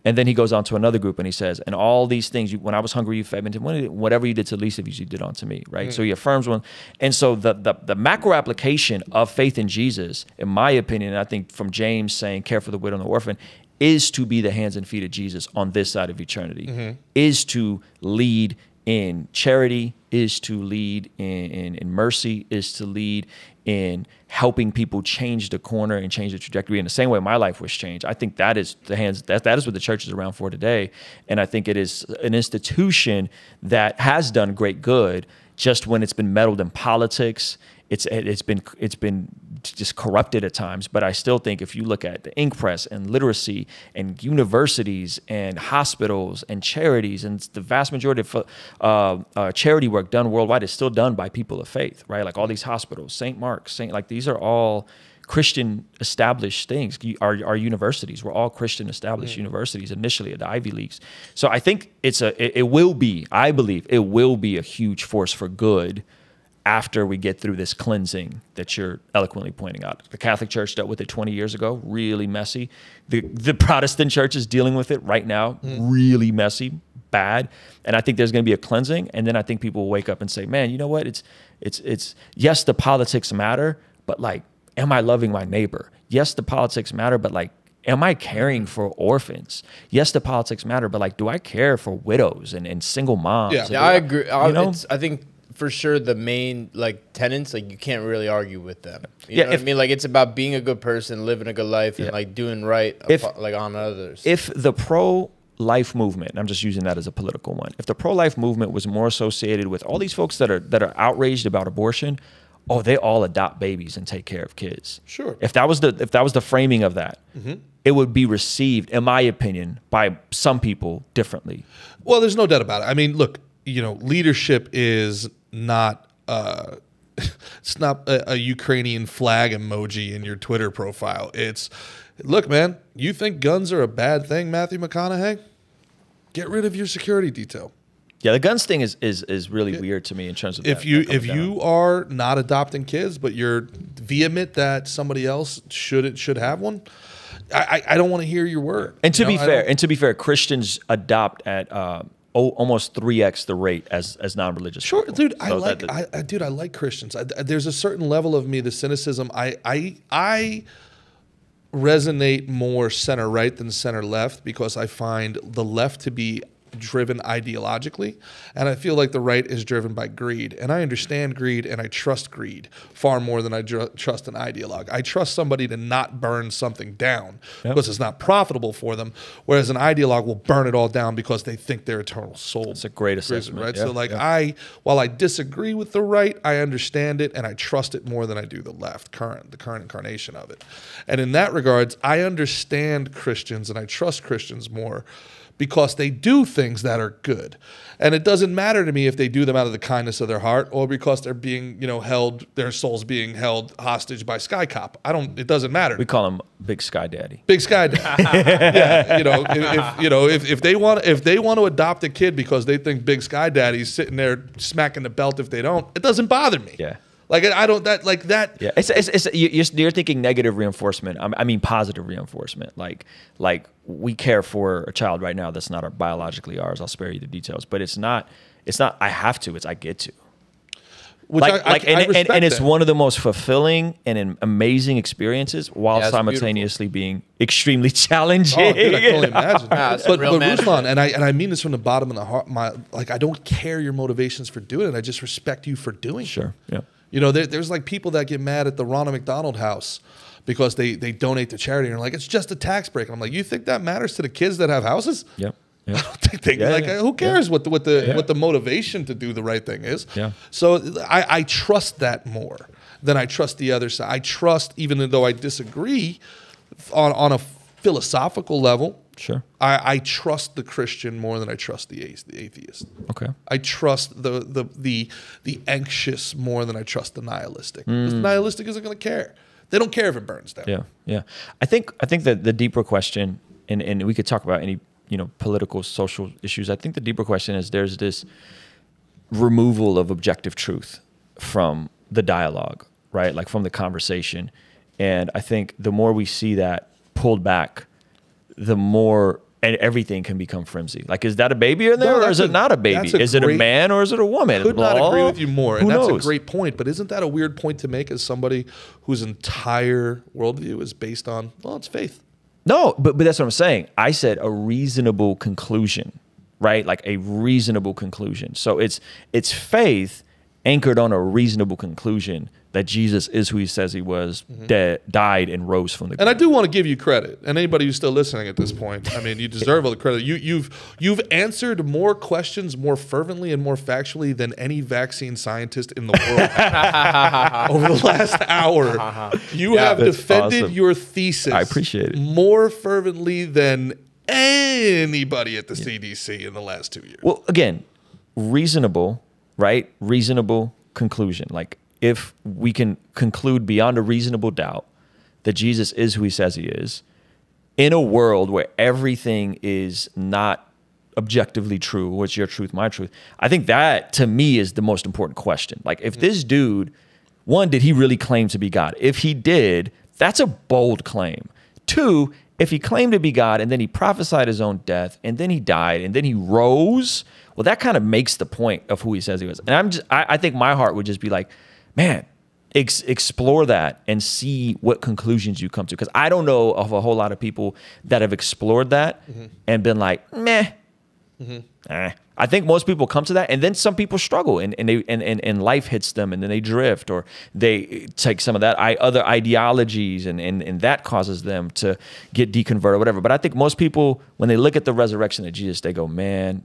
Speaker 2: And then he goes on to another group and he says, and all these things, when I was hungry, you fed me. Whatever you did to the least of these, you did unto me, right? So he affirms one. And so the macro application of faith in Jesus, in my opinion, and I think from James saying, care for the widow and the orphan, is to be the hands and feet of Jesus on this side of eternity, is to lead in charity, is to lead in mercy, is to lead in helping people change the corner and change the trajectory in the same way my life was changed. I think that is that is what the church is around for today. And I think it is an institution that has done great good, just when it's been meddled in politics, it's been just corrupted at times. But I still think if you look at the ink press and literacy and universities and hospitals and charities, and the vast majority of charity work done worldwide is still done by people of faith, right? Like all these hospitals, St. Mark's, like these are all Christian established things. Our universities were all Christian established universities initially at the Ivy Leagues. So I think I believe it will be a huge force for good after we get through this cleansing that you're eloquently pointing out. The Catholic Church dealt with it 20 years ago, really messy. The Protestant Church is dealing with it right now, really messy, bad. And I think there's going to be a cleansing, and then I think people will wake up and say, man, you know what? It's yes, the politics matter, but like, am I loving my neighbor? Yes, the politics matter, but like, am I caring for orphans? Yes, the politics matter, but like, do I care for widows and single moms?
Speaker 3: Yeah, I agree. I think for sure the main like tenets, like you can't really argue with them. You know what I mean? Like it's about being a good person, living a good life, and like doing right like on others. If
Speaker 2: the pro-life movement, and I'm just using that as a political one, if the pro-life movement was more associated with all these folks that are outraged about abortion, they all adopt babies and take care of kids.
Speaker 1: Sure.
Speaker 2: If that was the framing of that, it would be received, in my opinion, by some people differently.
Speaker 1: Well, there's no doubt about it. I mean, look, leadership is not it's not a Ukrainian flag emoji in your Twitter profile. It's, look, man, you think guns are a bad thing, Matthew McConaughey? Get rid of your security detail.
Speaker 2: Yeah, the guns thing is really weird to me in terms of
Speaker 1: if you are not adopting kids, but you're vehement that somebody else should have one, I don't want to hear your word.
Speaker 2: And to be fair, Christians adopt at almost 3x the rate as non-religious.
Speaker 1: Sure,
Speaker 2: people.
Speaker 1: dude.
Speaker 2: So
Speaker 1: I like Christians. There's a certain level of me, the cynicism. I resonate more center right than center left because I find the left to be driven ideologically, and I feel like the right is driven by greed. And I understand greed, and I trust greed far more than I trust an ideologue. I trust somebody to not burn something down because it's not profitable for them, whereas an ideologue will burn it all down because they think their eternal soul.
Speaker 2: That's a great assessment,
Speaker 1: right?
Speaker 2: Yeah,
Speaker 1: So like while I disagree with the right, I understand it and I trust it more than I do the left, the current incarnation of it. And in that regards, I understand Christians and I trust Christians more because they do things that are good. And it doesn't matter to me if they do them out of the kindness of their heart or because they're being, held, their souls being held hostage by Sky Cop. It doesn't matter.
Speaker 2: We call him Big Sky Daddy.
Speaker 1: Big Sky Daddy. Yeah, if they want to adopt a kid because they think Big Sky Daddy's sitting there smacking the belt if they don't, it doesn't bother me.
Speaker 2: Yeah.
Speaker 1: Like I don't that like that.
Speaker 2: Yeah, you're thinking negative reinforcement. I mean positive reinforcement. Like we care for a child right now that's not biologically ours. I'll spare you the details, but it's not. I have to. It's I get to.
Speaker 1: Which I respect
Speaker 2: and it's
Speaker 1: that.
Speaker 2: one of the most fulfilling and amazing experiences while
Speaker 3: Yeah,
Speaker 2: simultaneously being extremely challenging.
Speaker 1: Oh, dude, I can only imagine.
Speaker 3: it's
Speaker 1: but
Speaker 3: real man.
Speaker 1: Ruslan, and I mean this from the bottom of the heart. I don't care your motivations for doing it. I just respect you for doing it.
Speaker 2: Sure. Yeah.
Speaker 1: There's like people that get mad at the Ronald McDonald House because they donate to charity and they're like, it's just a tax break. And I'm like, you think that matters to the kids that have houses?
Speaker 2: Yep.
Speaker 1: I don't think who cares what the motivation to do the right thing is?
Speaker 2: Yeah.
Speaker 1: So I trust that more than I trust the other side. I trust, even though I disagree on a philosophical level.
Speaker 2: Sure.
Speaker 1: I trust the Christian more than I trust the atheist.
Speaker 2: Okay.
Speaker 1: I trust the anxious more than I trust the nihilistic. Because the nihilistic isn't going to care. They don't care if it burns down.
Speaker 2: Yeah. Yeah. I think that the deeper question, and we could talk about any political, social issues. I think the deeper question is there's this removal of objective truth from the dialogue, right? Like from the conversation. And I think the more we see that pulled back, the more and everything can become flimsy. Like, is that a baby in there, or is it not a baby? Is it a man or is it a woman?
Speaker 1: Could not agree with you more, and that's a
Speaker 2: knows?
Speaker 1: great point. But isn't that a weird point to make as somebody whose entire worldview is based on, well, it's faith?
Speaker 2: No, but that's what I'm saying. I said a reasonable conclusion, right? Like a reasonable conclusion. So it's faith anchored on a reasonable conclusion that Jesus is who he says he was, died and rose from the grave.
Speaker 1: And I do want to give you credit. And anybody who's still listening at this point, I mean, you deserve all the credit. You've answered more questions more fervently and more factually than any vaccine scientist in the world over the last hour. You have defended
Speaker 2: awesome.
Speaker 1: your thesis.
Speaker 2: I appreciate it.
Speaker 1: More fervently than anybody at the CDC in the last 2 years.
Speaker 2: Well, again, reasonable, right? Reasonable conclusion. Like, if we can conclude beyond a reasonable doubt that Jesus is who he says he is, in a world where everything is not objectively true, what's your truth, my truth, I think that, to me, is the most important question. Like, if this dude, one, did he really claim to be God? If he did, that's a bold claim. Two, if he claimed to be God and then he prophesied his own death and then he died and then he rose, well, that kind of makes the point of who he says he was. And I think my heart would just be like, man, explore that and see what conclusions you come to. Because I don't know of a whole lot of people that have explored that and been like, meh. I think most people come to that, and then some people struggle, and life hits them, and then they drift, or they take some of that other ideologies, and that causes them to get deconverted, or whatever. But I think most people, when they look at the resurrection of Jesus, they go, man,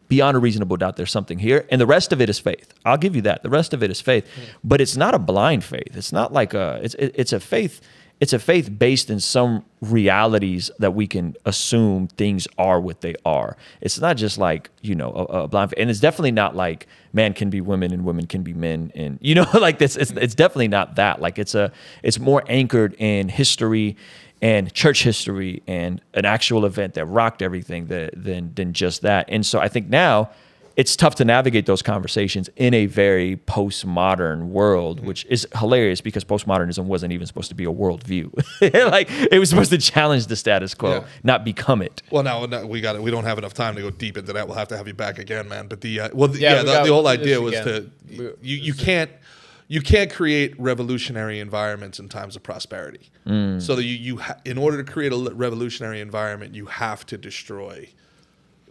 Speaker 2: beyond a reasonable doubt, there's something here. And the rest of it is faith. I'll give you that. The rest of it is faith. But it's not a blind faith. It's not like it's a faith. It's a faith based in some realities that we can assume things are what they are. It's not just like, a blind faith. And it's definitely not like man can be women and women can be men. And, like this, it's definitely not that. Like it's more anchored in history and church history and an actual event that rocked everything than just that. And so I think now it's tough to navigate those conversations in a very postmodern world, which is hilarious because postmodernism wasn't even supposed to be a worldview. Like it was supposed to challenge the status quo, not become it.
Speaker 1: Well, now we don't have enough time to go deep into that. We'll have to have you back again, man. But the whole idea was you can't create revolutionary environments in times of prosperity. So that in order to create a revolutionary environment, you have to destroy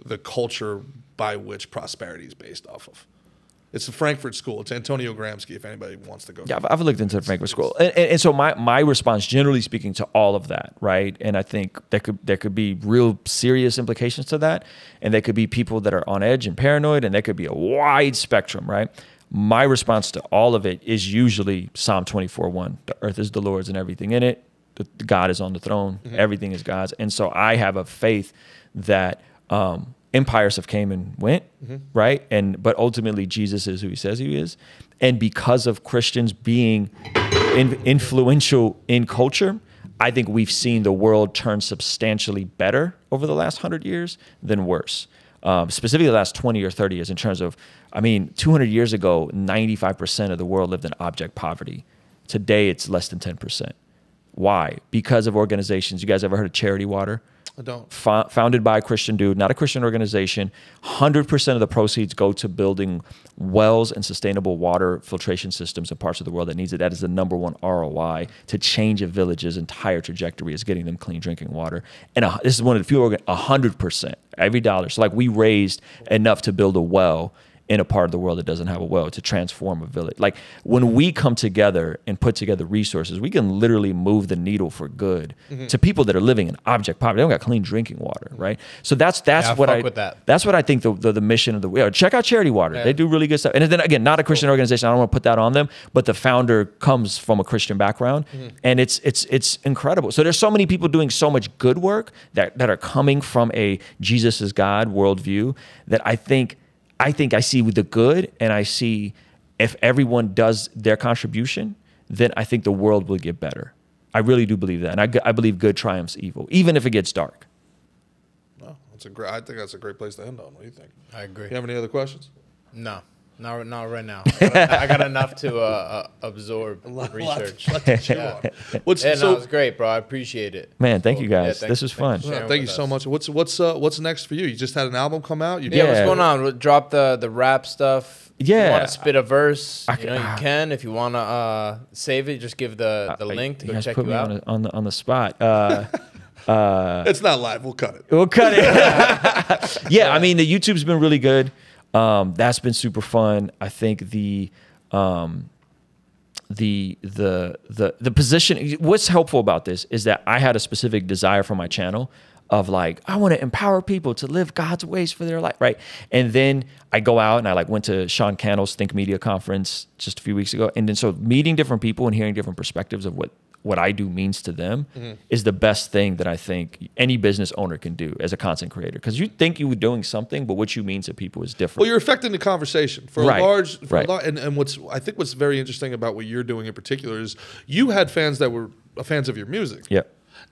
Speaker 1: the culture by which prosperity is based off of. It's the Frankfurt School. It's Antonio Gramsci, if anybody wants to go.
Speaker 2: Yeah, I've looked into the Frankfurt School. And so my response, generally speaking, to all of that, right? And I think there could be real serious implications to that. And there could be people that are on edge and paranoid, and there could be a wide spectrum, right? My response to all of it is usually Psalm 24:1. The earth is the Lord's and everything in it. God is on the throne. Everything is God's. And so I have a faith that empires have came and went, right? But ultimately Jesus is who he says he is. And because of Christians being influential in culture, I think we've seen the world turn substantially better over the last 100 years than worse. Specifically the last 20 or 30 years in terms of, 200 years ago, 95% of the world lived in abject poverty. Today, it's less than 10%. Why? Because of organizations. You guys ever heard of Charity Water?
Speaker 1: I don't.
Speaker 2: Founded by a Christian dude, not a Christian organization. 100% of the proceeds go to building wells and sustainable water filtration systems in parts of the world that needs it. That is the #1 ROI to change a village's entire trajectory, is getting them clean drinking water. And this is one of the few, 100%, every dollar. So like we raised enough to build a well in a part of the world that doesn't have a well, to transform a village. Like when we come together and put together resources, we can literally move the needle for good to people that are living in abject poverty. They don't got clean drinking water, right? So that's what I think the mission of the check out Charity Water. Yeah. They do really good stuff. And then again, not a Christian organization. I don't want to put that on them, but the founder comes from a Christian background, and it's incredible. So there's so many people doing so much good work that are coming from a Jesus is God worldview that I think I see the good, and I see if everyone does their contribution, then I think the world will get better. I really do believe that. And I believe good triumphs evil, even if it gets dark.
Speaker 1: Well, I think that's a great place to end on. What do you think?
Speaker 3: I agree.
Speaker 1: You have any other questions?
Speaker 3: No. Not right now. I got enough to absorb research. It's great, bro. I appreciate it.
Speaker 2: Man, thank you guys. This was fun.
Speaker 1: Thank you so much. What's next for you? You just had an album come out.
Speaker 3: What's going on? We'll drop the rap stuff.
Speaker 2: Yeah.
Speaker 3: If you want to spit a verse, you can. If you want to save it, just give the link to go check you out.
Speaker 2: On the spot.
Speaker 1: It's not live. We'll cut it.
Speaker 2: Yeah, the YouTube's been really good. That's been super fun. I think the position. What's helpful about this is that I had a specific desire for my channel of like, I want to empower people to live God's ways for their life, right? And then I go out and I went to Sean Cannell's Think Media conference just a few weeks ago, and then so meeting different people and hearing different perspectives of what I do means to them is the best thing that I think any business owner can do as a content creator. Because you think you were doing something, but what you mean to people is different.
Speaker 1: Well, you're affecting the conversation for a large, and what's very interesting about what you're doing in particular is you had fans that were fans of your music.
Speaker 2: Yeah.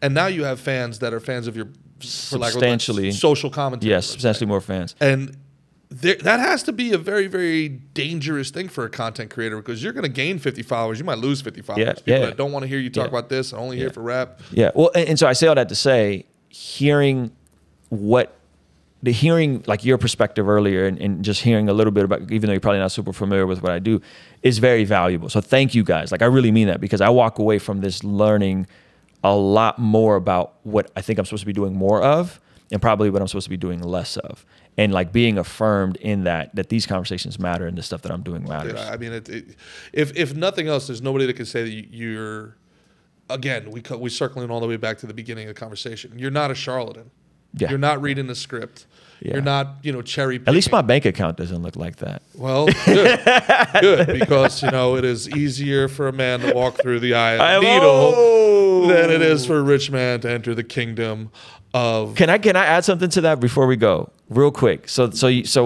Speaker 1: And now you have fans that are fans of your
Speaker 2: substantially
Speaker 1: social commentary.
Speaker 2: Yes, substantially more fans.
Speaker 1: And that has to be a very, very dangerous thing for a content creator, because you're going to gain 50 followers. You might lose 50 followers. People that don't want to hear you talk about this and only hear for rap.
Speaker 2: Yeah. Well, and so I say all that to say, hearing like your perspective earlier and just hearing a little bit about, even though you're probably not super familiar with what I do, is very valuable. So thank you guys. Like I really mean that, because I walk away from this learning a lot more about what I think I'm supposed to be doing more of, and probably what I'm supposed to be doing less of. And like being affirmed in that these conversations matter and the stuff that I'm doing matters.
Speaker 1: Dude, if nothing else, there's nobody that can say that you're, again, we're circling all the way back to the beginning of the conversation. You're not a charlatan. Yeah. You're not reading the script. Yeah. You're not, cherry picking.
Speaker 2: At least my bank account doesn't look like that.
Speaker 1: Well, good. Good, because, it is easier for a man to walk through the eye of the needle than it is for a rich man to enter the kingdom
Speaker 2: Can I add something to that before we go? Real quick. So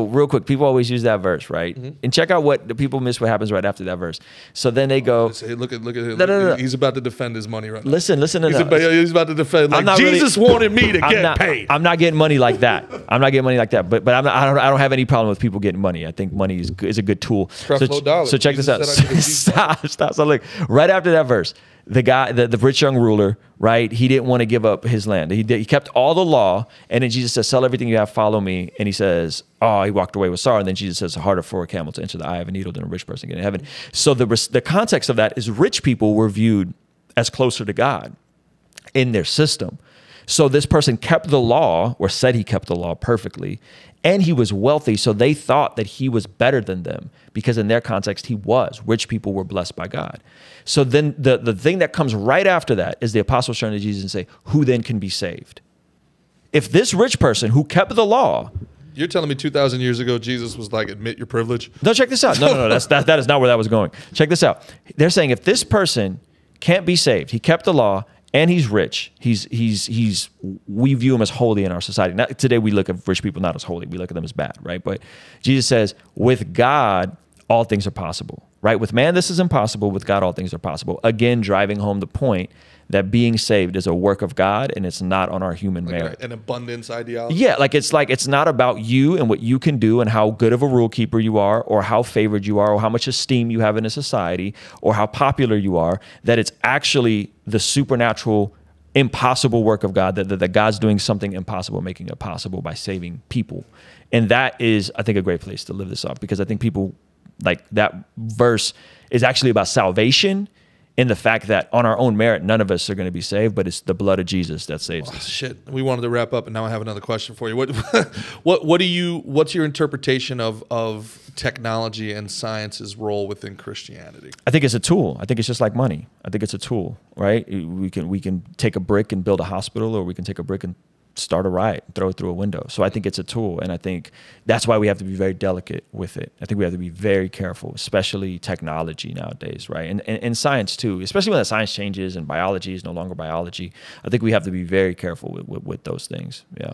Speaker 2: real quick, people always use that verse, right? And check out what the people miss what happens right after that verse. So then they go,
Speaker 1: Hey, look at him.
Speaker 2: No.
Speaker 1: He's about to defend his money right now.
Speaker 2: listen to
Speaker 1: He's about to defend. Like, Jesus wanted me to get paid.
Speaker 2: I'm not getting money like that. But I don't have any problem with people getting money. I think money is a good tool. So check this out. Stop. So look, right after that verse, the guy, the rich young ruler, right? He didn't want to give up his land. He kept all the law. And then Jesus says, sell everything you have, follow me. And he says, oh, he walked away with sorrow. And then Jesus says, harder for a camel to enter the eye of a needle than a rich person get in heaven. So the context of that is rich people were viewed as closer to God in their system. So this person kept the law, or said he kept the law perfectly, and he was wealthy. So they thought that he was better than them because in their context, he was. Rich people were blessed by God. So then the thing that comes right after that is the apostles turn to Jesus and say, who then can be saved? If this rich person who kept the law.
Speaker 1: You're telling me 2,000 years ago, Jesus was like, admit your privilege?
Speaker 2: No, check this out. No. That is not where that was going. Check this out. They're saying if this person can't be saved, he kept the law, and he's rich. We view him as holy in our society. Now, today we look at rich people not as holy. We look at them as bad, right? But Jesus says, with God, all things are possible, right? With man, this is impossible. With God, all things are possible. Again, driving home the point that being saved is a work of God and it's not on our human merit.
Speaker 1: An abundance ideology?
Speaker 2: Yeah, it's not about you and what you can do and how good of a rule keeper you are or how favored you are or how much esteem you have in a society or how popular you are, that it's actually the supernatural, impossible work of God, that God's doing something impossible, making it possible by saving people. And that is, I think, a great place to live this up, because I think people, like, that verse is actually about salvation, in the fact that on our own merit, none of us are going to be saved, but it's the blood of Jesus that saves us.
Speaker 1: Shit, we wanted to wrap up, and now I have another question for you. What's your interpretation of technology and science's role within Christianity?
Speaker 2: I think it's a tool. I think it's just like money. I think it's a tool, right? We can take a brick and build a hospital, or we can take a brick and start a riot, throw it through a window. So I think it's a tool, and I think that's why we have to be very delicate with it. I think we have to be very careful, especially technology nowadays, right? And science too, especially when the science changes and biology is no longer biology. I think we have to be very careful with those things. Yeah.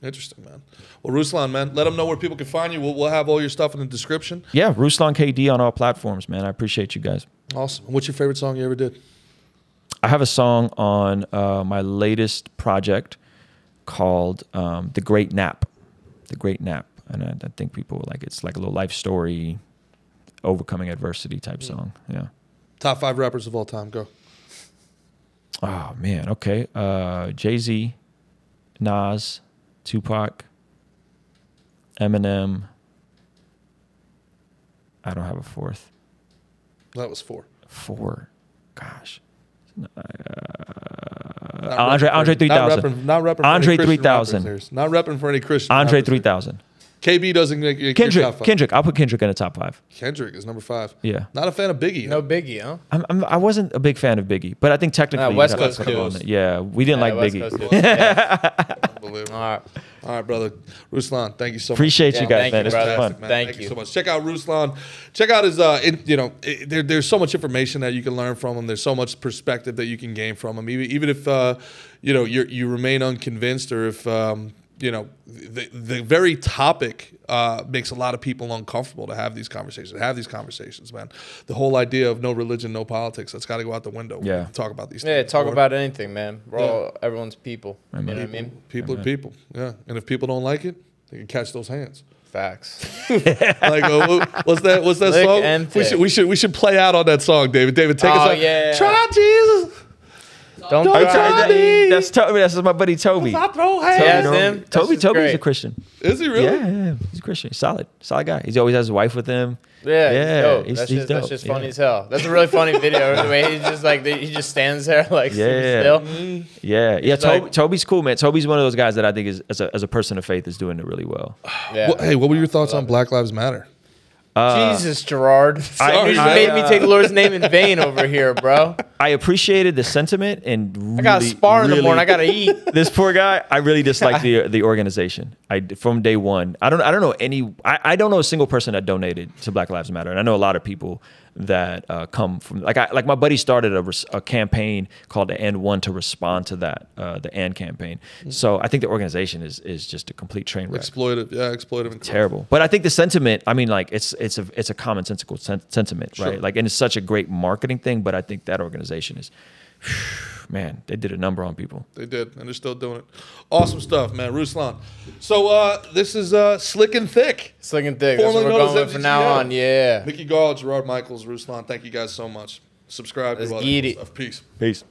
Speaker 1: Interesting, man. Well, Ruslan, man, let them know where people can find you. We'll have all your stuff in the description.
Speaker 2: Yeah, Ruslan KD on all platforms, man. I appreciate you guys.
Speaker 1: Awesome. What's your favorite song you ever did?
Speaker 2: I have a song on my latest project called The Great Nap. The Great Nap. And I think people like it's like a little life story, overcoming adversity type song. Yeah.
Speaker 1: Top 5 rappers of all time. Go.
Speaker 2: Oh, man. Okay. Jay-Z, Nas, Tupac, Eminem. I don't have a fourth.
Speaker 1: That was 4.
Speaker 2: 4. Gosh. Andre 3000.
Speaker 1: Not repping
Speaker 2: Andre 3000.
Speaker 1: Not repping for any Christian.
Speaker 2: Andre 3000.
Speaker 1: KB doesn't make your
Speaker 2: Kendrick.
Speaker 1: top 5.
Speaker 2: Kendrick. I'll put Kendrick in the top 5.
Speaker 1: Kendrick is number 5.
Speaker 2: Yeah.
Speaker 1: Not a fan of Biggie.
Speaker 3: No Biggie, huh?
Speaker 2: I wasn't a big fan of Biggie, but I think technically
Speaker 3: West
Speaker 2: you'd have
Speaker 3: Coast
Speaker 2: to put him on
Speaker 3: dudes.
Speaker 2: there. Yeah, we didn't like
Speaker 3: West
Speaker 2: Biggie.
Speaker 3: Coast dudes. Yeah.
Speaker 1: Unbelievable. All right, brother. Ruslan, thank you so much.
Speaker 2: Appreciate you guys,
Speaker 3: thank
Speaker 2: man.
Speaker 3: you,
Speaker 2: This was
Speaker 3: brother.
Speaker 2: fun.
Speaker 1: Man.
Speaker 3: Thank you
Speaker 1: so much. Check out Ruslan. Check out his, there's so much information that you can learn from him. There's so much perspective that you can gain from him. Even if, you remain unconvinced, or if, the very topic makes a lot of people uncomfortable to have these conversations, man. The whole idea of no religion, no politics, that's got to go out the window.
Speaker 2: Yeah.
Speaker 1: Talk about these
Speaker 3: Yeah,
Speaker 1: things.
Speaker 3: talk
Speaker 1: Lord.
Speaker 3: about anything, man. We're all everyone's people. You know what I mean?
Speaker 1: People are people. Yeah. And if people don't like it, they can catch those hands.
Speaker 3: Facts.
Speaker 1: Like, what's that
Speaker 3: Lick
Speaker 1: song?
Speaker 3: and
Speaker 1: We should play out on that song, David. David, take us out.
Speaker 3: Yeah.
Speaker 1: Try Jesus.
Speaker 3: Don't
Speaker 1: Don't
Speaker 3: try
Speaker 1: try
Speaker 3: that.
Speaker 1: me.
Speaker 2: That's Toby. That's my buddy Toby.
Speaker 1: I throw hands.
Speaker 3: Yeah,
Speaker 2: You know,
Speaker 3: him. That's
Speaker 2: Toby's
Speaker 3: just
Speaker 2: a
Speaker 3: great.
Speaker 2: Christian.
Speaker 1: Is he really?
Speaker 2: Yeah, he's a Christian. Solid guy. He always has his wife with him.
Speaker 3: Yeah,
Speaker 2: Yeah,
Speaker 3: he's dope.
Speaker 2: he's
Speaker 3: That's
Speaker 2: dope.
Speaker 3: just
Speaker 2: Yeah.
Speaker 3: funny as hell. That's a really funny video. The way he's just like he just stands there like
Speaker 2: Yeah.
Speaker 3: still.
Speaker 2: Yeah.
Speaker 3: He's like-
Speaker 2: Toby's cool, man. Toby's one of those guys that I think is as a person of faith is doing it really well.
Speaker 3: Yeah.
Speaker 1: Hey, what were your thoughts on Black Lives Matter?
Speaker 3: Jesus, Gerard. You just
Speaker 1: man.
Speaker 3: made me take the Lord's name in vain over here, bro.
Speaker 2: I appreciated the sentiment and really,
Speaker 3: I got to spar in the morning. I got to eat.
Speaker 2: This poor guy, I really dislike the organization. From day one. I don't know I don't know a single person that donated to Black Lives Matter, and I know a lot of people that come from like my buddy started a campaign called the And One to respond to that the And campaign. So I think the organization is just a complete train wreck.
Speaker 1: Exploitive and
Speaker 2: Terrible. But I think the sentiment, I mean, like it's a commonsensical sentiment, right? Like, and it's such a great marketing thing. But I think that organization is, man, they did a number on people.
Speaker 1: They did, and they're still doing it. Awesome stuff, man. Ruslan. So this is Slick and Thick.
Speaker 3: Slick and Thick. That's what we're going with from now on. Yeah.
Speaker 1: Mickey Gall, Gerard Michaels, Ruslan. Thank you guys so much. Subscribe.
Speaker 3: Let's
Speaker 1: Do all that
Speaker 3: get
Speaker 1: cool
Speaker 3: it.
Speaker 1: stuff. Peace.
Speaker 2: Peace.